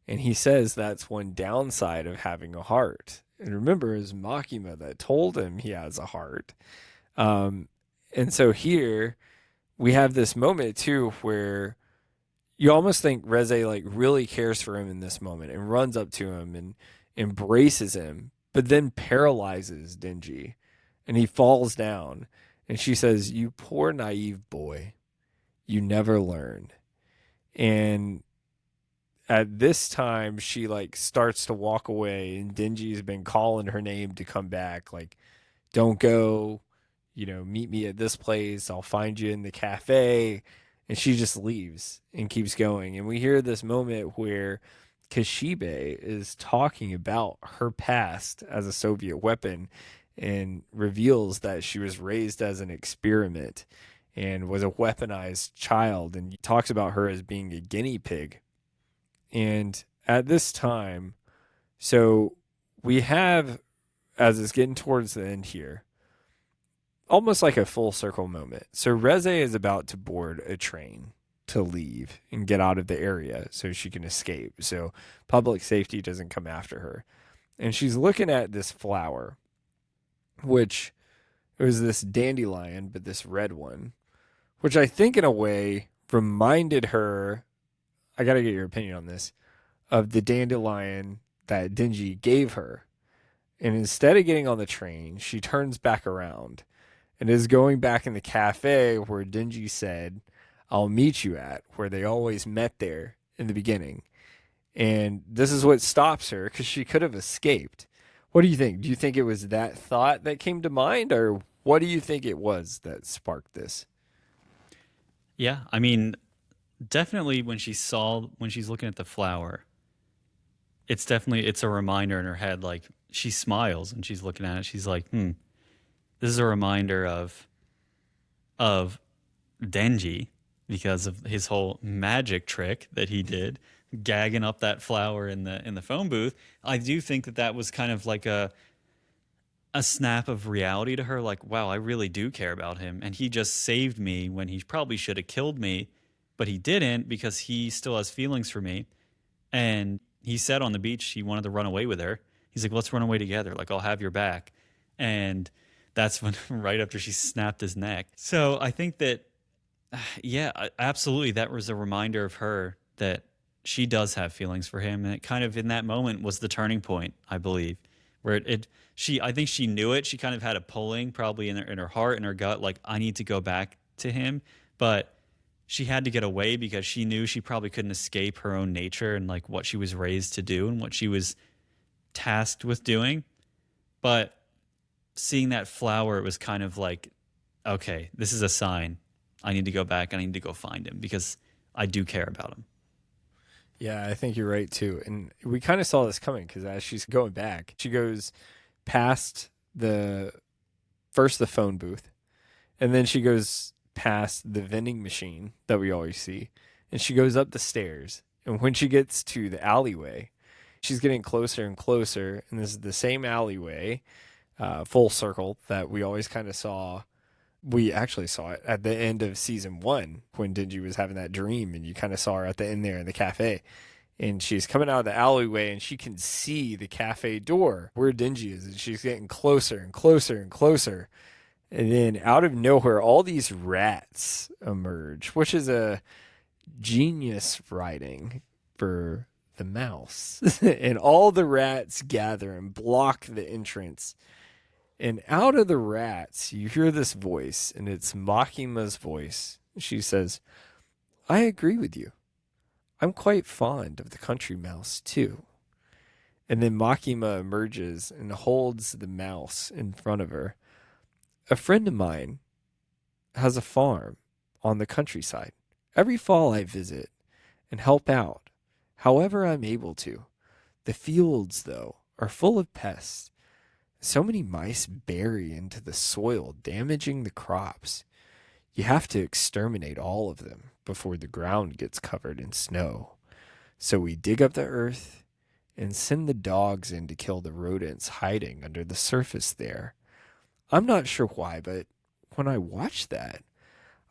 And he says that's one downside of having a heart. And remember, it's Makima that told him he has a heart. Um, and so here we have this moment too where you almost think Reze like really cares for him in this moment and runs up to him and embraces him, but then paralyzes Denji and he falls down. And she says, "You poor naive boy, you never learn." And at this time she like starts to walk away and Denji's been calling her name to come back, like, don't go, meet me at this place, I'll find you in the cafe. And she just leaves and keeps going, and we hear this moment where Kashibe is talking about her past as a Soviet weapon and reveals that she was raised as an experiment and was a weaponized child, and talks about her as being a guinea pig. And at this time, so we have, as it's getting towards the end here, almost like a full circle moment. So Reze is about to board a train to leave and get out of the area so she can escape. So public safety doesn't come after her. And she's looking at this flower, which it was this dandelion, but this red one, which I think in a way reminded her, I got to get your opinion on this, of the dandelion that Denji gave her. And instead of getting on the train, she turns back around and is going back in the cafe where Denji said, I'll meet you at, where they always met there in the beginning. And this is what stops her because she could have escaped. What do you think? Do you think it was that thought that came to mind, or what do you think it was that sparked this? Yeah. I mean, definitely when she's looking at the flower, it's a reminder in her head. Like she smiles and she's looking at it. She's like, this is a reminder of Denji because of his whole magic trick that he did, gagging up that flower in the phone booth. I do think that that was kind of like a snap of reality to her. Like, wow, I really do care about him, and he just saved me when he probably should have killed me, but he didn't because he still has feelings for me. And he said on the beach he wanted to run away with her. He's like, let's run away together. Like, I'll have your back. And that's when, right after she snapped his neck. So I think that, yeah, absolutely. That was a reminder of her that she does have feelings for him. And it kind of in that moment was the turning point, I believe, where I think she knew it. She kind of had a pulling probably in her heart, in her gut, like, I need to go back to him. But she had to get away because she knew she probably couldn't escape her own nature and like what she was raised to do and what she was tasked with doing. But seeing that flower, it was kind of like, okay, this is a sign. I need to go back. I need to go find him because I do care about him. Yeah, I think you're right too. And we kind of saw this coming because as she's going back, she goes past the phone booth, and then she goes past the vending machine that we always see, and she goes up the stairs, And when she gets to the alleyway, she's getting closer and closer. And this is the same alleyway, full circle, that we always kind of saw. We actually saw it at the end of season one when Denji was having that dream, and you kind of saw her at the end there in the cafe. And she's coming out of the alleyway, and she can see the cafe door where Denji is, and she's getting closer and closer and closer. And then out of nowhere, all these rats emerge, which is a genius writing for the mouse. And all the rats gather and block the entrance. And out of the rats, you hear this voice, and it's Makima's voice. She says, I agree with you. I'm quite fond of the country mouse, too. And then Makima emerges and holds the mouse in front of her. A friend of mine has a farm on the countryside. Every fall I visit and help out, however I'm able to. The fields, though, are full of pests. So many mice bury into the soil, damaging the crops. You have to exterminate all of them before the ground gets covered in snow. So we dig up the earth and send the dogs in to kill the rodents hiding under the surface there. I'm not sure why, but when I watch that,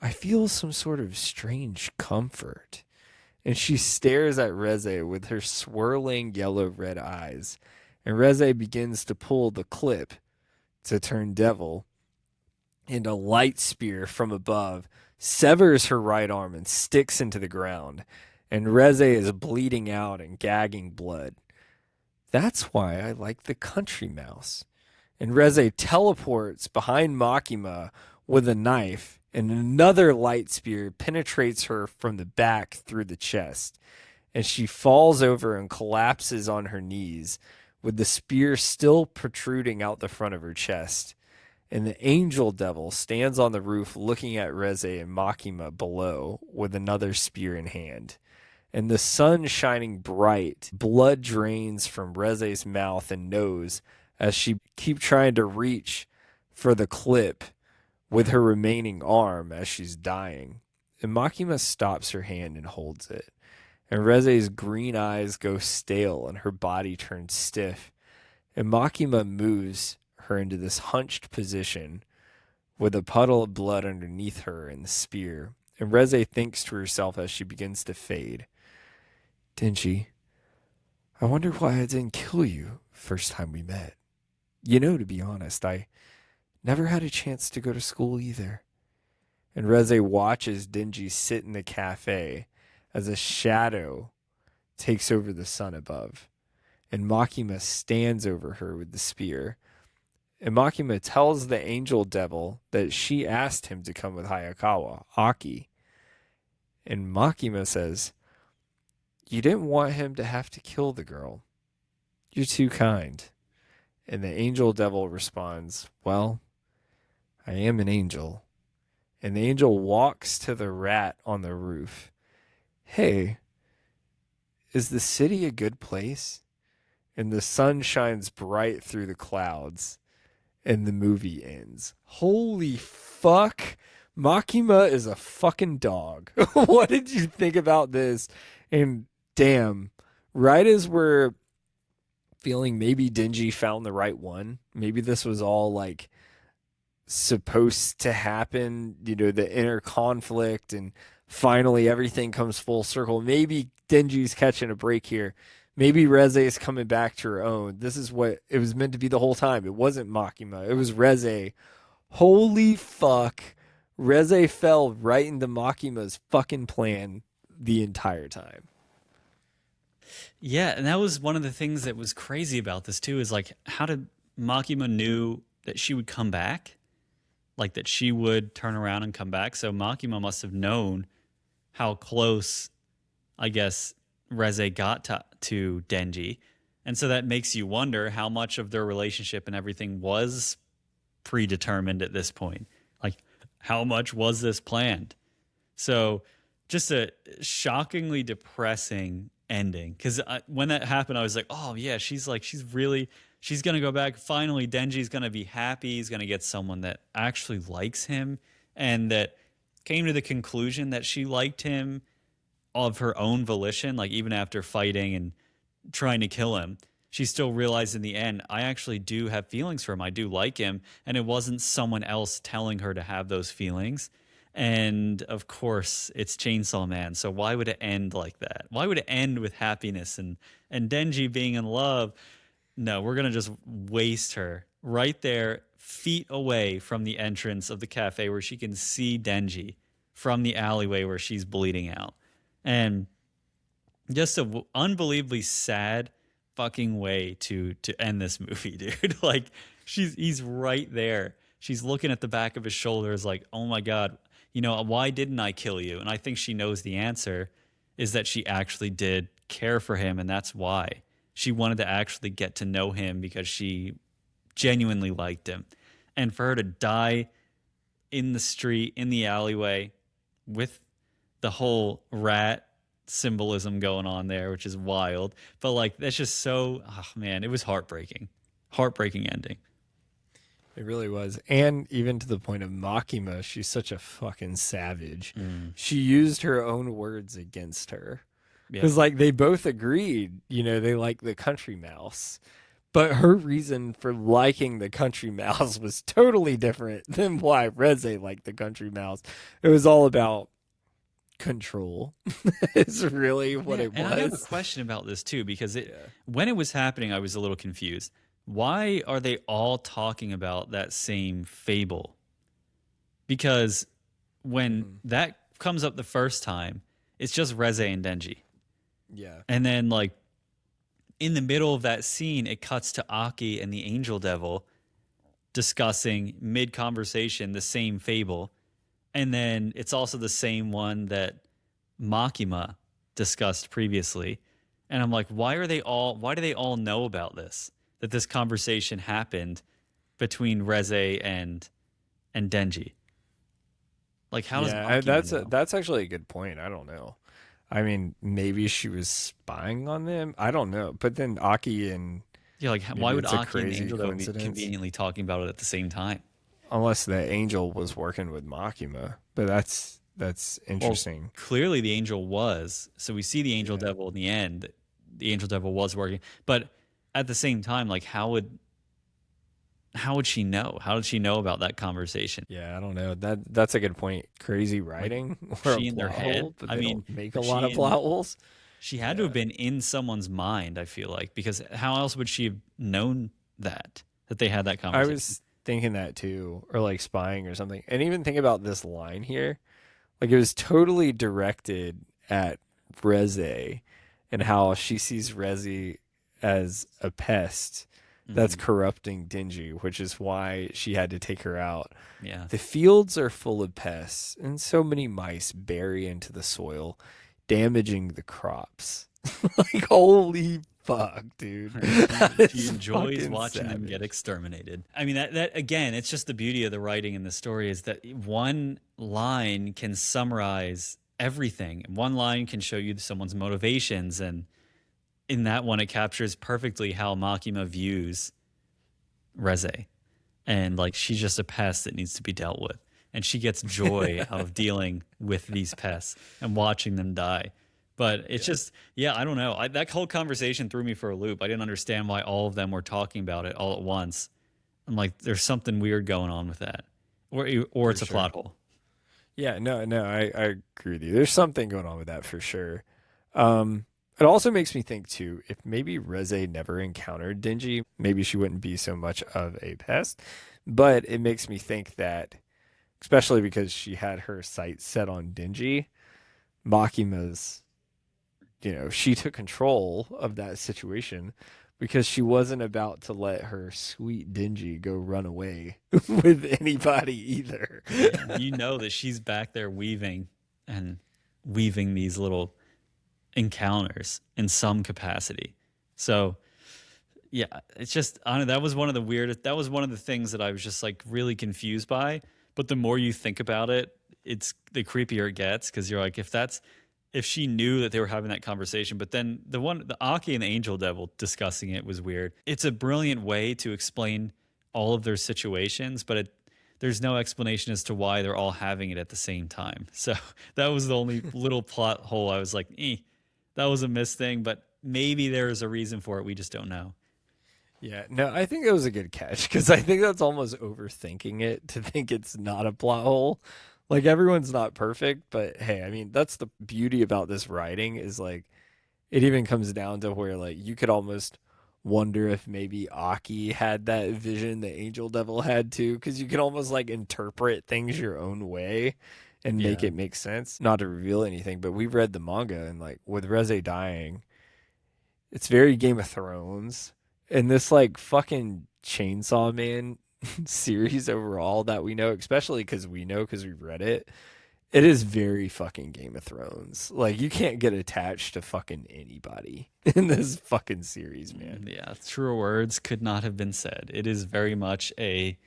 I feel some sort of strange comfort. And she stares at Reze with her swirling yellow-red eyes. And Reze begins to pull the clip to turn devil. And a light spear from above severs her right arm and sticks into the ground. And Reze is bleeding out and gagging blood. That's why I like the country mouse. And Reze teleports behind Makima with a knife, and another light spear penetrates her from the back through the chest. And she falls over and collapses on her knees, with the spear still protruding out the front of her chest. And the angel devil stands on the roof looking at Reze and Makima below with another spear in hand. And the sun shining bright, blood drains from Reze's mouth and nose as she keeps trying to reach for the clip with her remaining arm as she's dying. And Makima stops her hand and holds it. And Reze's green eyes go stale and her body turns stiff. And Makima moves her into this hunched position with a puddle of blood underneath her and the spear. And Reze thinks to herself as she begins to fade, Denji, I wonder why I didn't kill you first time we met. You know, to be honest, I never had a chance to go to school either. And Reze watches Denji sit in the cafe as a shadow takes over the sun above. And Makima stands over her with the spear. And Makima tells the angel devil that she asked him to come with Hayakawa, Aki. And Makima says, you didn't want him to have to kill the girl. You're too kind. And the angel devil responds, well, I am an angel. And the angel walks to the rat on the roof. Hey, is the city a good place? And the sun shines bright through the clouds. And the movie ends. Holy fuck. Makima is a fucking dog. What did you think about this? And damn, right as we're feeling maybe Denji found the right one, maybe this was all like supposed to happen, you know, the inner conflict, and finally everything comes full circle. Maybe Denji's catching a break here. Maybe Reze is coming back to her own. This is what it was meant to be the whole time. It wasn't Makima. It was Reze. Holy fuck. Reze fell right into Makima's fucking plan the entire time. Yeah, and that was one of the things that was crazy about this too, is like how did Makima knew that she would come back? Like that she would turn around and come back. So Makima must have known how close, I guess, Reze got to Denji. And so that makes you wonder how much of their relationship and everything was predetermined at this point. Like, how much was this planned? So just a shockingly depressing ending. Because when that happened, I was like, oh, yeah, she's going to go back. Finally, Denji's going to be happy. He's going to get someone that actually likes him and that came to the conclusion that she liked him. of her own volition, like even after fighting and trying to kill him, she still realized in the end, I actually do have feelings for him. I do like him. And it wasn't someone else telling her to have those feelings. And of course, it's Chainsaw Man. So why would it end like that? Why would it end with happiness and Denji being in love? No, we're gonna just waste her right there, feet away from the entrance of the cafe where she can see Denji from the alleyway where she's bleeding out. And just a unbelievably sad fucking way to end this movie, dude. Like he's right there. She's looking at the back of his shoulders like, "Oh my god, why didn't I kill you?" And I think she knows the answer is that she actually did care for him, and that's why. She wanted to actually get to know him because she genuinely liked him. And for her to die in the street, in the alleyway, with the whole rat symbolism going on there, which is wild. But like, that's just so, oh man, it was heartbreaking. Heartbreaking ending. It really was. And even to the point of Makima, she's such a fucking savage. She used her own words against her. Yeah. Because, like, they both agreed, they like the country mouse. But her reason for liking the country mouse was totally different than why Reze liked the country mouse. It was all about control. Is really what it was. And I have a question about this too, because when it was happening, I was a little confused. Why are they all talking about that same fable? Because when that comes up the first time, it's just Reze and Denji. Yeah. And then, like, in the middle of that scene, it cuts to Aki and the Angel Devil discussing mid-conversation the same fable. And then it's also the same one that Makima discussed previously. And I'm like, why do they all know about this? That this conversation happened between Reze and Denji. Like, how does Makima know? That's actually a good point. I don't know. I mean, maybe she was spying on them. I don't know. But then Aki and Like, why would it's a Aki and crazy Angel Devil be coincidence. conveniently talking about it at the same time? Unless the angel was working with Makima, but that's interesting. Well, clearly the angel was. So we see the Angel Devil in the end. The Angel Devil was working, but at the same time, like, how would she know? How did she know about that conversation? Yeah, I don't know. That's a good point. Crazy writing or She a in their plot head. hole, but I they mean, don't make a lot of plot holes. She had to have been in someone's mind, I feel like, because how else would she have known that they had that I conversation? was thinking that too, or like spying or something. And even think about this line here. Like, it was totally directed at Reze and how she sees Reze as a pest that's corrupting Denji, which is why she had to take her out. Yeah. The fields are full of pests, and so many mice bury into the soil, damaging the crops. Like, holy fuck, dude. She enjoys fucking watching them savage. get exterminated. I mean, that again, it's just the beauty of the writing in the story is that one line can summarize everything. One line can show you someone's motivations, and in that one, it captures perfectly how Makima views Reze. And like, she's just a pest that needs to be dealt with. And she gets joy out of dealing with these pests and watching them die. But it's just, I don't know. That whole conversation threw me for a loop. I didn't understand why all of them were talking about it all at once. I'm like, there's something weird going on with that. Or it's a plot hole. Yeah, no, I agree with you. There's something going on with that for sure. It also makes me think too, if maybe Reze never encountered Denji, maybe she wouldn't be so much of a pest. But it makes me think that, especially because she had her sights set on Denji, Makima's, she took control of that situation because she wasn't about to let her sweet Denji go run away with anybody either. You know that she's back there weaving these little encounters in some capacity. So yeah, it's just, I don't know, that was one of the things that I was just like really confused by. But the more you think about it, it's the creepier it gets, because you're like, if she knew that they were having that conversation. But then the Aki and the Angel Devil discussing it was weird. It's a brilliant way to explain all of their situations, but there's no explanation as to why they're all having it at the same time. So that was the only little plot hole I was like, that was a missed thing, but maybe there is a reason for it. We just don't know. Yeah, no, I think it was a good catch because I think that's almost overthinking it to think it's not a plot hole. Like everyone's not perfect, but hey, I mean, that's the beauty about this writing is like it even comes down to where like you could almost wonder if maybe Aki had that vision the Angel Devil had too, because you can almost like interpret things your own way and make Yeah. it make sense. Not to reveal anything, but we've read the manga and like with Reze dying, it's very Game of Thrones. And this like fucking Chainsaw Man series overall that we know, especially because we know because we've read it, it is very fucking Game of Thrones. Like you can't get attached to fucking anybody in this fucking series, man. Yeah, truer words could not have been said. It is very much a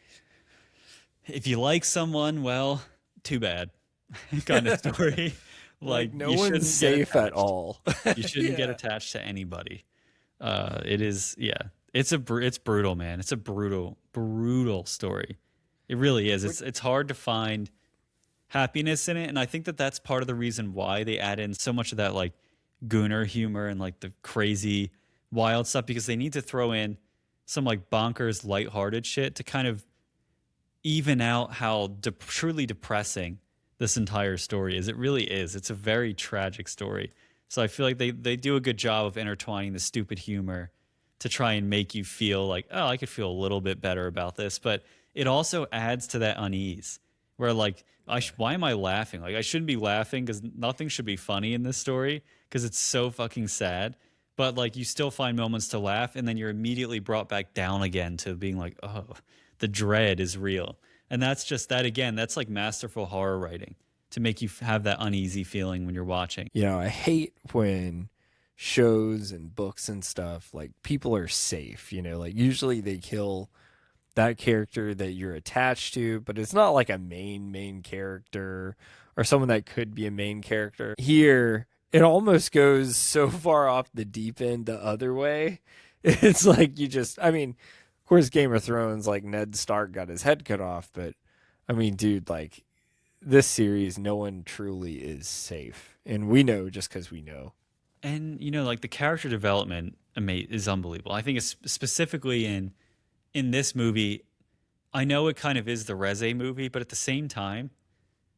if you like someone, well, too bad kind of story. Like Like no you one's shouldn't get safe at attached. all. You shouldn't get Yeah. attached to anybody. It is, yeah. It's brutal, man. It's a brutal story. It really is. It's hard to find happiness in it, and I think that that's part of the reason why they add in so much of that like gooner humor and like the crazy wild stuff because they need to throw in some like bonkers lighthearted shit to kind of even out how truly depressing this entire story is. It really is. It's a very tragic story. So I feel like they do a good job of intertwining the stupid humor to try and make you feel like, oh, I could feel a little bit better about this. But it also adds to that unease where like, why am I laughing? Like I shouldn't be laughing because nothing should be funny in this story because it's so fucking sad. But like you still find moments to laugh and then you're immediately brought back down again to being like, oh, the dread is real. And that's just that again, that's like masterful horror writing to make you have that uneasy feeling when you're watching. You know, I hate when shows and books and stuff like people are safe, you know, like usually they kill that character that you're attached to, but it's not like a main character or someone that could be a main character. Here, it almost goes so far off the deep end the other way. It's like you just, I mean, of course, Game of Thrones, like Ned Stark got his head cut off, but I mean, dude, like this series, no one truly is safe. And we know just because we know. And you know, like the character development is unbelievable. I think it's specifically in this movie. I know it kind of is the Reze movie, but at the same time,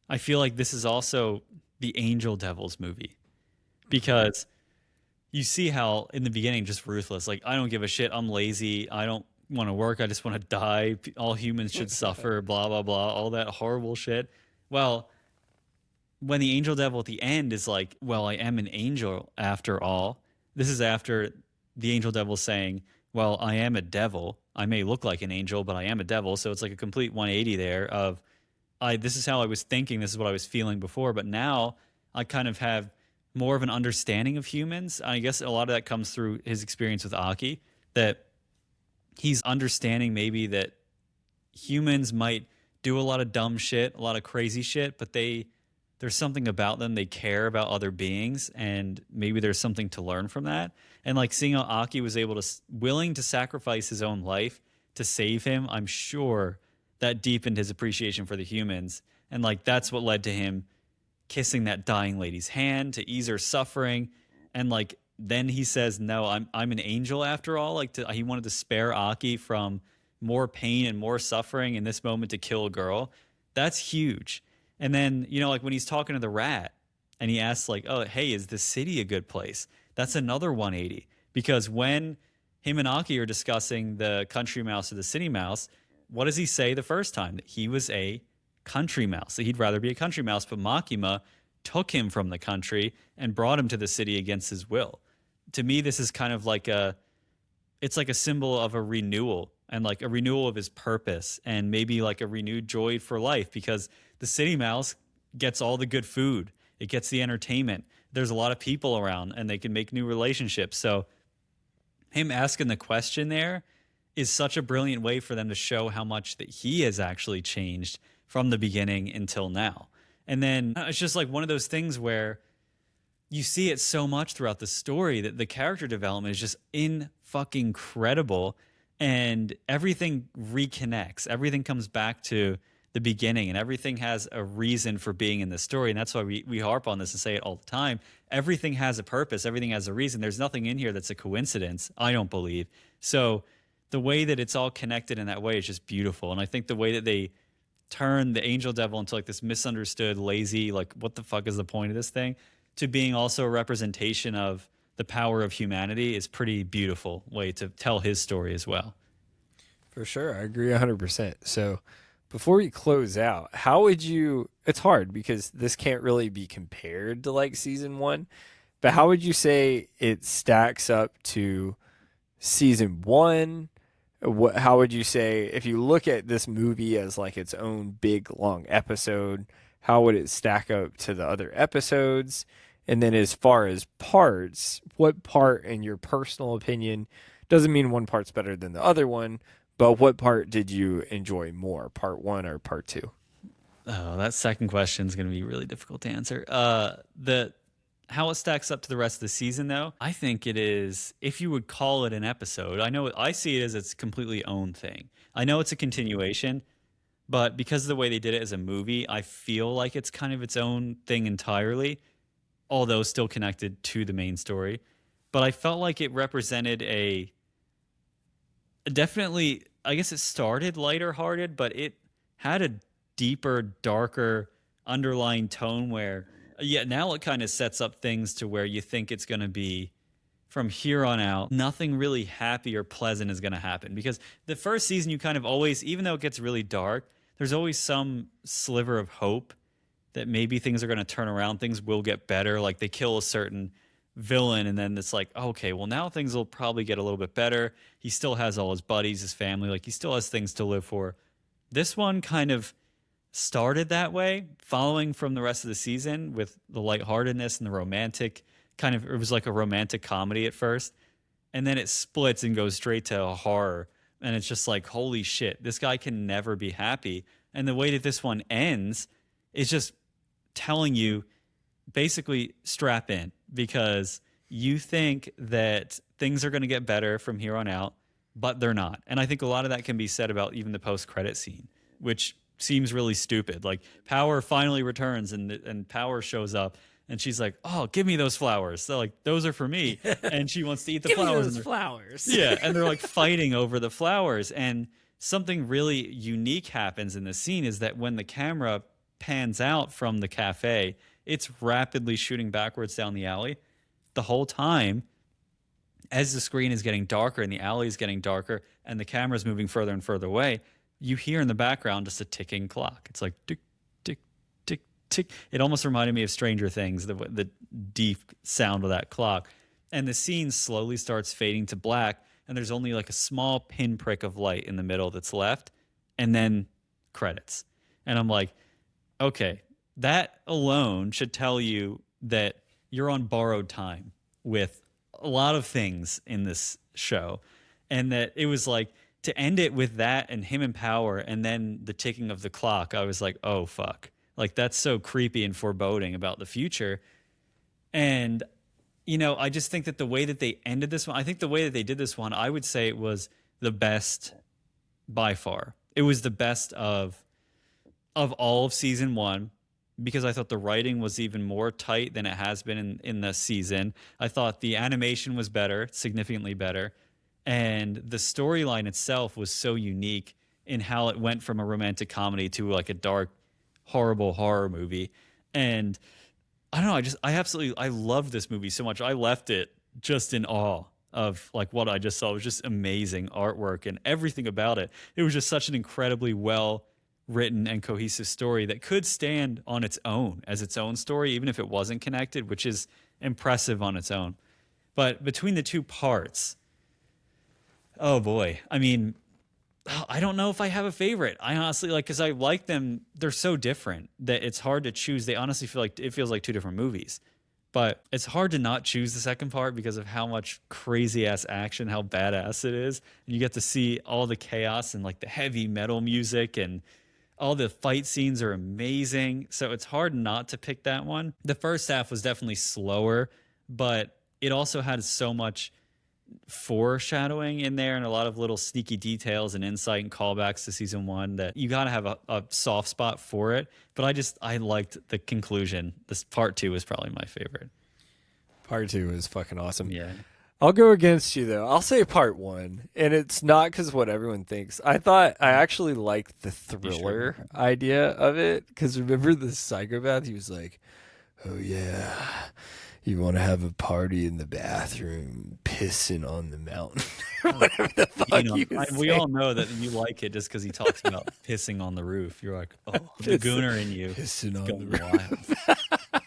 I feel like this is also the Angel Devils movie because you see how in the beginning just ruthless. Like I don't give a shit. I'm lazy. I don't want to work. I just want to die. All humans should suffer. Blah blah blah. All that horrible shit. Well, when the angel devil at the end is like, well, I am an angel after all. This is after the angel devil saying, well, I am a devil. I may look like an angel, but I am a devil. So it's like a complete 180 there of this is how I was thinking, this is what I was feeling before, but now I kind of have more of an understanding of humans. I guess a lot of that comes through his experience with Aki, that he's understanding maybe that humans might do a lot of dumb shit, a lot of crazy shit, but there's something about them. They care about other beings, and maybe there's something to learn from that. And like seeing how Aki was able to willing to sacrifice his own life to save him, I'm sure that deepened his appreciation for the humans. And like that's what led to him kissing that dying lady's hand to ease her suffering. And like then he says, "No, I'm an angel after all." Like he wanted to spare Aki from more pain and more suffering in this moment to kill a girl. That's huge. And then, you know, like when he's talking to the rat and he asks like, "Oh, hey, is the city a good place?" That's another 180 because when him and Aki are discussing the country mouse or the city mouse, what does he say the first time? That he was a country mouse, that he'd rather be a country mouse, but Makima took him from the country and brought him to the city against his will. To me, this is kind of like it's like a symbol of a renewal and like a renewal of his purpose and maybe like a renewed joy for life because the city mouse gets all the good food. It gets the entertainment. There's a lot of people around and they can make new relationships. So him asking the question there is such a brilliant way for them to show how much that he has actually changed from the beginning until now. And then it's just like one of those things where you see it so much throughout the story that the character development is just in fucking credible and everything reconnects. Everything comes back to the beginning, and everything has a reason for being in the story. And that's why we harp on this and say it all the time. Everything has a purpose, everything has a reason. There's nothing in here that's a coincidence, I don't believe. So the way that it's all connected in that way is just beautiful. And I think the way that they turn the angel devil into like this misunderstood, lazy, like, what the fuck is the point of this thing, to being also a representation of the power of humanity is pretty beautiful way to tell his story as well. For sure, I agree 100%. So, before we close out, how would you? It's hard because this can't really be compared to like season one, but how would you say it stacks up to season one? How would you say if you look at this movie as like its own big long episode? How would it stack up to the other episodes? And then, as far as parts, what part, in your personal opinion, doesn't mean one part's better than the other one, but what part did you enjoy more, part one or part two? Oh, that second question is going to be really difficult to answer. The how it stacks up to the rest of the season, though, I think it is, if you would call it an episode. I know I see it as its completely own thing. I know it's a continuation, but because of the way they did it as a movie, I feel like it's kind of its own thing entirely, although still connected to the main story. But I felt like it represented a definitely, I guess it started lighter hearted, but it had a deeper, darker underlying tone where, yeah, now it kind of sets up things to where you think it's going to be from here on out, nothing really happy or pleasant is going to happen. Because the first season, you kind of always, even though it gets really dark, there's always some sliver of hope that maybe things are going to turn around, things will get better. Like they kill a certain villain, and then it's like, okay, well, now things will probably get a little bit better. He still has all his buddies, his family, like he still has things to live for. This one kind of started that way, following from the rest of the season with the lightheartedness and the romantic kind of, it was like a romantic comedy at first. And then it splits and goes straight to a horror. And it's just like, holy shit, this guy can never be happy. And the way that this one ends is just telling you basically strap in, because you think that things are going to get better from here on out, but they're not. And I think a lot of that can be said about even the post-credit scene, which seems really stupid. Like Power finally returns, and Power shows up, and she's like, "Oh, give me those flowers." So like, those are for me, and she wants to eat the Give me flowers. those flowers. Yeah, and they're like fighting over the flowers. And something really unique happens in the scene is that when the camera pans out from the cafe, it's rapidly shooting backwards down the alley the whole time, as the screen is getting darker and the alley is getting darker and the camera's moving further and further away. You hear in the background just a ticking clock. It's like tick, tick, tick, tick. It almost reminded me of Stranger Things, the deep sound of that clock. And the scene slowly starts fading to black, and there's only like a small pinprick of light in the middle that's left, and then credits. And I'm like, okay, that alone should tell you that you're on borrowed time with a lot of things in this show. And that it was like, to end it with that and him in power and then the ticking of the clock, I was like, oh, fuck. Like, that's so creepy and foreboding about the future. And, you know, I just think that the way that they ended this one, I think the way that they did this one, I would say it was the best by far. It was the best of all of season one, because I thought the writing was even more tight than it has been in the season. I thought the animation was better, significantly better. And the storyline itself was so unique in how it went from a romantic comedy to like a dark, horrible horror movie. And I don't know, I loved this movie so much. I left it just in awe of like what I just saw. It was just amazing artwork and everything about it. It was just such an incredibly well written and cohesive story that could stand on its own as its own story, even if it wasn't connected, which is impressive on its own. But between the two parts, oh boy. I mean, I don't know if I have a favorite. I honestly like, because I like them. They're so different that it's hard to choose. They honestly feel like it feels like two different movies. But it's hard to not choose the second part because of how much crazy ass action, how badass it is. And you get to see all the chaos and like the heavy metal music, and all the fight scenes are amazing. So it's hard not to pick that one. The first half was definitely slower, but it also had so much foreshadowing in there and a lot of little sneaky details and insight and callbacks to season one that you got to have a soft spot for it. But I liked the conclusion. This part two was probably my favorite. Part 2 is fucking awesome. Yeah. I'll go against you though. I'll say part 1, and it's not because what everyone thinks. I actually liked the thriller idea of it, because remember the psychopath? He was like, "Oh yeah, you want to have a party in the bathroom, pissing on the mountain," or whatever the fuck he was We saying. all know that you like it just because he talks about pissing on the roof. You're like, oh, the gooner in you pissing on going the roof. wild.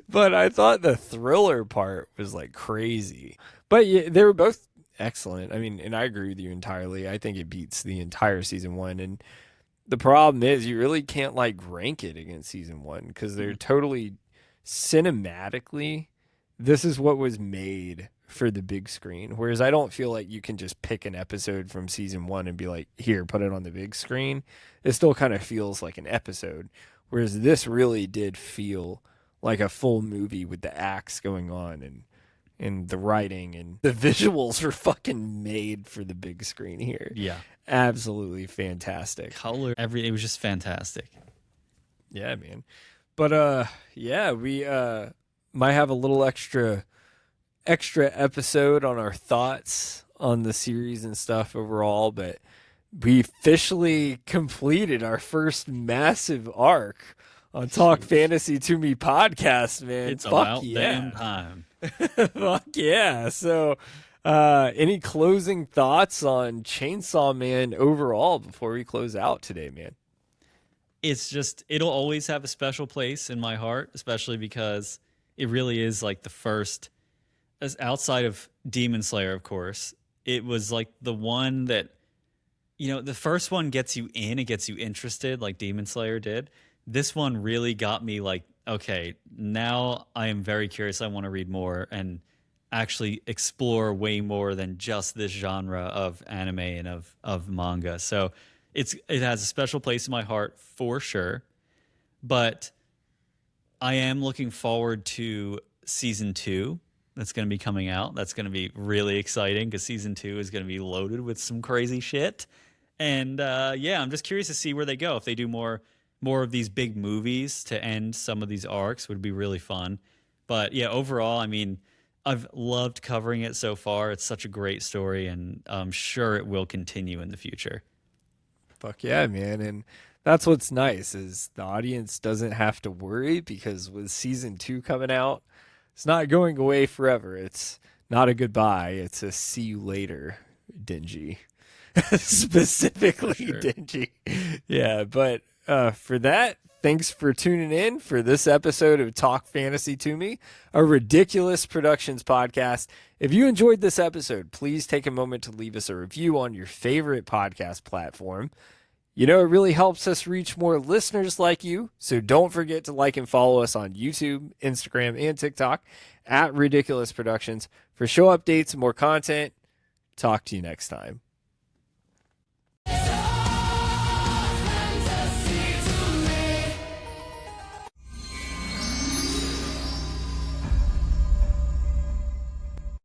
But I thought the thriller part was like crazy. But yeah, they were both excellent. I mean, and I agree with you entirely. I think it beats the entire season 1. And the problem is you really can't like rank it against season 1 because they're totally cinematically. This is what was made for the big screen. Whereas I don't feel like you can just pick an episode from season 1 and be like, here, put it on the big screen. It still kind of feels like an episode. Whereas this really did feel like a full movie with the acts going on and the writing and the visuals were fucking made for the big screen here. Yeah. Absolutely fantastic. Color, it was just fantastic. Yeah, man. But yeah, we might have a little extra episode on our thoughts on the series and stuff overall, but we officially completed our first massive arc on Talk Fantasy to Me podcast, man. It's Fuck about yeah. damn time. Fuck yeah. So any closing thoughts on Chainsaw Man overall before we close out today, man? It's just, it'll always have a special place in my heart, especially because it really is like the first, as outside of Demon Slayer, of course, it was like the one that, the first one gets you in, it gets you interested like Demon Slayer did. This one really got me like, okay, now I am very curious. I want to read more and actually explore way more than just this genre of anime and of manga. So it has a special place in my heart for sure. But I am looking forward to season 2 that's going to be coming out. That's going to be really exciting because season 2 is going to be loaded with some crazy shit. And yeah, I'm just curious to see where they go. If they do more of these big movies to end some of these arcs would be really fun. But yeah, overall, I mean, I've loved covering it so far. It's such a great story, and I'm sure it will continue in the future. Fuck yeah, man. And that's what's nice is the audience doesn't have to worry because with season 2 coming out, it's not going away forever. It's not a goodbye. It's a see you later, Denji. Specifically sure. Denji. Yeah, but for that, thanks for tuning in for this episode of Talk Fantasy to Me, a Ridiculous Productions podcast. If you enjoyed this episode, please take a moment to leave us a review on your favorite podcast platform. It really helps us reach more listeners like you, so don't forget to like and follow us on YouTube, Instagram, and TikTok at Ridiculous Productions for show updates and more content. Talk to you next time.